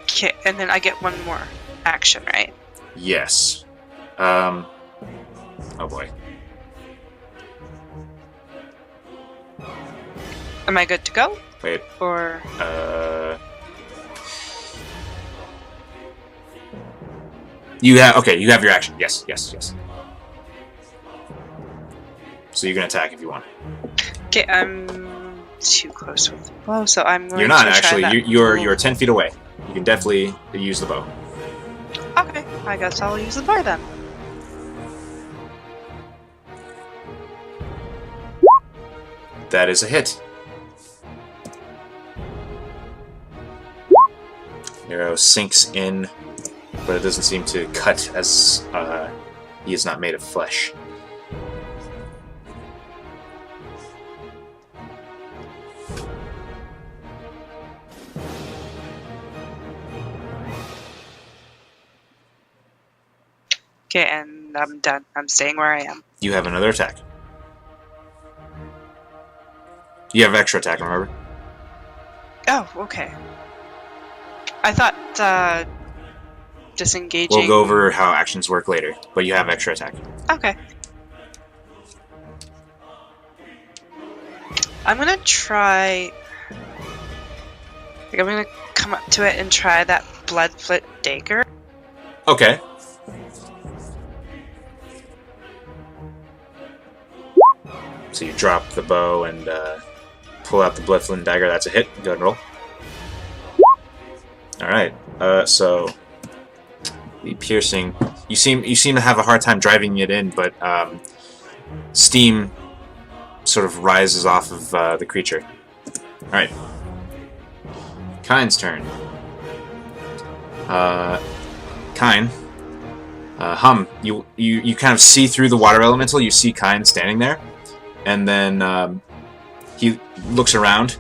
Okay, and then I get one more action, right? Yes. Oh boy. Am I good to go? Wait. Or You have your action. Yes. So you can attack if you want. okay, I'm too close with the bow, so I'm going You're not to try actually. that. You're 10 feet away. You can definitely use the bow. Okay, I guess I'll use the bow then. That is a hit. Arrow sinks in, but it doesn't seem to cut as he is not made of flesh. Okay, and I'm done. I'm staying where I am. You have another attack. You have extra attack, remember? Oh, okay. I thought disengaging. We'll go over how actions work later, but you have extra attack. Okay. I'm gonna try. Like, I'm gonna come up to it and try that bloodfoot dagger. Okay. So you drop the bow and pull out the bloodflint dagger. That's a hit. Go ahead and roll. All right. So the piercing. You seem to have a hard time driving it in, but steam sort of rises off of the creature. All right. Kine's turn. Kine. Hum. You kind of see through the water elemental. You see Kine standing there. And then he looks around,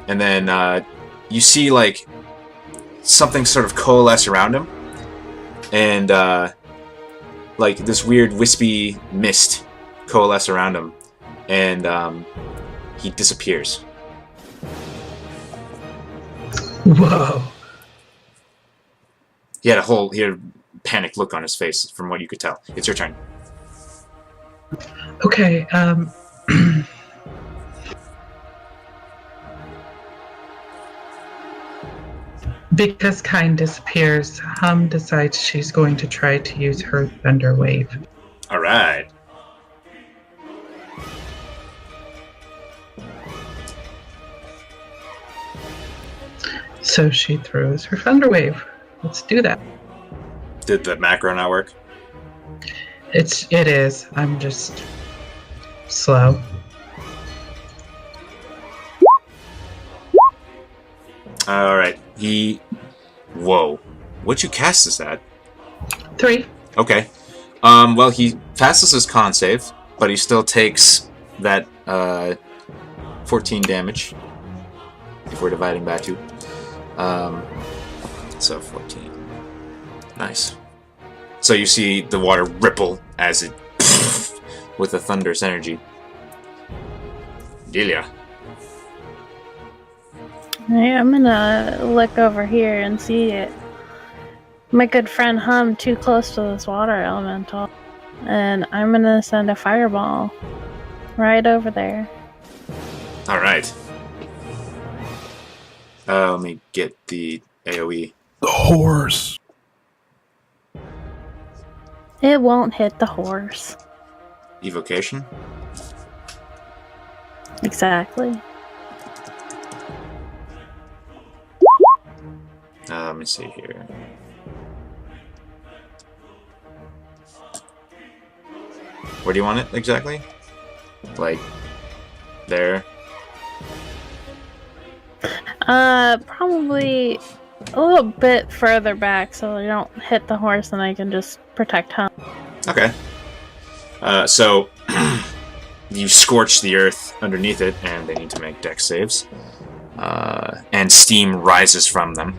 and then you see like something sort of coalesce around him, and like this weird wispy mist coalesce around him, and he disappears. Whoa. He had a panicked look on his face, from what you could tell. It's your turn. Okay, because Kind disappears, Hum decides she's going to try to use her Thunder Wave. All right. So she throws her Thunder Wave. Let's do that. Did the macro not work? It is. I'm just slow. All right. Whoa. What'd you cast this at? 3. Okay. Well, he passes his con save, but he still takes that 14 damage. If we're dividing by 2. So 14. Nice. So you see the water ripple as it with the thunder's energy. Delia. Hey, I'm gonna look over here and see it. My good friend Hum too close to this water elemental. And I'm gonna send a fireball right over there. Alright. Let me get the AoE. The horse. It won't hit the horse. Evocation? Exactly. Let me see here. Where do you want it exactly? Like, there? Probably a little bit further back so I don't hit the horse and I can just protect Hum. Okay. So, you scorch the earth underneath it, and they need to make dex saves. And steam rises from them.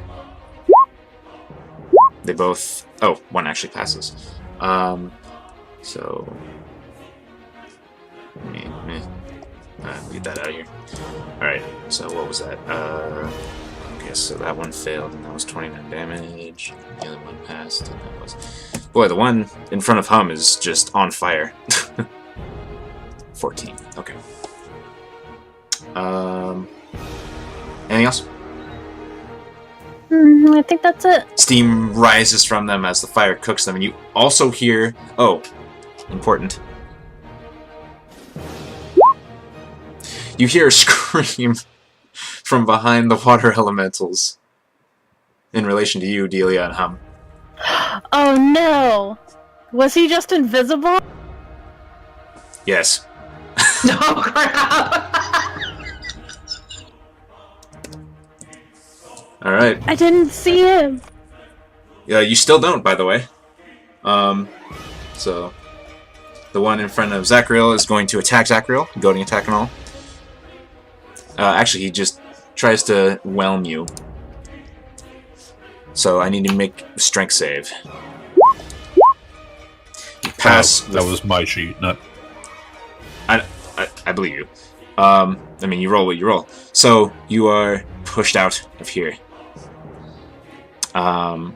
They both... Oh, one actually passes. So... Get that out of here. Alright, so what was that? Okay, so that one failed, and that was 29 damage. The other one passed, and that was... Boy, the one in front of Hum is just on fire. 14. Okay. Anything else? I think that's it. Steam rises from them as the fire cooks them, and you also hear... Oh, important. You hear a scream from behind the water elementals in relation to you, Delia and Hum. Oh no! Was he just invisible? Yes. Oh crap! Alright. I didn't see him. Yeah, you still don't, by the way. So... The one in front of Zachariel is going to attack Zachariel, goading attack and all. Actually, he just tries to whelm you. So I need to make a strength save. You pass. That was my sheet, not... I believe you. I mean, you roll what you roll. So you are pushed out of here. And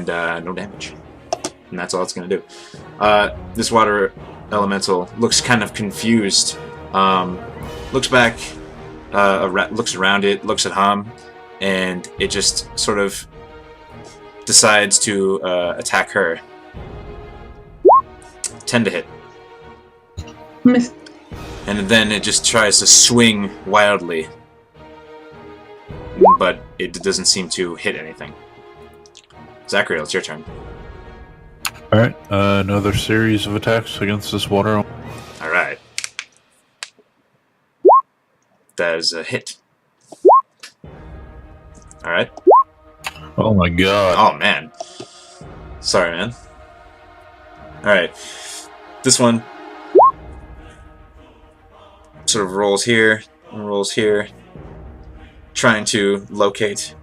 no damage. And that's all it's going to do. This water elemental looks kind of confused. Looks back, looks around it, looks at Hum, and it just sort of decides to attack her. 10 to hit. Miss. And then it just tries to swing wildly. But it doesn't seem to hit anything. Zachariel, it's your turn. Alright, another series of attacks against this water. Alright. That is a hit. Alright. Oh my god. Oh, man. Sorry, man. Alright. This one sort of rolls here, and rolls here, trying to locate.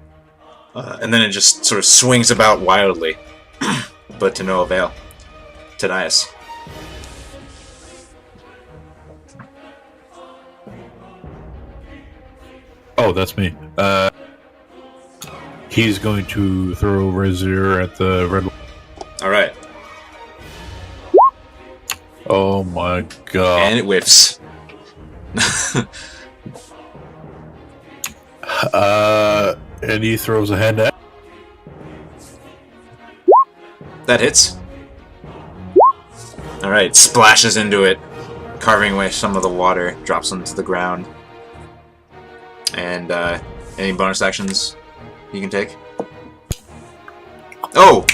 And then it just sort of swings about wildly, but to no avail. Tadias. Oh, that's me. He's going to throw Razor at the red one. Alright. Oh my god. And it whiffs. And he throws a hand at. That hits. Alright, splashes into it, carving away some of the water, drops them to the ground. And, any bonus actions you can take? Oh!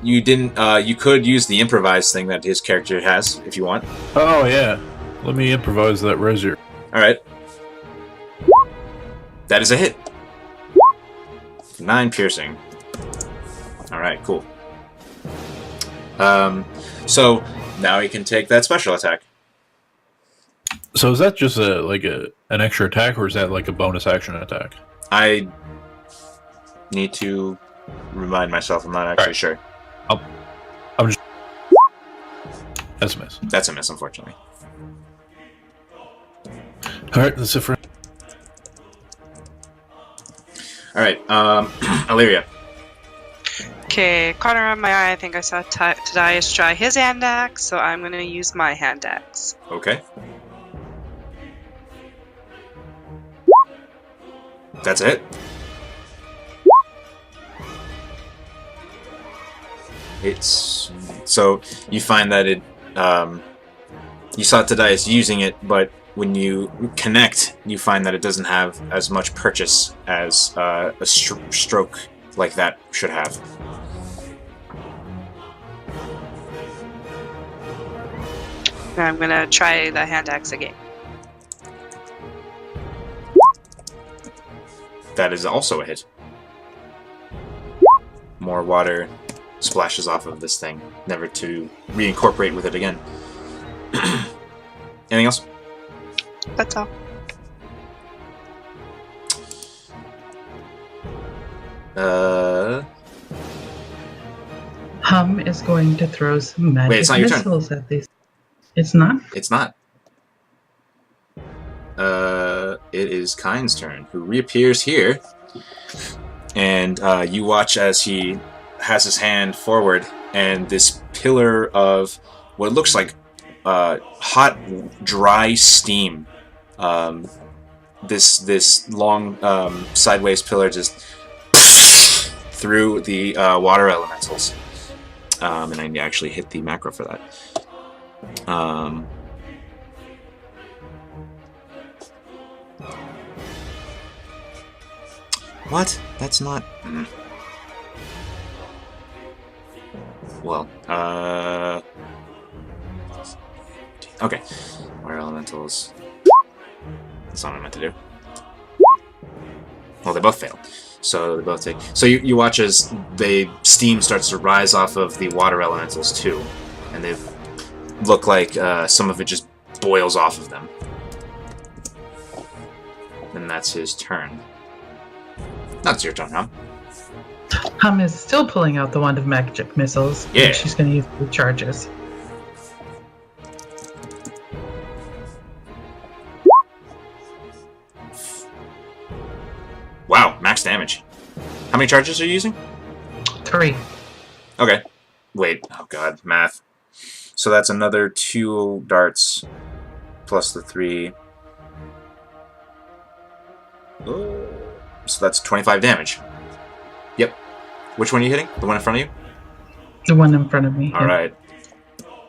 You didn't, you could use the improvise thing that his character has, if you want. Oh yeah. Let me improvise that Razor. Alright. That is a hit. 9 piercing. Alright, cool. So, now he can take that special attack. So is that just an extra attack, or is that like a bonus action attack? I need to remind myself, I'm not actually sure. I'm just... That's a miss. That's a miss, unfortunately. Alright, that's it for... Alright, Illyria. Okay, corner of my eye, I think I saw Tadias try his hand axe, so I'm going to use my hand axe. Okay. That's it. It's... So, you find that it... you saw Tadias using it, but when you connect, you find that it doesn't have as much purchase as a stroke like that should have. I'm going to try the hand axe again. That is also a hit. More water splashes off of this thing, never to reincorporate with it again. Anything else? That's all. Hum is going to throw some magic it's not your turn. missiles at these. It's not? It's not. It is Kind's turn, who reappears here. And you watch as he has his hand forward, and this pillar of what looks like hot, dry steam. This long sideways pillar just through the water elementals. And I actually hit the macro for that. What? That's not... Well, okay. Water elementals. That's not what I meant to do. Well, they both failed. So they both take... So you watch as steam starts to rise off of the water elementals, too. And they look like some of it just boils off of them. And that's his turn. That's your turn, huh? Hum is still pulling out the wand of magic missiles. Yeah. And she's going to use the charges. Wow, max damage. How many charges are you using? 3. Okay. Wait. Oh god, math. So that's another 2 darts plus the 3. So that's 25 damage. Yep. Which one are you hitting? The one in front of you? The one in front of me. Alright.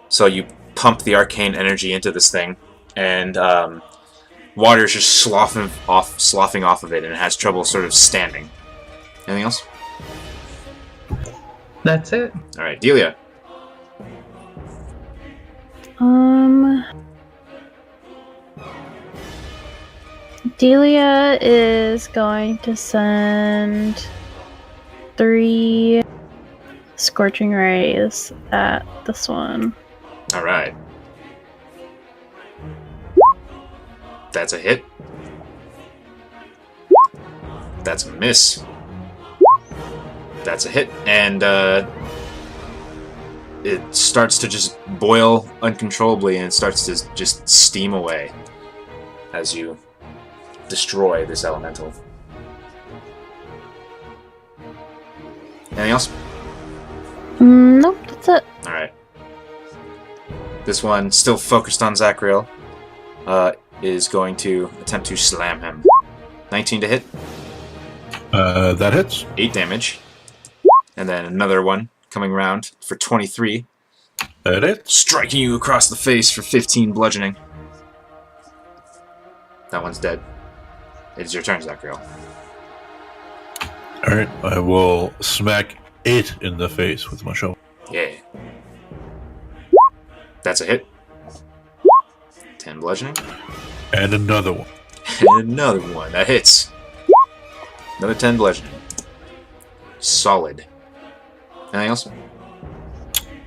So you pump the arcane energy into this thing, and water is just sloughing off of it, and it has trouble sort of standing. Anything else? That's it. Alright, Delia. Delia is going to send 3 scorching rays at this one. Alright. That's a hit. That's a miss. That's a hit. And it starts to just boil uncontrollably, and it starts to just steam away as you destroy this elemental. Anything else? Nope, that's it. Alright. This one, still focused on Zachriel, is going to attempt to slam him. 19 to hit. That hits. 8 damage. And then another one coming around for 23. That hits. Striking you across the face for 15 bludgeoning. That one's dead. It is your turn, Zachriel. Alright, I will smack it in the face with my shovel. Yeah. That's a hit. 10 bludgeoning. And another one. And another one. That hits. Another 10 bludgeoning. Solid. Anything else?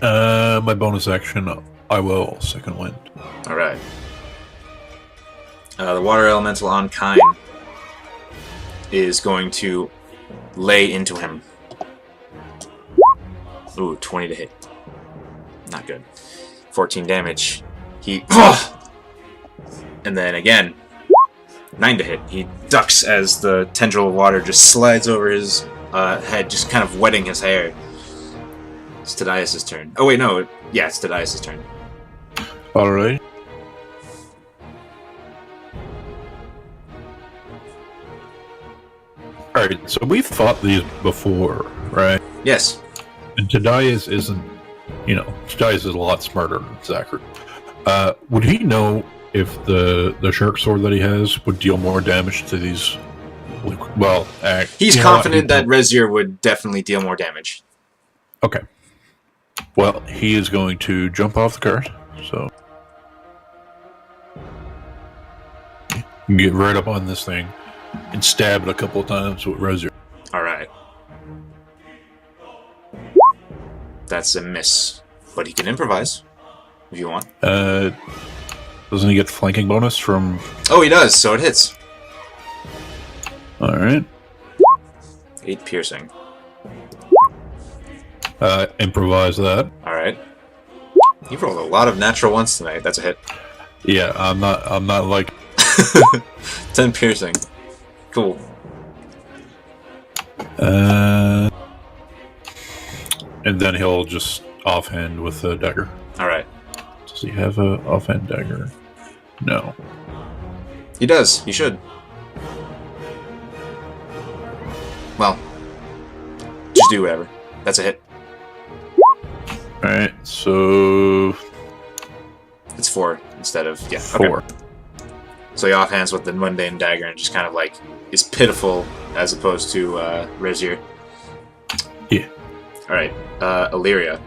My bonus action, I will second wind. Alright. The water elemental on Kine is going to lay into him. Ooh, 20 to hit. Not good. 14 damage. He... And then again, 9 to hit. He ducks as the tendril of water just slides over his head, just kind of wetting his hair. It's Tadias' turn. Oh wait, no. Yeah, it's Tadias' turn. Alright. Alright, so we've fought these before, right? Yes. And Tadias isn't, Tadias is a lot smarter than Zachary. Would he know if the shark sword that he has would deal more damage to these? Well, he's confident that Rezier would definitely deal more damage. Okay. Well, he is going to jump off the cart, so get right up on this thing and stab it a couple of times with Rezier. Alright. That's a miss. But he can improvise, if you want. The Doesn't he get flanking bonus from... Oh, he does, so it hits. Alright. 8 piercing. Improvise that. Alright. You've rolled a lot of natural ones tonight. That's a hit. Yeah, I'm not like... 10 piercing. Cool. And then he'll just offhand with a dagger. Alright. Does he have a offhand dagger? No. He does. He should. Well, just do whatever. That's a hit. Alright, so... It's 4 instead of... Yeah, 4. Okay. So he offhands with the mundane dagger and just kind of like is pitiful as opposed to Razier. Yeah. Alright, Illyria.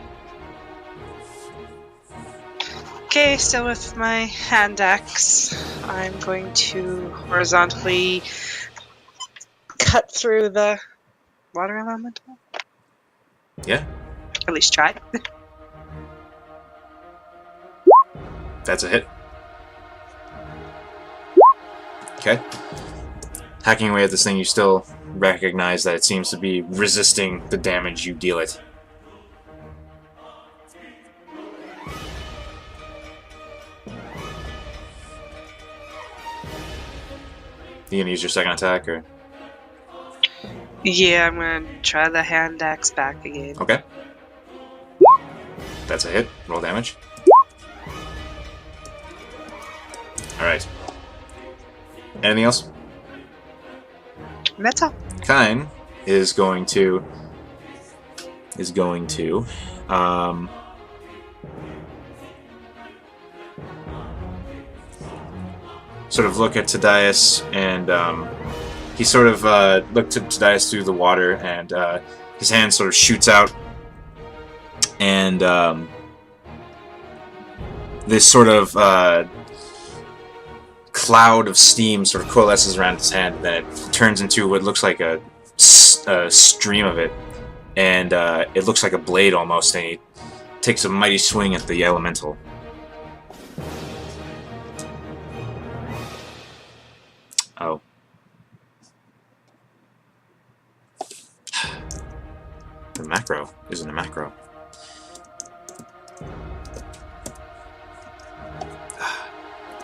Okay, so with my hand axe, I'm going to horizontally cut through the water elemental. Yeah, At least try. that's a hit. Okay. Hacking away at this thing, you still recognize that it seems to be resisting the damage you deal it. You gonna use your second attack, or? Yeah, I'm gonna try the hand axe back again. Okay. That's a hit. Roll damage. Alright. Anything else? That's all. Kine is going to sort of look at Tadias, and he sort of looked at Tadias through the water, and his hand sort of shoots out, and this sort of cloud of steam sort of coalesces around his hand, and then it turns into what looks like a stream of it, and it looks like a blade almost, and he takes a mighty swing at the elemental. Oh. The macro isn't a macro.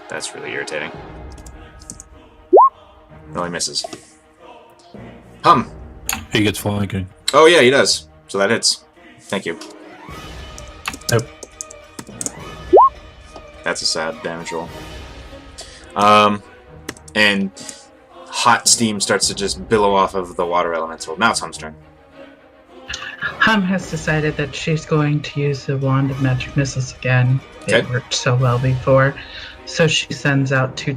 That's really irritating. No, he misses. Hum! He gets flanking. Oh yeah, he does. So that hits. Thank you. Yep. That's a sad damage roll. And hot steam starts to just billow off of the water elemental. Now it's Hum's turn. Hum has decided that she's going to use the Wand of Magic Missiles again. Okay. It worked so well before. So she sends out 2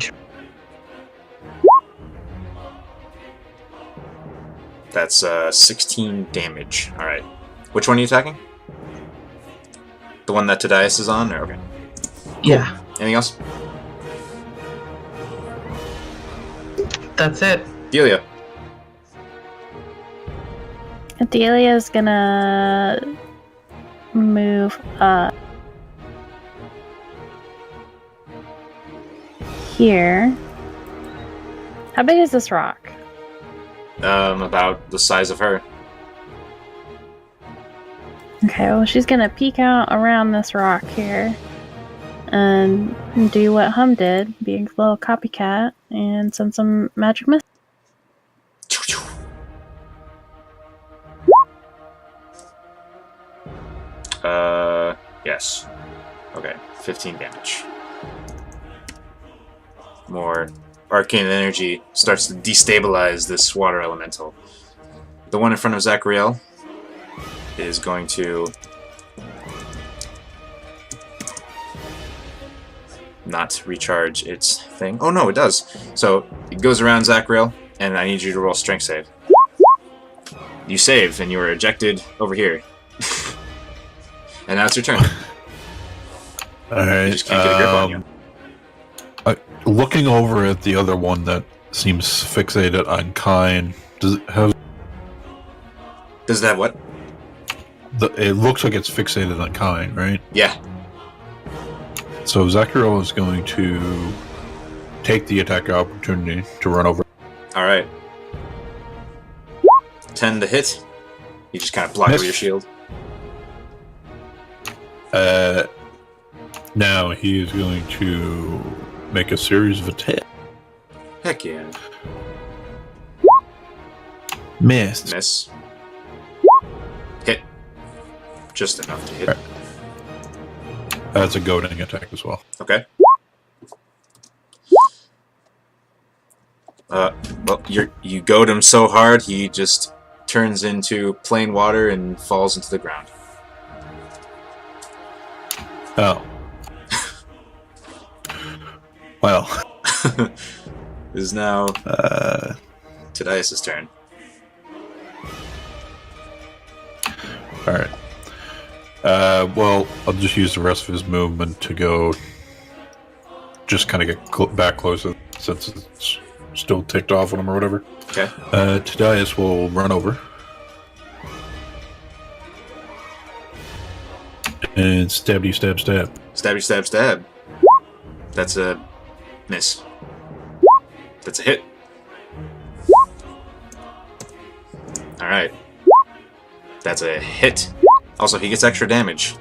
That's 16 damage. Alright. Which one are you attacking? The one that Tadias is on? Or, okay. Yeah, Anything else? that's it. Delia. Adelia's gonna move up here. How big is this rock? About the size of her. Okay, well, she's gonna peek out around this rock here and do what Hum did, be a little copycat, and send some magic missiles. Yes. Okay, 15 damage. More arcane energy starts to destabilize this water elemental. The one in front of Zachariel is going to not recharge its thing. Oh no, it does. So it goes around Zachariel, and I need you to roll strength save. You saved, and you were ejected over here. And now it's your turn. Alright. You just can't get a grip on you. Looking over at the other one that seems fixated on Kine, does it have... Does that what? It looks like it's fixated on Kine, right? Yeah. So Zachariel is going to take the attack opportunity to run over. Alright. 10 to hit. You just kind of block it with your shield. Now he is going to make a series of attacks. Heck yeah. Missed. Miss. Hit. Just enough to hit. Right. That's a goading attack as well. Okay. Well, you goad him so hard, he just turns into plain water and falls into the ground. Oh. Well. It is now Tadias' turn. Alright. Well, I'll just use the rest of his movement to go just kind of get back closer since it's still ticked off on him or whatever. Okay. Tadias will run over. And stabby stab stab. Stabby stab stab. That's a miss. That's a hit. Alright. That's a hit. Also, he gets extra damage,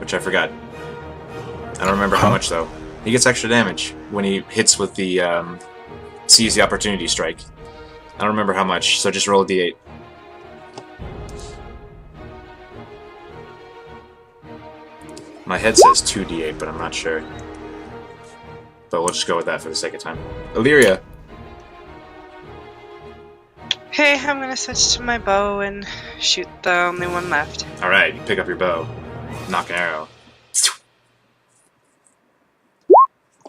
which I forgot. I don't remember how much, though. He gets extra damage when he hits with the, seize the opportunity strike. I don't remember how much, so just roll a d8. My head says 2d8, but I'm not sure. But we'll just go with that for the sake of time. Illyria! Okay, I'm gonna switch to my bow and shoot the only one left. Alright, you pick up your bow. Knock an arrow.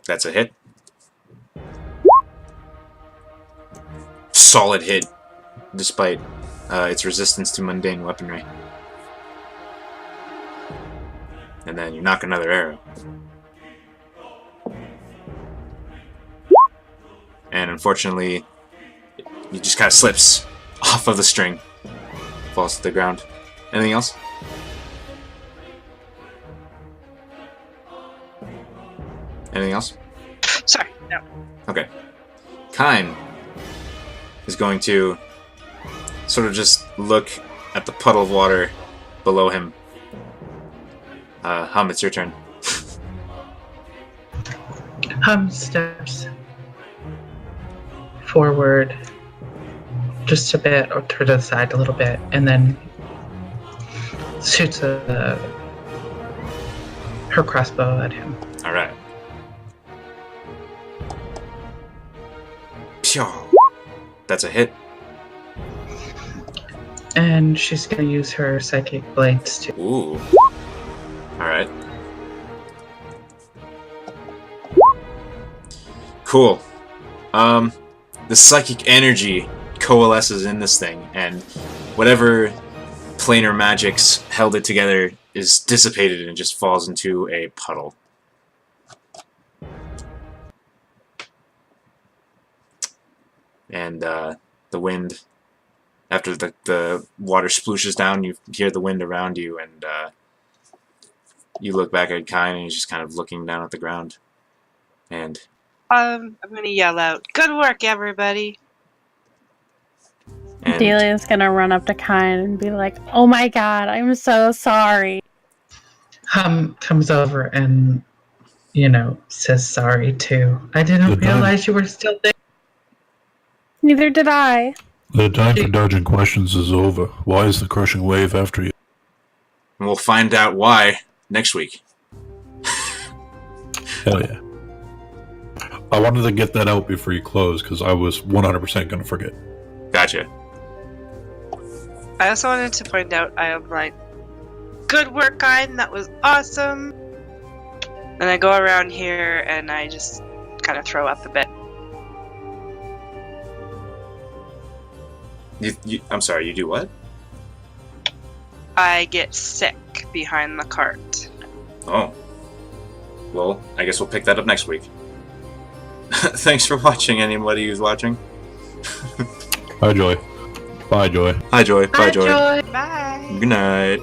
That's a hit. Solid hit, despite its resistance to mundane weaponry. And then you knock another arrow. And unfortunately, he just kind of slips off of the string. Falls to the ground. Anything else? Anything else? Sorry, no. Okay. Kine is going to sort of just look at the puddle of water below him. Hum, it's your turn. Hum steps forward just a bit, or to the side a little bit, and then shoots her crossbow at him. Alright. That's a hit. And she's going to use her psychic blades too. Ooh. Alright. Cool. The psychic energy coalesces in this thing, and whatever planar magics held it together is dissipated and just falls into a puddle. And the wind, after the water splooshes down, you hear the wind around you, and you look back at Kine, and he's just kind of looking down at the ground. And I'm gonna yell out, "Good work, everybody!" Delia's gonna run up to Kine and be like, "Oh my god, I'm so sorry." Hum comes over and, says sorry too. I didn't realize you were still there. Neither did I. The time for dodging questions is over. Why is the crushing wave after you? And we'll find out why next week. Hell yeah. I wanted to get that out before you close, because I was 100% going to forget. Gotcha. I also wanted to point out, I am like, "Good work, Kine, that was awesome!" And I go around here and I just kind of throw up a bit. I'm sorry, you do what? I get sick behind the cart. Oh. Well, I guess we'll pick that up next week. Thanks for watching, anybody who's watching. Hi, Joy. Bye, Joy. Hi, Joy. Bye, Joy. Bye! Good night.